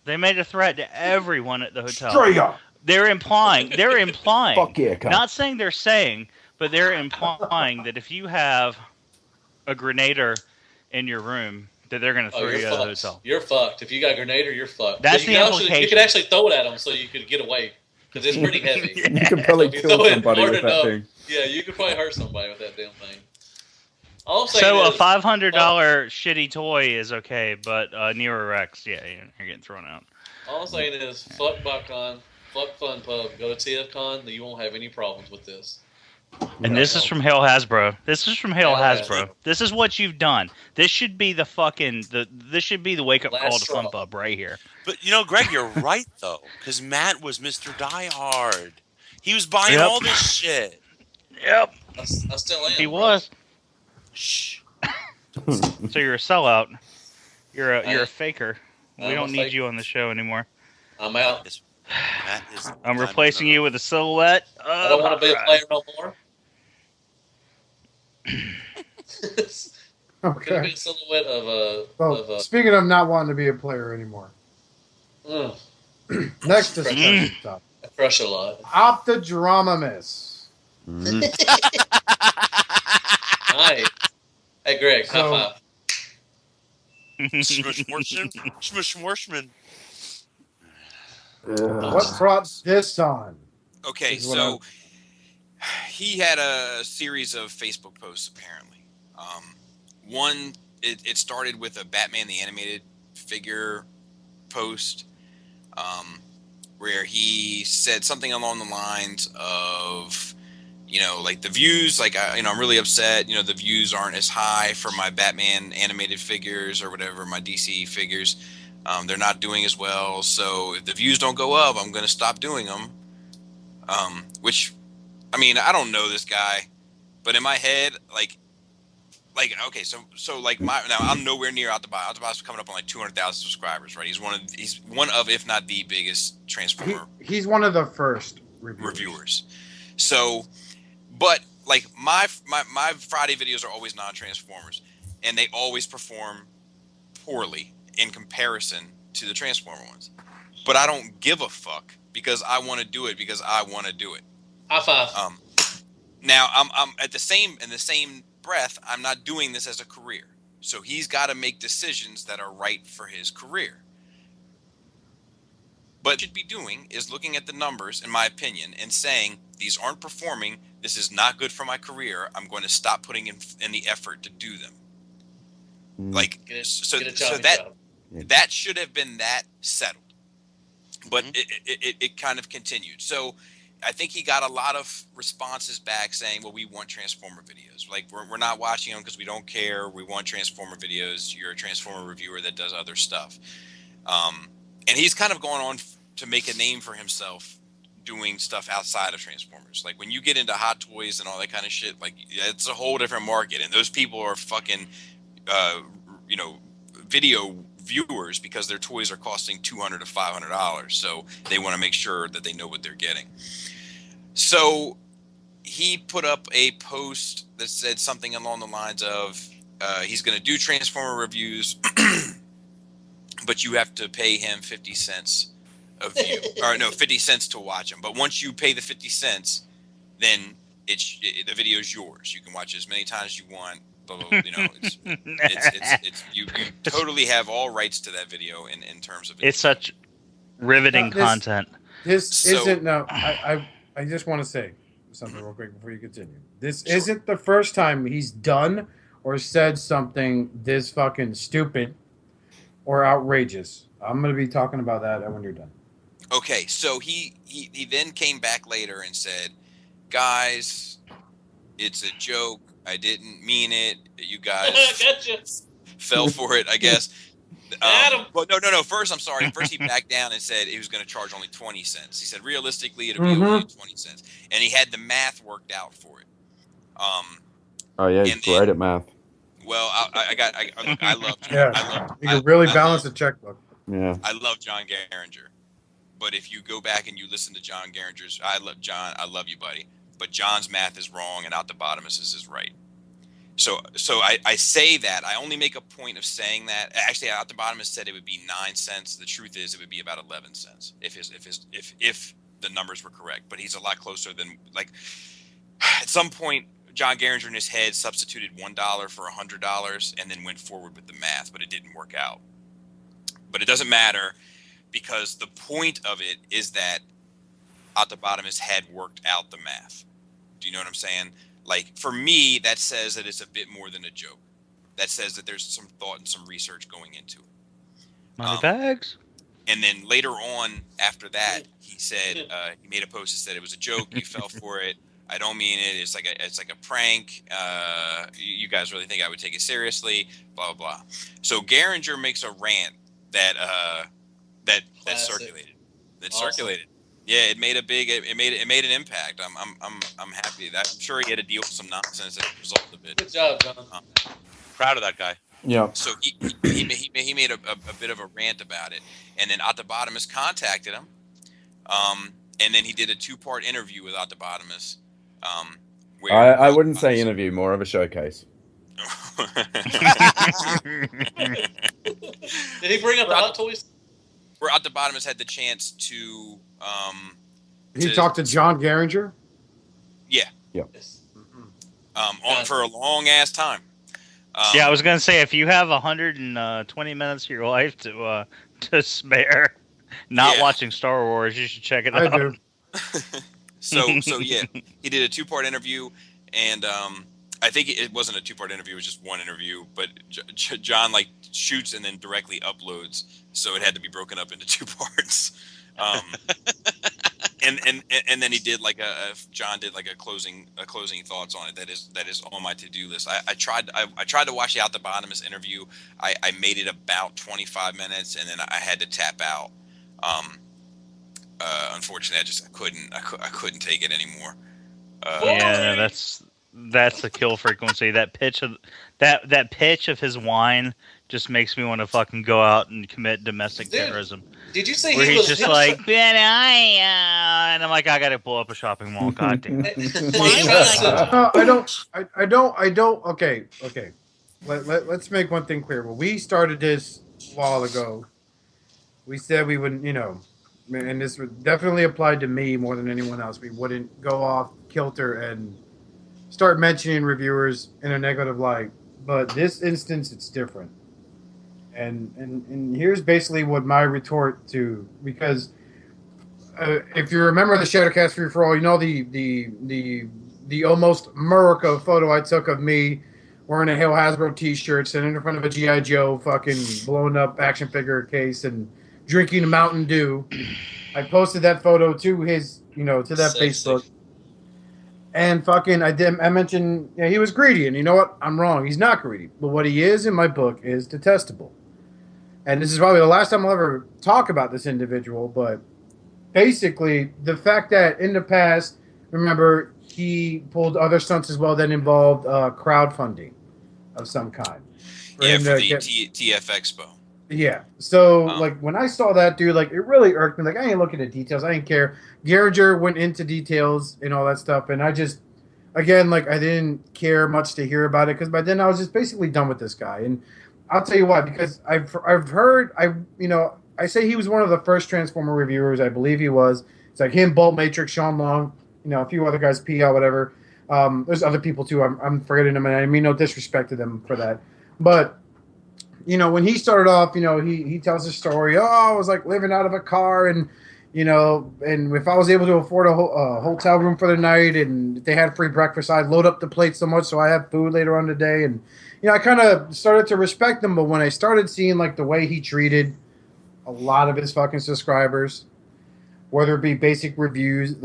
They made a threat to everyone at the hotel. Straight up. They're implying. Fuck yeah, not saying they're saying, but they're implying that if you have a grenader in your room, that they're going to throw you out of the hotel. You're fucked. If you got a grenader, you're fucked. That's the implication. You could actually throw it at them so you could get away because it's pretty heavy. You could probably kill somebody with that thing. Yeah, you could probably hurt somebody with that damn thing. All I'm saying so is, a $500 shitty toy is okay, but Nero Rex, yeah, you're getting thrown out. All I'm saying is, fuck Botcon, fuck Fun Pub, go to TFCon, you won't have any problems with this. And this is from Hail Hasbro. This is from Hail Hasbro. This is what you've done. This should be the this should be the wake up call to Fun Pub right here. But Greg, you're right though, because Matt was Mr. Die Hard. He was buying all this shit. Yep. I still am. He was. Shh. So you're a sellout. You're a faker. We don't need you on the show anymore. I'm out. I'm replacing you with a silhouette. I don't want to be a player no more. Okay. Could be a silhouette of a. Speaking of not wanting to be a player anymore. Next discussion topic. I crush a lot. Optodramamus. Hi. Hey, Greg. So, high five. Schmorshman. What brought this on? Okay, so he had a series of Facebook posts apparently. One, it started with a Batman the Animated Figure post where he said something along the lines of, like the views, like, I'm really upset, the views aren't as high for my Batman animated figures or whatever, my DC figures. They're not doing as well. So if the views don't go up, I'm going to stop doing them. Which, I don't know this guy, but in my head, like like, okay, so like now I'm nowhere near Out the Box coming up on like 200,000 subscribers, right? He's one of, if not the biggest Transformer. He's one of the first reviewers. So, but like my Friday videos are always non-Transformers, and they always perform poorly in comparison to the Transformer ones. But I don't give a fuck because I want to do it because I want to do it. High five. Now I'm in the same breath, I'm not doing this as a career. So he's got to make decisions that are right for his career. But what he should be doing is looking at the numbers, in my opinion, and saying these aren't performing. This is not good for my career. I'm going to stop putting in the effort to do them. Like so that should have been that settled. But it kind of continued. So I think he got a lot of responses back saying, well, we want Transformer videos. Like, we're not watching them because we don't care. We want Transformer videos. You're a Transformer reviewer that does other stuff. And he's kind of going on to make a name for himself doing stuff outside of Transformers. Like, when you get into Hot Toys and all that kind of shit, like, it's a whole different market. And those people are fucking, video viewers because their toys are costing $200 to $500. So they want to make sure that they know what they're getting. So he put up a post that said something along the lines of he's going to do Transformer reviews, but you have to pay him 50 cents a view, or no, 50 cents to watch him. But once you pay the 50 cents, then the video is yours. You can watch it as many times as you want. You totally have all rights to that video in terms of it's such riveting content. I just want to say something real quick before you continue. This isn't the first time he's done or said something this fucking stupid or outrageous. I'm going to be talking about that when you're done. Okay, so he then came back later and said, guys, it's a joke. I didn't mean it. You guys fell for it, I guess. Well, no. First, I'm sorry. First, he backed down and said he was going to charge only 20 cents. He said realistically, it'll be only 20 cents, and he had the math worked out for it. He's great at math. Well, I love. You can really balance a checkbook. Yeah. I love John Gehringer, but if you go back and you listen to John Gehringer's, I love you, buddy. But John's math is wrong, and Out the Bottomus is right. So I say that. I only make a point of saying that. Actually, Out the Bottomus said it would be 9 cents. The truth is, it would be about 11 cents if the numbers were correct. But he's a lot closer than, like, at some point, John Gehringer in his head substituted $1 for $100 and then went forward with the math, but it didn't work out. But it doesn't matter because the point of it is that Out the Bottomus had worked out the math. Do you know what I'm saying? Like, for me, that says that it's a bit more than a joke. That says that there's some thought and some research going into it. Money bags. And then later on, after that, he said he made a post that said it was a joke. You fell for it. I don't mean it. It's like a prank. You guys really think I would take it seriously? Blah blah blah. So Gehringer makes a rant that circulated. Circulated. Yeah, it made an impact. I'm happy that I'm sure he had to deal with some nonsense as a result of it. Good job, John. Proud of that guy. Yeah. So he made a bit of a rant about it, and then Out the Bottomus contacted him, and then he did a 2-part interview with Out the Bottomus. I wouldn't say interview, more of a showcase. Did he bring up the Hot Toys? Where Out the Bottomus had the chance to he talked to John Gehringer? Yeah. Yes. For a long ass time. I was gonna say if you have 120 minutes of your life to spare, watching Star Wars, you should check it out. I do. So yeah, he did a 2-part interview, and I think it wasn't a 2-part interview; it was just one interview. But John shoots and then directly uploads, so it had to be broken up into 2 parts. And then he did John did a closing thoughts on it. That is on my to-do list. I tried to watch the Out the Bottomus interview. I made it about 25 minutes, and then I had to tap out. Unfortunately, I couldn't take it anymore. that's the kill frequency. That pitch of his whine just makes me want to fucking go out and commit domestic terrorism. Did you say where he he's was just he like, was Ben, and I'm like, I gotta blow up a shopping mall. God damn. I don't. Okay. Let's make one thing clear. When we started this a while ago, we said we wouldn't, and this would definitely applied to me more than anyone else. We wouldn't go off kilter and start mentioning reviewers in a negative light. But this instance, it's different. And here's basically what my retort to, because if you remember the Shadowcast Free for All, you know the almost Murica photo I took of me wearing a Hail Hasbro t-shirt, sitting in front of a G.I. Joe fucking blown up action figure case and drinking a Mountain Dew. I posted that photo to his, to that Facebook. And fucking, I mentioned he was greedy, and you know what? I'm wrong. He's not greedy, but what he is in my book is detestable. And this is probably the last time I'll ever talk about this individual, but basically the fact that in the past, remember, he pulled other stunts as well that involved crowdfunding of some kind. For the TF Expo. Yeah. So, when I saw that, dude, it really irked me. Like, I ain't looking at details. I didn't care. Garinger went into details and all that stuff. And I just, again, I didn't care much to hear about it because by then I was just basically done with this guy. And I'll tell you why, because I've heard, I say he was one of the first Transformer reviewers. I believe he was. It's like him, Bolt Matrix, Sean Long, a few other guys, PL, whatever. There's other people too. I'm forgetting them, and I mean no disrespect to them for that. But when he started off, he tells his story. Oh, I was living out of a car, and and if I was able to afford a hotel room for the night, and if they had free breakfast, I'd load up the plate so much so I have food later on the day. And I kind of started to respect him, but when I started seeing the way he treated a lot of his fucking subscribers, whether it be basic reviews,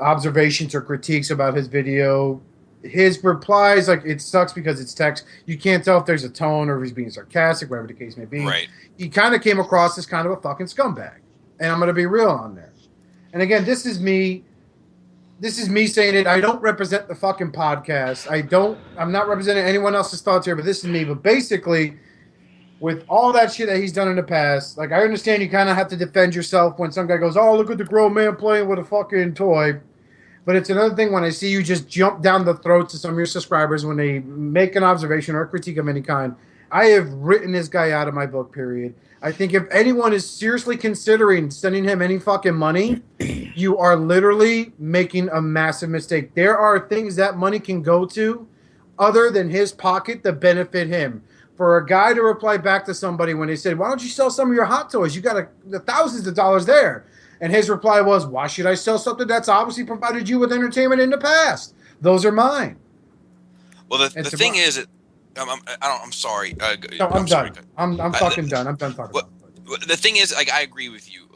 observations or critiques about his video, his replies, it sucks because it's text. You can't tell if there's a tone or if he's being sarcastic, whatever the case may be. Right. He kind of came across as kind of a fucking scumbag. And I'm going to be real on there. And again, this is me saying it. I don't represent the fucking podcast. I'm not representing anyone else's thoughts here, but this is me. But basically, with all that shit that he's done in the past, I understand you kind of have to defend yourself when some guy goes, oh, look at the grown man playing with a fucking toy. But it's another thing when I see you just jump down the throats of some of your subscribers when they make an observation or a critique of any kind. I have written this guy out of my book, period. I think if anyone is seriously considering sending him any fucking money, you are literally making a massive mistake. There are things that money can go to other than his pocket that benefit him. For a guy to reply back to somebody when they said, why don't you sell some of your hot toys? You got the thousands of dollars there. And his reply was, why should I sell something that's obviously provided you with entertainment in the past? Those are mine. Well, the thing is, I'm sorry. No, I'm done. I'm fucking done. I'm done talking about it. The thing is, I agree with you.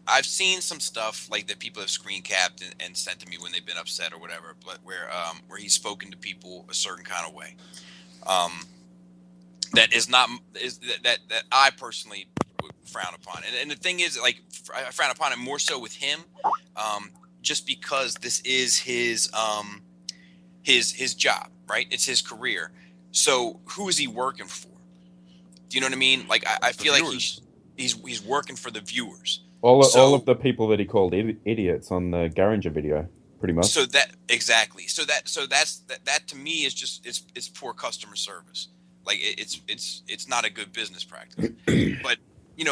I've seen some stuff that people have screen capped and sent to me when they've been upset or whatever, but where he's spoken to people a certain kind of way. That I personally would frown upon. And the thing is, I frown upon it more so with him, just because this is his job, right? It's his career. So who is he working for? Do you know what I mean? I feel like he's working for the viewers. All of the people that he called idiots on the Garinger video, pretty much. So that exactly. So that to me is just it's poor customer service. It's not a good business practice. But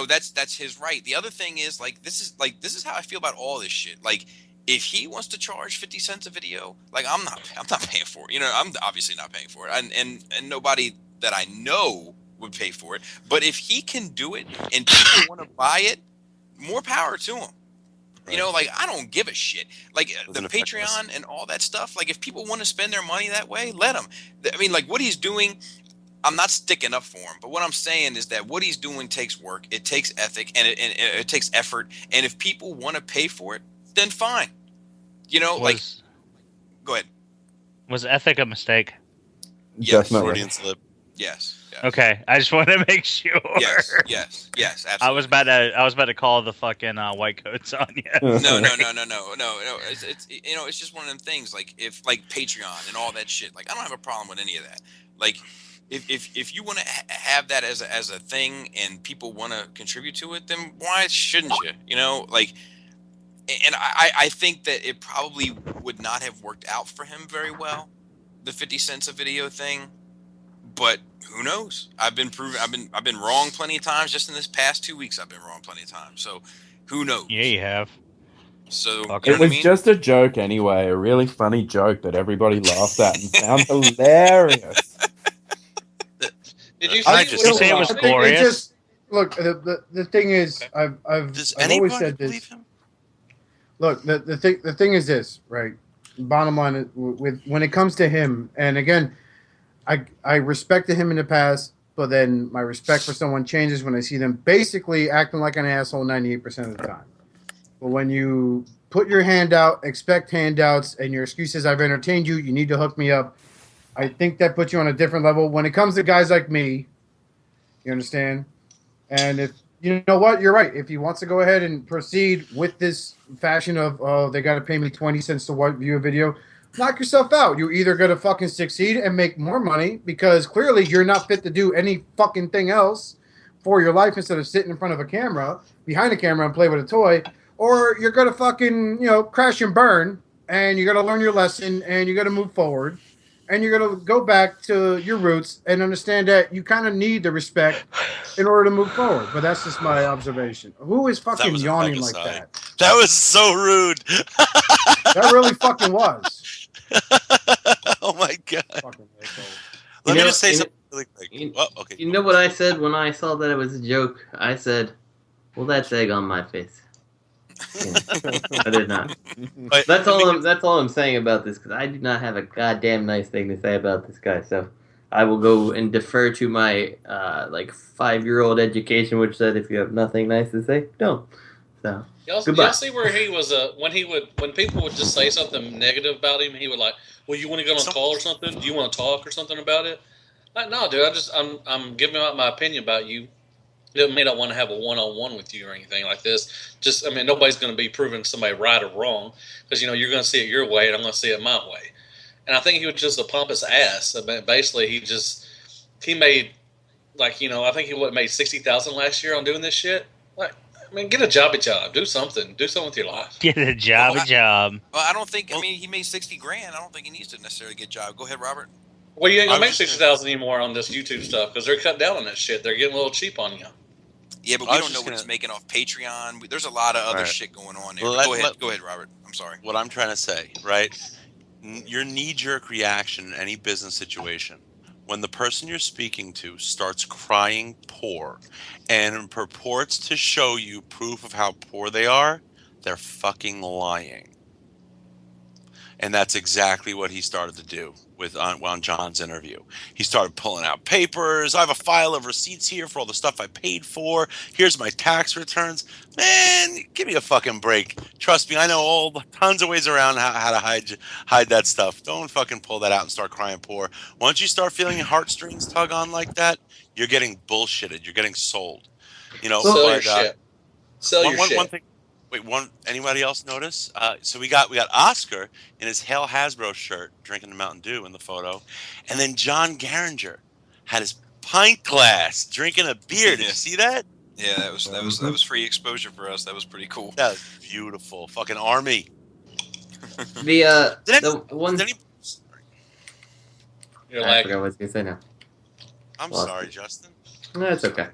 that's his right. The other thing is this is how I feel about all this shit. If he wants to charge 50 cents a video, I'm not paying for it. I'm obviously not paying for it. And nobody that I know would pay for it. But if he can do it and people want to buy it, more power to him. Right. I don't give a shit. The Patreon and all that stuff, if people want to spend their money that way, let them. I mean, what he's doing, I'm not sticking up for him, but what I'm saying is that what he's doing takes work, it takes ethic, and it takes effort. And if people want to pay for it, then fine. Go ahead. Was ethic a mistake? Yes. Freudian slip. Yes. Okay, I just want to make sure. Yes. Absolutely. I was about to call the fucking white coats on you. No. It's it's just one of them things. Like if like Patreon and all that shit. Like I don't have a problem with any of that. Like if you want to have that as a thing and people want to contribute to it, then why shouldn't you? You know, like. And I think that it probably would not have worked out for him very well, the 50 cents a video thing. But who knows? I've been wrong plenty of times. Just in this past 2 weeks, I've been wrong plenty of times. So who knows? Yeah, you have. So it was just a joke anyway, a really funny joke that everybody lauged at and found hilarious. Did you say it was glorious? Look, the thing is, I've always said this. Look, the thing is this, right? Bottom line, when it comes to him, and again, I respected him in the past, but then my respect for someone changes when I see them basically acting like an asshole 98% of the time. But when you put your hand out, expect handouts, and your excuse is I've entertained you, you need to hook me up, I think that puts you on a different level. When it comes to guys like me, you understand? And if you know what, you're right. If he wants to go ahead and proceed with this fashion of, they got to pay me 20 cents to view a video, knock yourself out. You're either going to fucking succeed and make more money because clearly you're not fit to do any fucking thing else for your life instead of sitting in front of a camera, behind a camera and play with a toy, or you're going to fucking, crash and burn and you're going to learn your lesson and you're going to move forward. And you're going to go back to your roots and understand that you kind of need the respect in order to move forward. But that's just my observation. Who is fucking yawning like that? That was so rude. That really fucking was. Oh, my God. Let me just say something really quick. Okay. You know what I said when I saw that it was a joke? I said, well, that's egg on my face. Yeah. I did not. That's all I'm saying about this, because I do not have a goddamn nice thing to say about this guy. So I will go and defer to my 5-year-old education, which said if you have nothing nice to say, don't. So y'all see where he was when people would just say something negative about him, he would like, well, you want to get on a call or something? Do you want to talk or something about it? Like, no, dude. I'm giving out my opinion about you. It may not want to have a one-on-one with you or anything like this. Nobody's going to be proving somebody right or wrong because, you're going to see it your way and I'm going to see it my way. And I think he was just a pompous ass. Basically, he made, I think he made $60,000 last year on doing this shit. Get a job. Do something. Do something with your life. Get a job. Well, I don't think, he made $60,000. I don't think he needs to necessarily get a job. Go ahead, Robert. Well, you ain't going to make $60,000 anymore on this YouTube stuff because they're cut down on that shit. They're getting a little cheap on you. Yeah, but we don't know what he's making off Patreon. There's a lot of other shit going on there. Well, go ahead, Robert. I'm sorry. What I'm trying to say, right? Your knee-jerk reaction in any business situation, when the person you're speaking to starts crying poor and purports to show you proof of how poor they are, they're fucking lying. And that's exactly what he started to do on John's interview. He started pulling out papers. I have a file of receipts here for all the stuff I paid for. Here's my tax returns. Man, give me a fucking break. Trust me, I know tons of ways around how to hide that stuff. Don't fucking pull that out and start crying poor. Once you start feeling your heartstrings tug on like that, you're getting bullshitted. You're getting sold. Sell your shit. Sell your shit. One thing. Wait, anybody else notice? So we got Oscar in his Hail Hasbro shirt drinking the Mountain Dew in the photo. And then John Garinger had his pint glass drinking a beer. Did you see that? Yeah, that was free exposure for us. That was pretty cool. That was beautiful. Fucking army. I forgot what I was going to say now. I'm sorry, Justin. No, it's okay.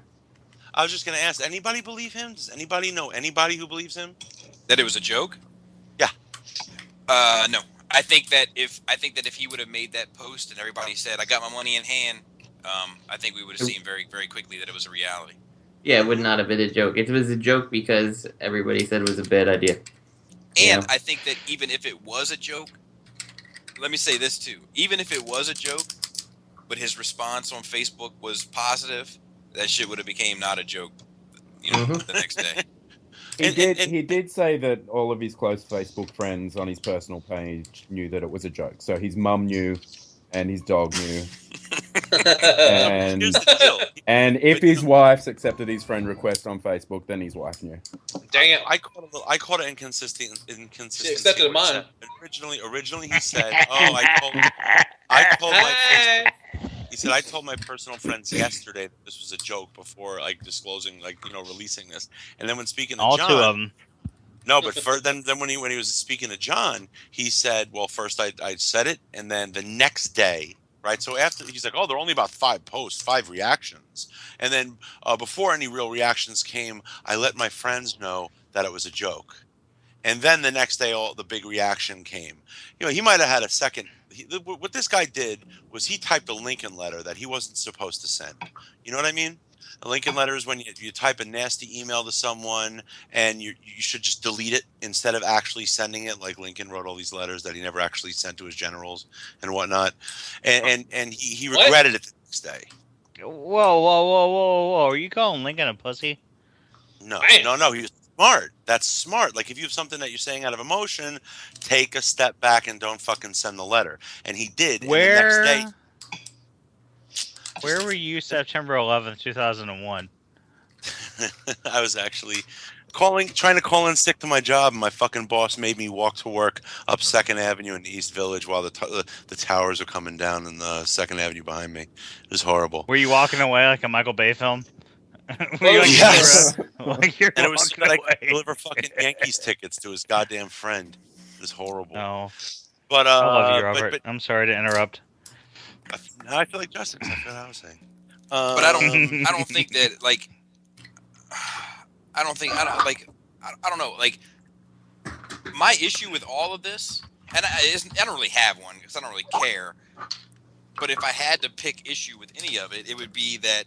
I was just going to ask, anybody believe him? Does anybody know anybody who believes him? That it was a joke? Yeah. No. I think that if he would have made that post and everybody said, I got my money in hand, I think we would have seen very, very quickly that it was a reality. Yeah, it would not have been a joke. It was a joke because everybody said it was a bad idea. And I think that even if it was a joke, let me say this too. Even if it was a joke, but his response on Facebook was positive, that shit would have became not a joke, the next day. He did say that all of his close Facebook friends on his personal page knew that it was a joke. So his mum knew, and his dog knew, And, Here's the deal. and if his wife's accepted his friend request on Facebook, then his wife knew. Dang it! I caught an inconsistency. She accepted mine. Originally he said, "Oh, I told my Facebook." He said, "I told my personal friends yesterday that this was a joke before like disclosing, like releasing this." And then when speaking to All John, two of them. no, but then when he was speaking to John, he said, "Well, first I said it, and then the next day." Right, so after he's like, "Oh, there are only about 5 posts, 5 reactions," and then before any real reactions came, I let my friends know that it was a joke, and then the next day, all the big reaction came. He might have had a second. What this guy did was he typed a Lincoln letter that he wasn't supposed to send. You know what I mean? A Lincoln letter is when you type a nasty email to someone and you should just delete it instead of actually sending it. Like Lincoln wrote all these letters that he never actually sent to his generals and whatnot. And he regretted it the next day. Whoa. Are you calling Lincoln a pussy? No. He was smart. That's smart. Like if you have something that you're saying out of emotion, take a step back and don't fucking send the letter. And he did. Where? And the next day, where were you September 11th, 2001? I was actually trying to call in sick to my job, and my fucking boss made me walk to work up 2nd Avenue in the East Village while the towers are coming down in the 2nd Avenue behind me. It was horrible. Were you walking away like a Michael Bay film? Yes. You're And it was so that I away. could deliver fucking Yankees tickets to his goddamn friend. It was horrible. No. But I love you, Robert. but I'm sorry to interrupt. I feel like Justin. That's what I was saying. But I don't think that like. I don't know. Like, my issue with all of this, and I don't really have one because I don't really care. But if I had to pick issue with any of it, it would be that,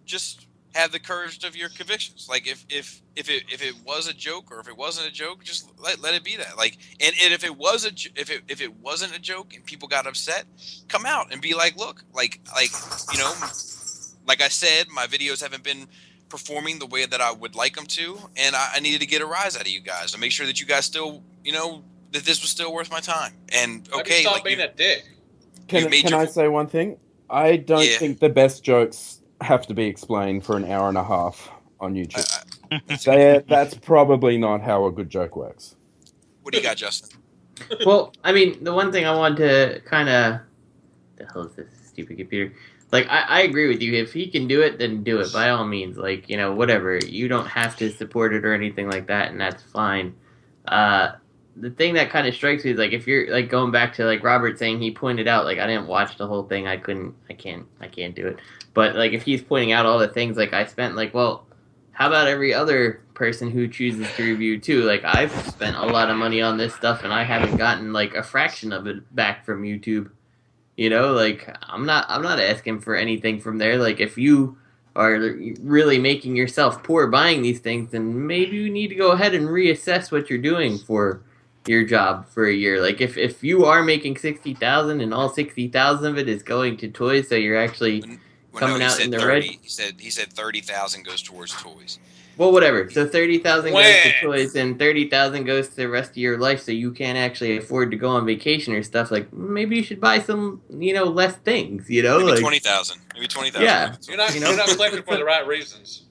just have the courage of your convictions. Like, if it was a joke or if it wasn't a joke, just let it be that. Like, and if it was if it wasn't a joke and people got upset, come out and be like, look, like I said, my videos haven't been performing the way that I would like them to, and I needed to get a rise out of you guys to make sure that you guys still, that this was still worth my time. And okay, stop being a dick. Can I say one thing? I don't think the best jokes have to be explained for an hour and a half on YouTube. That's probably not how a good joke works. What do you got, Justin? Well, I mean, the one thing I want to kind of... The hell is this stupid computer? Like, I agree with you. If he can do it, then do it. By all means. Like, whatever. You don't have to support it or anything like that, and that's fine. The thing that kind of strikes me is, like, if you're, like, going back to, like, Robert saying he pointed out, like, I didn't watch the whole thing. I can't do it. But, like, if he's pointing out all the things, like, I spent, like, well, how about every other person who chooses to review, too? Like, I've spent a lot of money on this stuff, and I haven't gotten, like, a fraction of it back from YouTube. Like, I'm not asking for anything from there. Like, if you are really making yourself poor buying these things, then maybe you need to go ahead and reassess what you're doing for your job for a year. Like, if you are making $60,000 and all $60,000 of it is going to toys, so you're actually coming out in the 30. red. He said 30,000 goes towards toys. Well, whatever. So 30,000 goes to toys, and 30,000 goes to the rest of your life. So you can't actually afford to go on vacation or stuff. Like, maybe you should buy some, less things. Maybe like 20,000. Maybe 20,000. Yeah, you're not collecting for the right reasons.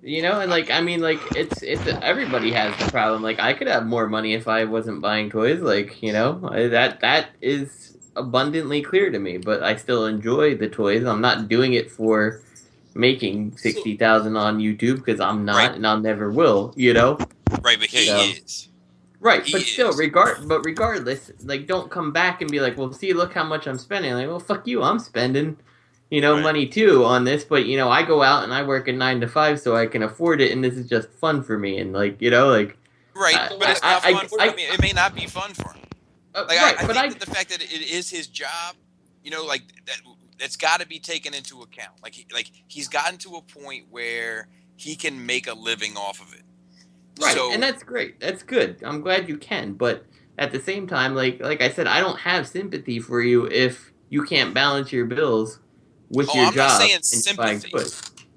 And like, I mean, like, it's everybody has the problem. Like, I could have more money if I wasn't buying toys. Like, that is abundantly clear to me. But I still enjoy the toys. I'm not doing it for making 60,000 on YouTube because I'm not, and I never will. Right, but he is. Right, but still, regardless, like, don't come back and be like, well, see, look how much I'm spending. Like, well, fuck you, I'm spending, money too on this, but, I go out and I work a 9 to 5 so I can afford it, and this is just fun for me, and, like, like... Right, but it's not fun for him. I mean, it may not be fun for him. I think that the fact that it is his job, like, that's got to be taken into account. Like he's gotten to a point where he can make a living off of it. Right, and that's great. That's good. I'm glad you can, but at the same time, like I said, I don't have sympathy for you if you can't balance your bills with your job. I'm not saying sympathy.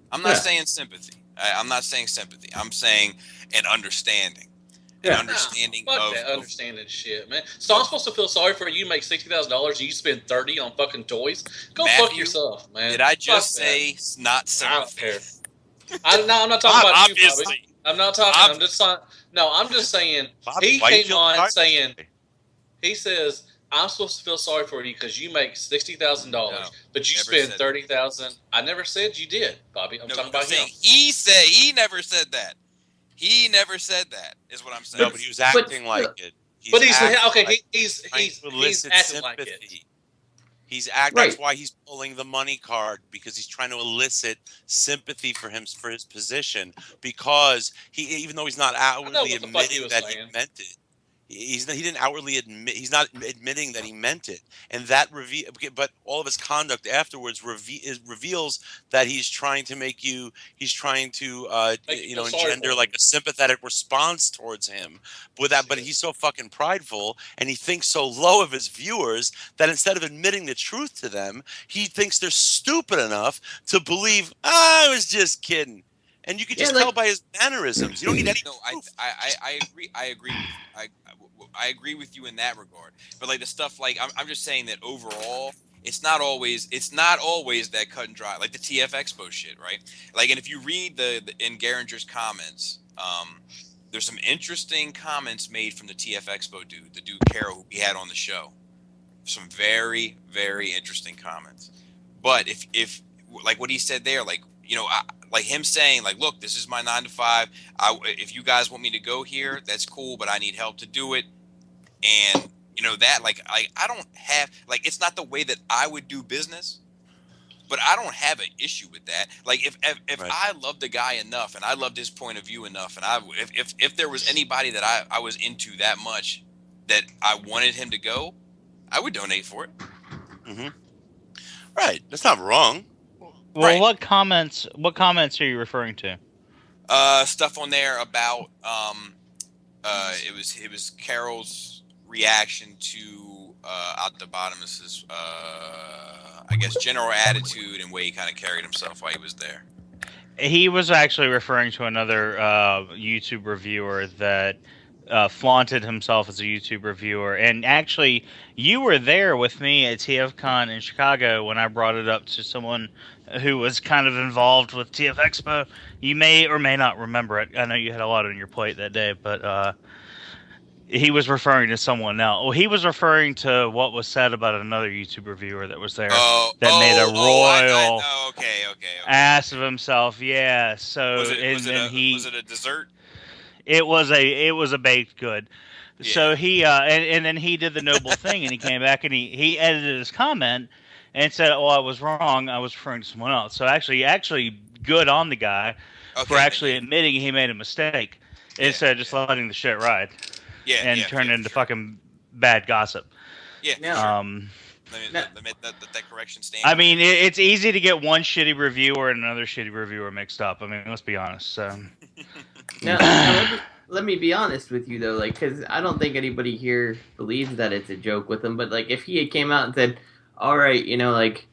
I'm not saying sympathy. I'm not saying sympathy. I'm saying an understanding. an understanding fuck of that understanding shit, man. So I'm supposed to feel sorry for you? Make $60,000 and you spend 30 on fucking toys? Go fuck yourself, man. Did I just say not sympathy? I don't care. I'm not talking about you, Obviously. Bobby. I'm not talking. I'm just saying. He came on saying. He says, "I'm supposed to feel sorry for you because you make $60,000, but you spend $30,000." I never said you did, Bobby. I'm talking about him. He never said that. He never said that. Is what I'm saying. No, but he was acting like it. He's acting like it. That's why he's pulling the money card, because he's trying to elicit sympathy for his position, because even though he's not outwardly admitting that he meant it. He didn't outwardly admit. He's not admitting that he meant it, and that but all of his conduct afterwards reveals that he's trying to make you. He's trying to engender like a sympathetic response towards him. But he's so fucking prideful, and he thinks so low of his viewers that instead of admitting the truth to them, he thinks they're stupid enough to believe I was just kidding. And you can just tell by his mannerisms. You don't need any. No, I agree. I agree with you in that regard. But like the stuff, like I'm just saying that overall, it's not always that cut and dry. Like the TF Expo shit, right? Like, and if you read in Geringer's comments, there's some interesting comments made from the TF Expo dude, the dude Carol who we had on the show. Some very, very interesting comments. But if like what he said there, like, you know, like him saying, like, look, this is my 9 to 5. If you guys want me to go here, that's cool, but I need help to do it. And, you know, that, like, I don't have, like, it's not the way that I would do business, but I don't have an issue with that. Like, if I loved the guy enough and I loved his point of view enough, and if there was anybody that I was into that much that I wanted him to go, I would donate for it. Mm-hmm. Right. That's not wrong. Well, what comments are you referring to? Stuff on there about it was Carol's reaction to Octobottomus's I guess general attitude and way he kind of carried himself while he was there. He was actually referring to another YouTube reviewer that flaunted himself as a YouTube reviewer. And actually, you were there with me at TFCon in Chicago when I brought it up to someone who was kind of involved with TF Expo. You may or may not remember it. I know you had a lot on your plate that day, but he was referring to someone else. Well, he was referring to what was said about another YouTube reviewer that was there made a royal ass of himself. Yeah. So was it a dessert? It was a baked good. Yeah. So he and then he did the noble thing, and he came back and he edited his comment and said, "Oh, I was wrong. I was referring to someone else." So actually good on the guy for actually admitting he made a mistake instead of just letting the shit ride. And turn into fucking bad gossip. Yeah. Let that correction stand. I mean, it's easy to get one shitty reviewer and another shitty reviewer mixed up. I mean, let's be honest. So. Now let me be honest with you though, like, because I don't think anybody here believes that it's a joke with him. But like, if he had came out and said, "All right, you know, like,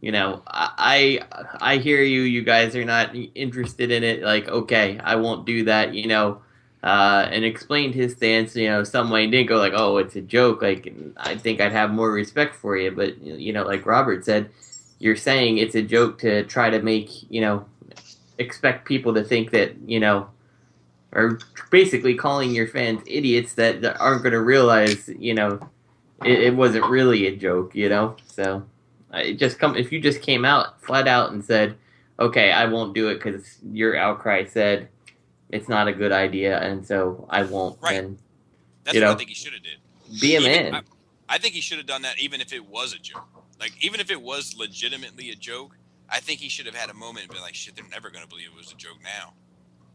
you know, I hear you. You guys are not interested in it. Like, okay, I won't do that. You know." And explained his stance, you know, some way. Didn't go like, "Oh, it's a joke." Like, I think I'd have more respect for you. But you know, like Robert said, you're saying it's a joke to try to make, you know, expect people to think that, you know, or basically calling your fans idiots that aren't going to realize, you know, it wasn't really a joke, you know. So, if you just came out flat out and said, "Okay, I won't do it because your outcry said it's not a good idea, and so I won't." Right. Then, that's what I think he should have did. Be a man. I think he should have done that even if it was a joke. Like, even if it was legitimately a joke, I think he should have had a moment and been like, "Shit, they're never going to believe it was a joke now."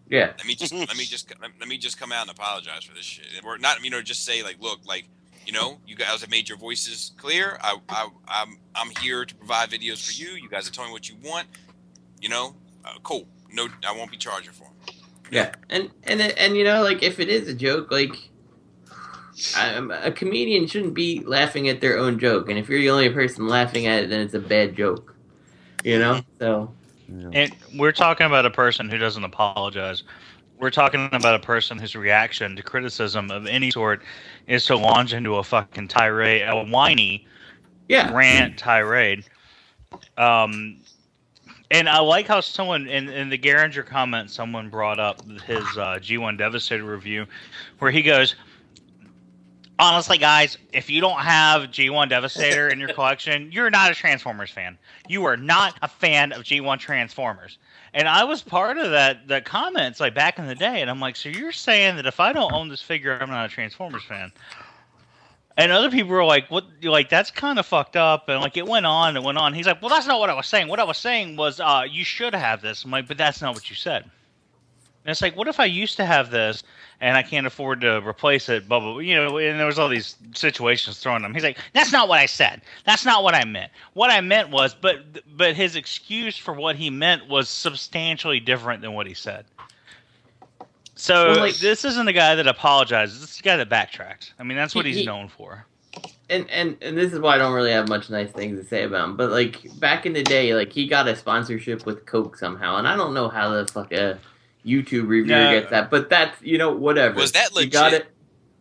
Yeah. Let me just come out and apologize for this shit. Or not, you know, just say like, "Look, like, you know, you guys have made your voices clear. I'm here to provide videos for you. You guys are telling me what you want. You know, cool. No, I won't be charging for them." Yeah, and you know, like, if it is a joke, like, a comedian shouldn't be laughing at their own joke, and if you're the only person laughing at it, then it's a bad joke, you know. So, and we're talking about a person who doesn't apologize we're talking about a person whose reaction to criticism of any sort is to launch into a fucking tirade, a whiny rant tirade. And I like how someone in the Garinger comment, someone brought up his G1 Devastator review, where he goes, honestly, guys, if you don't have G1 Devastator in your collection, you're not a Transformers fan. You are not a fan of G1 Transformers. And I was part of the comments like back in the day, and I'm like, so you're saying that if I don't own this figure, I'm not a Transformers fan? And other people were like, "What? Like that's kind of fucked up." And like it went on and went on. He's like, "Well, that's not what I was saying. What I was saying was, you should have this." I'm like, "But that's not what you said." And it's like, what if I used to have this and I can't afford to replace it? Blah blah. Blah. You know, and there was all these situations thrown at him. He's like, "That's not what I said. That's not what I meant. What I meant was," but his excuse for what he meant was substantially different than what he said. So this isn't a guy that apologizes. This is a guy that backtracks. I mean, that's what he's known for. And this is why I don't really have much nice things to say about him. But like back in the day, like he got a sponsorship with Coke somehow, and I don't know how the fuck a YouTube reviewer gets that. But that's whatever. Was that legit? You got it.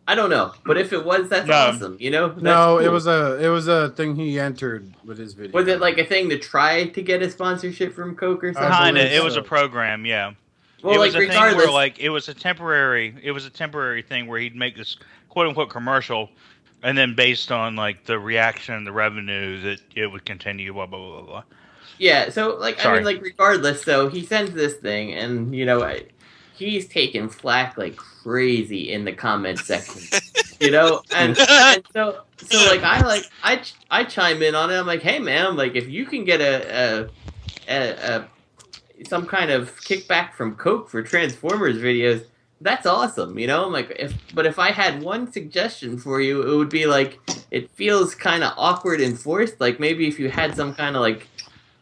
I don't know, but if it was, that's awesome. That's cool. it was a thing he entered with his video. Was it like a thing to try to get a sponsorship from Coke or something? Kinda. It was a program, yeah. Well, it like was a regardless, thing where like it was a temporary thing where he'd make this quote unquote commercial, and then based on like the reaction, the revenue, that it would continue. Blah blah blah blah. Yeah. So like I mean, like regardless, so he sends this thing, and he's taking flack like crazy in the comment section. And so like I chime in on it. I'm like, hey man, like if you can get a some kind of kickback from Coke for Transformers videos, that's awesome, I'm like, if I had one suggestion for you, it would be like, it feels kind of awkward and forced. Like maybe if you had some kind of like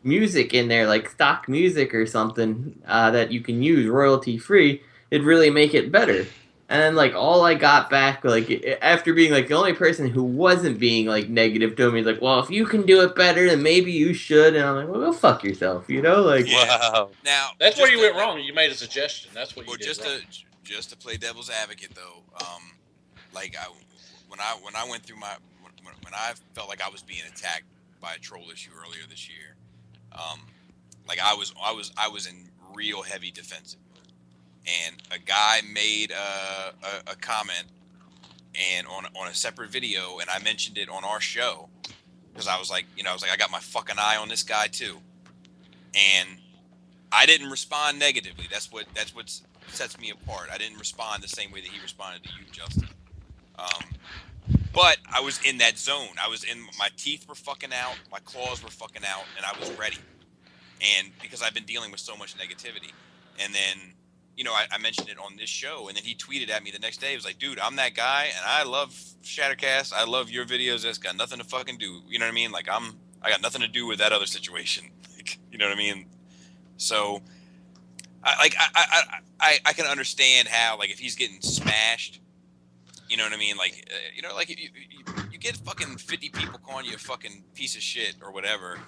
music in there, like stock music or something that you can use royalty free, it'd really make it better. And then like all I got back, like after being like the only person who wasn't being like negative to me, like, well, if you can do it better, then maybe you should. And I'm like, well, go fuck yourself, like. Wow. Now that's where you went wrong. You made a suggestion. That's what you did wrong. Just to play devil's advocate, though, when I went through when I felt like I was being attacked by a troll issue earlier this year, like I was in real heavy defensive. And a guy made a comment and on a separate video, and I mentioned it on our show because I was like, I got my fucking eye on this guy too, and I didn't respond negatively. That's what sets me apart. I didn't respond the same way that he responded to you, Justin. But I was in that zone. My teeth were fucking out, my claws were fucking out, and I was ready. And because I've been dealing with so much negativity, and then. I mentioned it on this show, and then he tweeted at me the next day. He was like, dude, I'm that guy, and I love Shattercast. I love your videos. That's got nothing to fucking do. You know what I mean? Like, I got nothing to do with that other situation. You know what I mean? So, I can understand how, like, if he's getting smashed, you know what I mean? Like, like, you get fucking 50 people calling you a fucking piece of shit or whatever.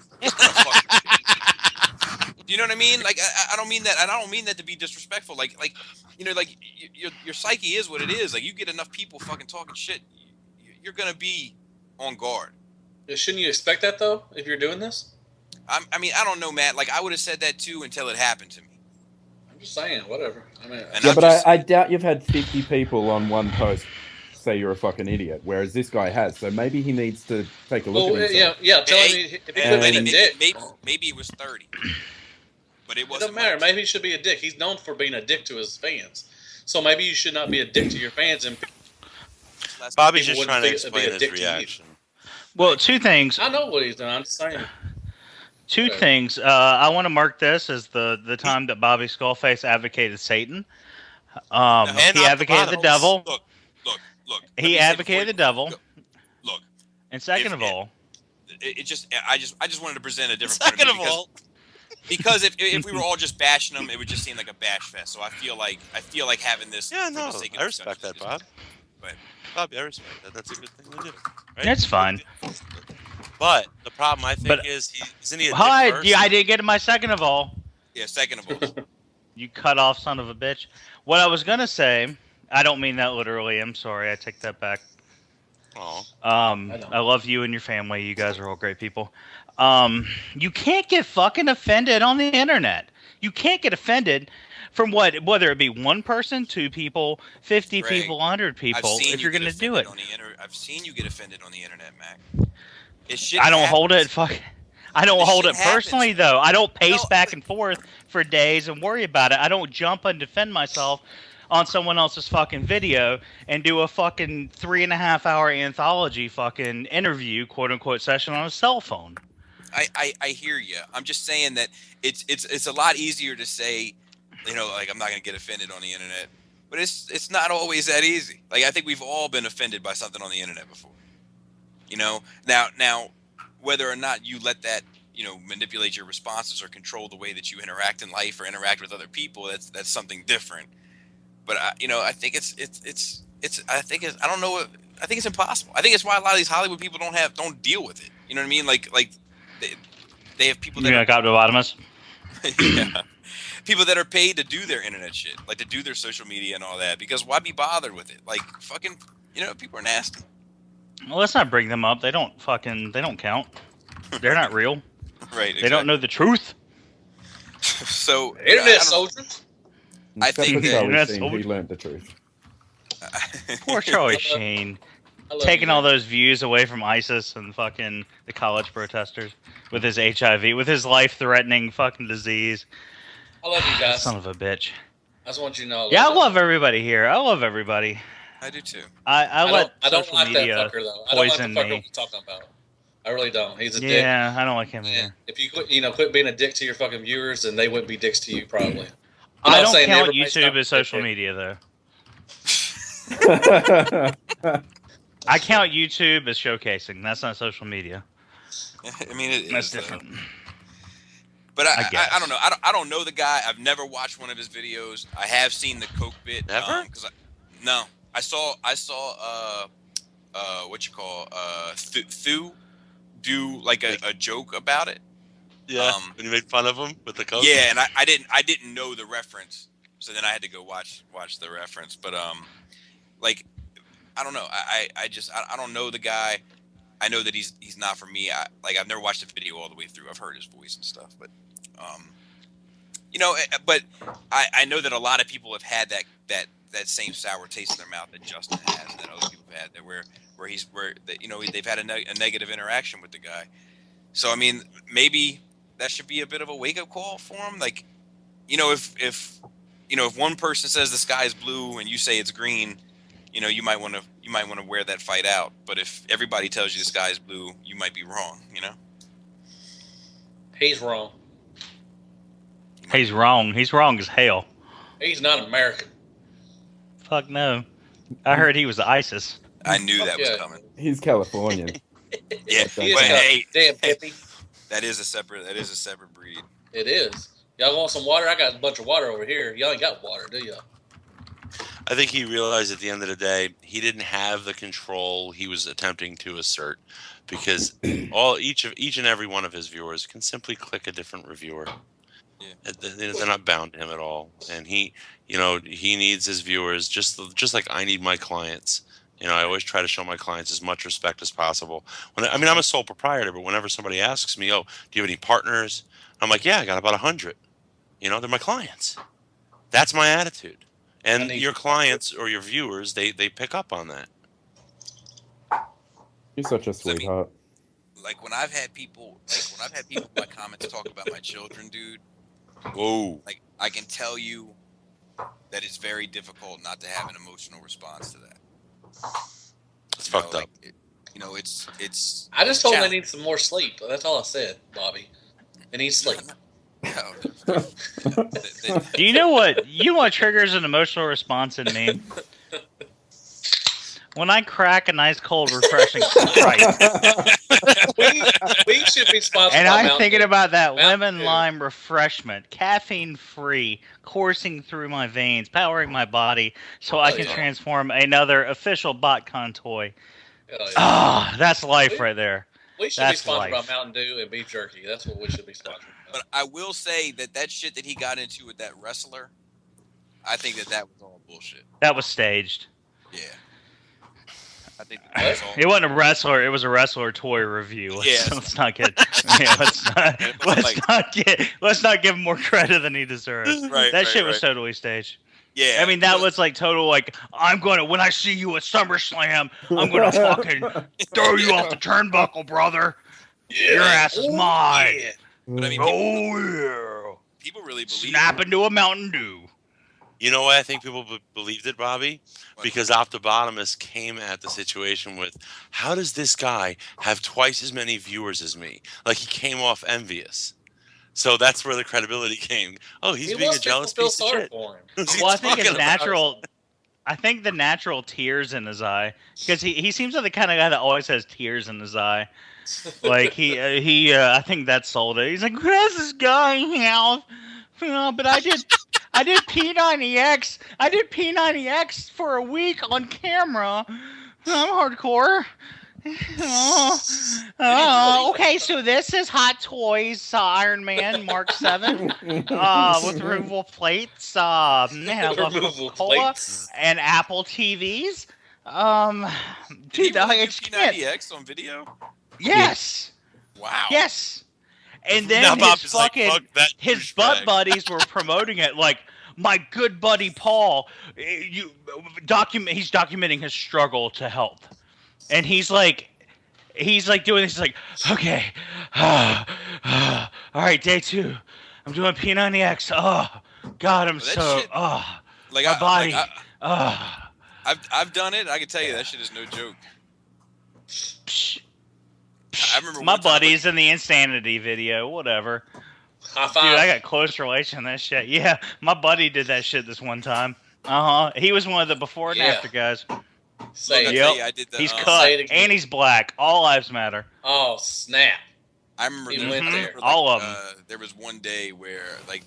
You know what I mean? Like, I don't mean that. I don't mean that to be disrespectful. Like your psyche is what it is. Like, you get enough people fucking talking shit, you're gonna be on guard. Shouldn't you expect that though? If you're doing this, I mean, I don't know, Matt. Like, I would have said that too until it happened to me. I'm just saying, whatever. I mean, I doubt you've had 50 people on one post say you're a fucking idiot, whereas this guy has. So maybe he needs to take a look at himself. Yeah. Tell me if he could be a dick. Maybe it was 30. But it doesn't matter. Much. Maybe he should be a dick. He's known for being a dick to his fans. So maybe you should not be a dick to your fans. And Bobby's just trying to explain his reaction. Well, two things. I know what he's doing. I'm just saying. Two things. I want to mark this as the time that Bobby Skullface advocated Satan. He advocated the devil. Look. He advocated the devil. Look. And second of all, I just wanted to present a different point of view. Because if we were all just bashing them, it would just seem like a bash fest. So I feel like having this. Yeah, no, I respect that, Bob. But Bobby, I respect that. That's a good thing to do. Right? That's fine. But the problem I think is isn't he a dick hi, first? yeah, I didn't get to my second of all. Yeah, second of all. You cut off son of a bitch. What I was gonna say, I don't mean that literally. I'm sorry. I take that back. Oh. I love you and your family. You guys are all great people. You can't get fucking offended on the internet. You can't get offended from whether it be one person, 2 people, 50 Greg, people, 100 people. If you're gonna do it, I've seen you get offended on the internet, Mac. I don't hold it. I don't hold it personally, though. I don't pace back and forth for days and worry about it. I don't jump and defend myself on someone else's fucking video and do a fucking 3.5-hour anthology fucking interview, quote unquote, session on a cell phone. I hear you. I'm just saying that it's a lot easier to say, like, I'm not gonna get offended on the internet, but it's not always that easy. Like, I think we've all been offended by something on the internet before. Now whether or not you let that manipulate your responses or control the way that you interact in life or interact with other people, that's something different. But I think I don't know. I think it's impossible. I think it's why a lot of these Hollywood people don't deal with it. You know what I mean? Like they have people that got to bottomless. Yeah. People that are paid to do their internet shit, like to do their social media and all that, because why be bothered with it? Like, fucking, people are nasty. Well, let's not bring them up. They don't count. They're not real. Right. Exactly. They don't know the truth. So, internet soldiers. I think that he soldiers. learned the truth. Poor Charlie Sheen. Taking all those views away from ISIS and fucking the college protesters with his HIV, with his life-threatening fucking disease. I love you guys. Son of a bitch. I just want you to know. I love everybody here. I love everybody. I do too. I don't like that fucker though. I don't like the fucker we're talking about. I really don't. He's a dick. Yeah, I don't like him either. If you quit being a dick to your fucking viewers, then they wouldn't be dicks to you probably. I don't count YouTube as social media though. I count YouTube as showcasing. That's not social media. I mean, that's different. But I don't know. I don't know the guy. I've never watched one of his videos. I have seen the Coke bit. Never? No. I saw Thu do like a joke about it. Yeah. And you made fun of him with the Coke. Yeah, and I didn't know the reference, so then I had to go watch the reference. But like, I don't know. I don't know the guy. I know that he's not for me. I've never watched the video all the way through. I've heard his voice and stuff, but but I know that a lot of people have had that same sour taste in their mouth that Justin has, and that other people have had that where they've had a negative interaction with the guy. So I mean, maybe that should be a bit of a wake up call for him. Like, if one person says the sky is blue and you say it's green, you might want to wear that fight out. But if everybody tells you the sky is blue, you might be wrong. He's wrong. He's wrong. He's wrong as hell. He's not American. Fuck no. I heard he was ISIS. I knew that was coming. He's Californian. Yeah, but hey, damn hippie. That is a separate breed. It is. Y'all want some water? I got a bunch of water over here. Y'all ain't got water, do y'all? I think he realized at the end of the day he didn't have the control he was attempting to assert, because each and every one of his viewers can simply click a different reviewer. Yeah. They're not bound to him at all, and he needs his viewers just like I need my clients. I always try to show my clients as much respect as possible. I'm a sole proprietor, but whenever somebody asks me, "Oh, do you have any partners?" I'm like, "Yeah, I got about 100." They're my clients. That's my attitude. And your clients or your viewers, they pick up on that. You're such a sweetheart. Like when I've had people in my comments talk about my children, dude. Whoa. Like, I can tell you that it's very difficult not to have an emotional response to that. It's fucked up. It's. I just told him they need some more sleep. That's all I said, Bobby. They need sleep. Do you know what triggers an emotional response in me? When I crack a nice, cold, refreshing Sprite. we should be sponsored and by I'm thinking about that Mountain lemon Dew. lime refreshment, caffeine-free, coursing through my veins, powering my body, so I can transform another official Botcon toy. Yeah. That's life right there. We should be sponsored by Mountain Dew and beef jerky. That's what we should be sponsored by. But I will say that shit that he got into with that wrestler, I think that was all bullshit. That was staged. Yeah. I think that was all. It wasn't a wrestler. It was a wrestler toy review. Let's not get. Yeah, let's not give him more credit than he deserves. That shit was totally staged. Yeah, I mean that was like total like when I see you at SummerSlam, I'm gonna fucking throw you off the turnbuckle, brother. Yeah. Your ass is mine. Yeah. But I mean, people really believe snap into a Mountain Dew. You know why I think people believed it, Bobby? Because Optobotomus came at the situation with, how does this guy have twice as many viewers as me? Like, he came off envious. So that's where the credibility came. Oh, he's being a jealous piece of shit. Well, I think it's natural. I think the natural tears in his eye, because he seems like the kind of guy that always has tears in his eye. Like I think that sold it. He's like, what does this guy have? But I did P90X. I did P90X for a week on camera. I'm hardcore. Okay, so this is Hot Toys Iron Man Mark 7 with removable plates. Man, I love Coca-Cola and Apple TVs. Dude, it's P90X on video. Yes. Wow. Yes. And then his butt buddies were promoting it like, my good buddy Paul, he's documenting his struggle to health. And he's like doing this, he's like, okay, all right, day 2. I'm doing P90X. Oh, God, I'm like my body. I've done it. I can tell you that shit is no joke. I remember my buddies in the Insanity video, whatever. High five. Dude, I got close relation to that shit. Yeah, my buddy did that shit this one time. He was one of the before and after guys. I did he's cut and he's black. All lives matter. Oh snap! I remember all of them. There was one day where like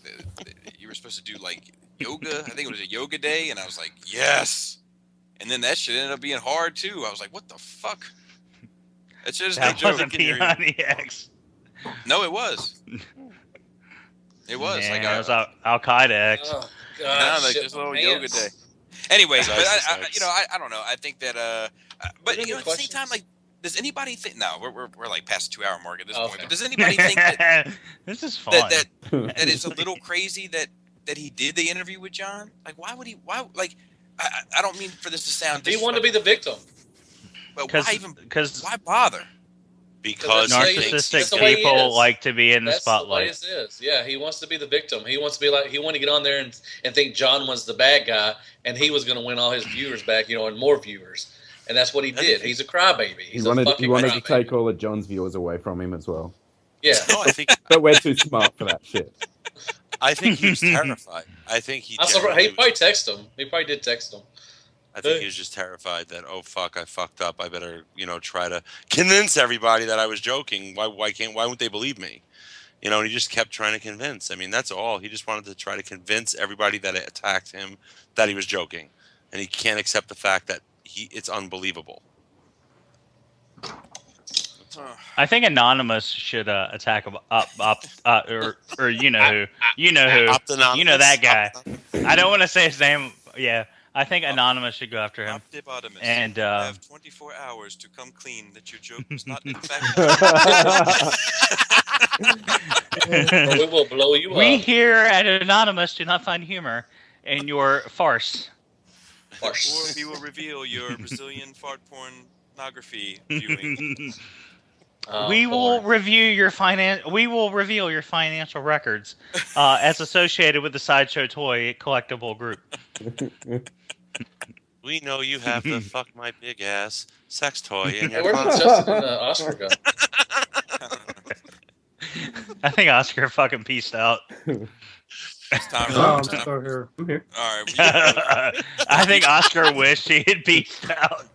you were supposed to do like yoga. I think it was a yoga day, and I was like, yes. And then that shit ended up being hard too. I was like, what the fuck? That shit is no joke. Wasn't P90X. No, it was. It was. Yeah, like it was Al Qaeda X. Oh, God, no, like just a little yoga day. Anyways, but I don't know. I think that but at the same time, like, does anybody think? No, we're like past the 2-hour mark at this point. But does anybody think that this is fun? That it's a little crazy that he did the interview with John? Like, why would he? Why like? I don't mean for this to sound. He wanted to be the victim. But why bother? Because narcissistic people like to be in the spotlight. That's the way it is. Yeah, he wants to be the victim. He wants to be like, he wanted to get on there and think John was the bad guy, and he was going to win all his viewers back, and more viewers. And that's what he did. He's a crybaby. He wanted to take all of John's viewers away from him as well. Yeah. No, I think. But we're too smart for that shit. I think he was terrified. I think he. He probably texted him. He probably did text him. I think he was just terrified that, oh fuck, I fucked up. I better, try to convince everybody that I was joking. Why won't they believe me? And he just kept trying to convince. I mean, that's all. He just wanted to try to convince everybody that attacked him that he was joking, and he can't accept the fact that it's unbelievable. I think Anonymous should attack him or you know who, that guy. I don't want to say his name. Yeah. I think Anonymous should go after him. And you have 24 hours to come clean that your joke was not in fact. We will blow you up. We here at Anonymous do not find humor in your farce. Or we will reveal your Brazilian fart pornography viewing. We will reveal your financial records as associated with the Sideshow Toy collectible group. We know you have the fuck my big ass sex toy in your Where's Justin and Oscar go? I think Oscar fucking peaced out. It's time. I'm still here. I'm here. All right. I think Oscar wished he had peaced out.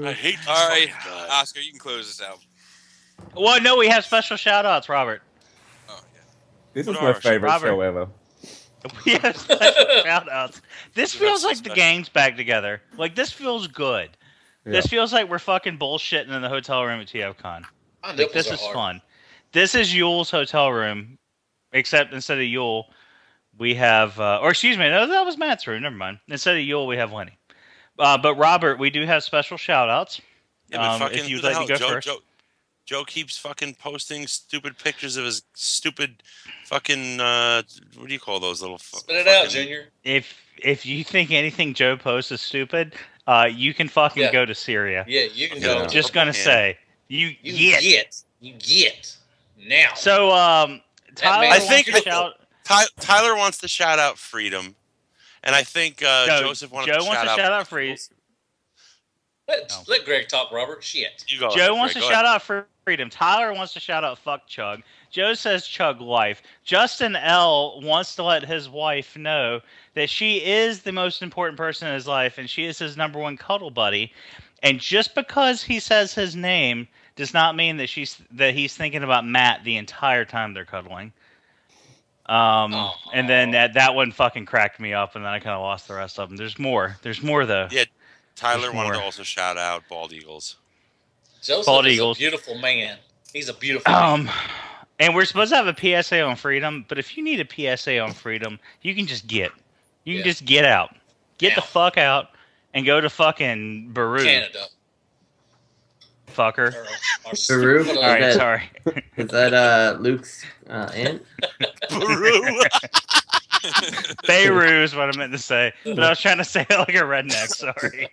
I hate this. All right, Oscar, you can close this out. Well, no, we have special shout-outs, Robert. Oh, yeah. This is my favorite show ever. We have special shout-outs. This feels like the gang's back together. Like, this feels good. This feels like we're fucking bullshitting in the hotel room at TFCon. Like, this is fun. This is Yule's hotel room, except instead of Yule, we have, or excuse me, no, that was Matt's room. Never mind. Instead of Yule, we have Lenny. But Robert, we do have special shout-outs. Yeah, but fucking if you'd like to go first. Joe keeps fucking posting stupid pictures of his stupid fucking what do you call those little? Spit it out, Junior. If you think anything Joe posts is stupid, you can fucking go to Syria. Yeah, you can go. Just gonna say you get now. So Tyler wants to shout out freedom, and I think Joseph wants to shout out freedom. Let Greg talk, Robert. Shit. Joe wants to shout out freedom. Tyler wants to shout out fuck Chug. Joe says Chug life. Justin L wants to let his wife know that she is the most important person in his life, and she is his number one cuddle buddy. And just because he says his name does not mean that he's thinking about Matt the entire time they're cuddling. And then that one fucking cracked me up, and then I kind of lost the rest of them. There's more though. Yeah. Tyler wanted to also shout out Bald Eagles. Joseph is a beautiful man. He's a beautiful man. And we're supposed to have a PSA on freedom, but if you need a PSA on freedom, you can just get. You can just get out. Get the fuck out and go to fucking Baru. Canada. Fucker. Baru? All right, sorry. Is that Luke's aunt? Baru. Beirut is what I meant to say, but I was trying to say it like a redneck. Sorry,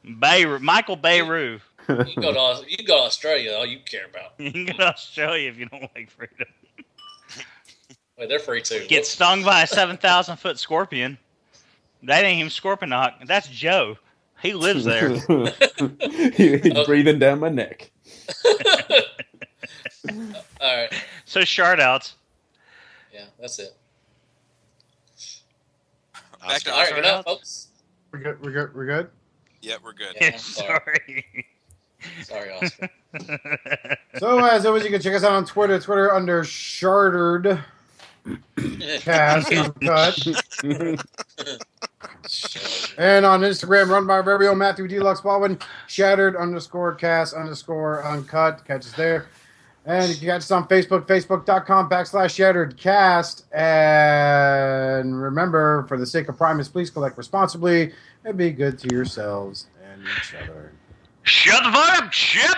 Michael Beirut. You can go to Australia. All you care about. You can go to Australia if you don't like freedom. Wait, they're free too. Get stung by a 7,000-foot scorpion. That ain't even Scorponok. That's Joe. He lives there. He's breathing down my neck. All right. So shard outs. Yeah, that's it. Back to all right, enough, folks. We're good. Yeah, we're good. Yeah, sorry. Sorry, Oscar. So as always, you can check us out on Twitter under Shartered Cast Uncut. And on Instagram, run by our very own Matthew Deluxe Baldwin, Shattered_Cast_Uncut. Catch us there. And you can catch us on Facebook, facebook.com/ShatteredCast. And remember, for the sake of Primus, please collect responsibly and be good to yourselves and each other. Shut the fuck up, Chip!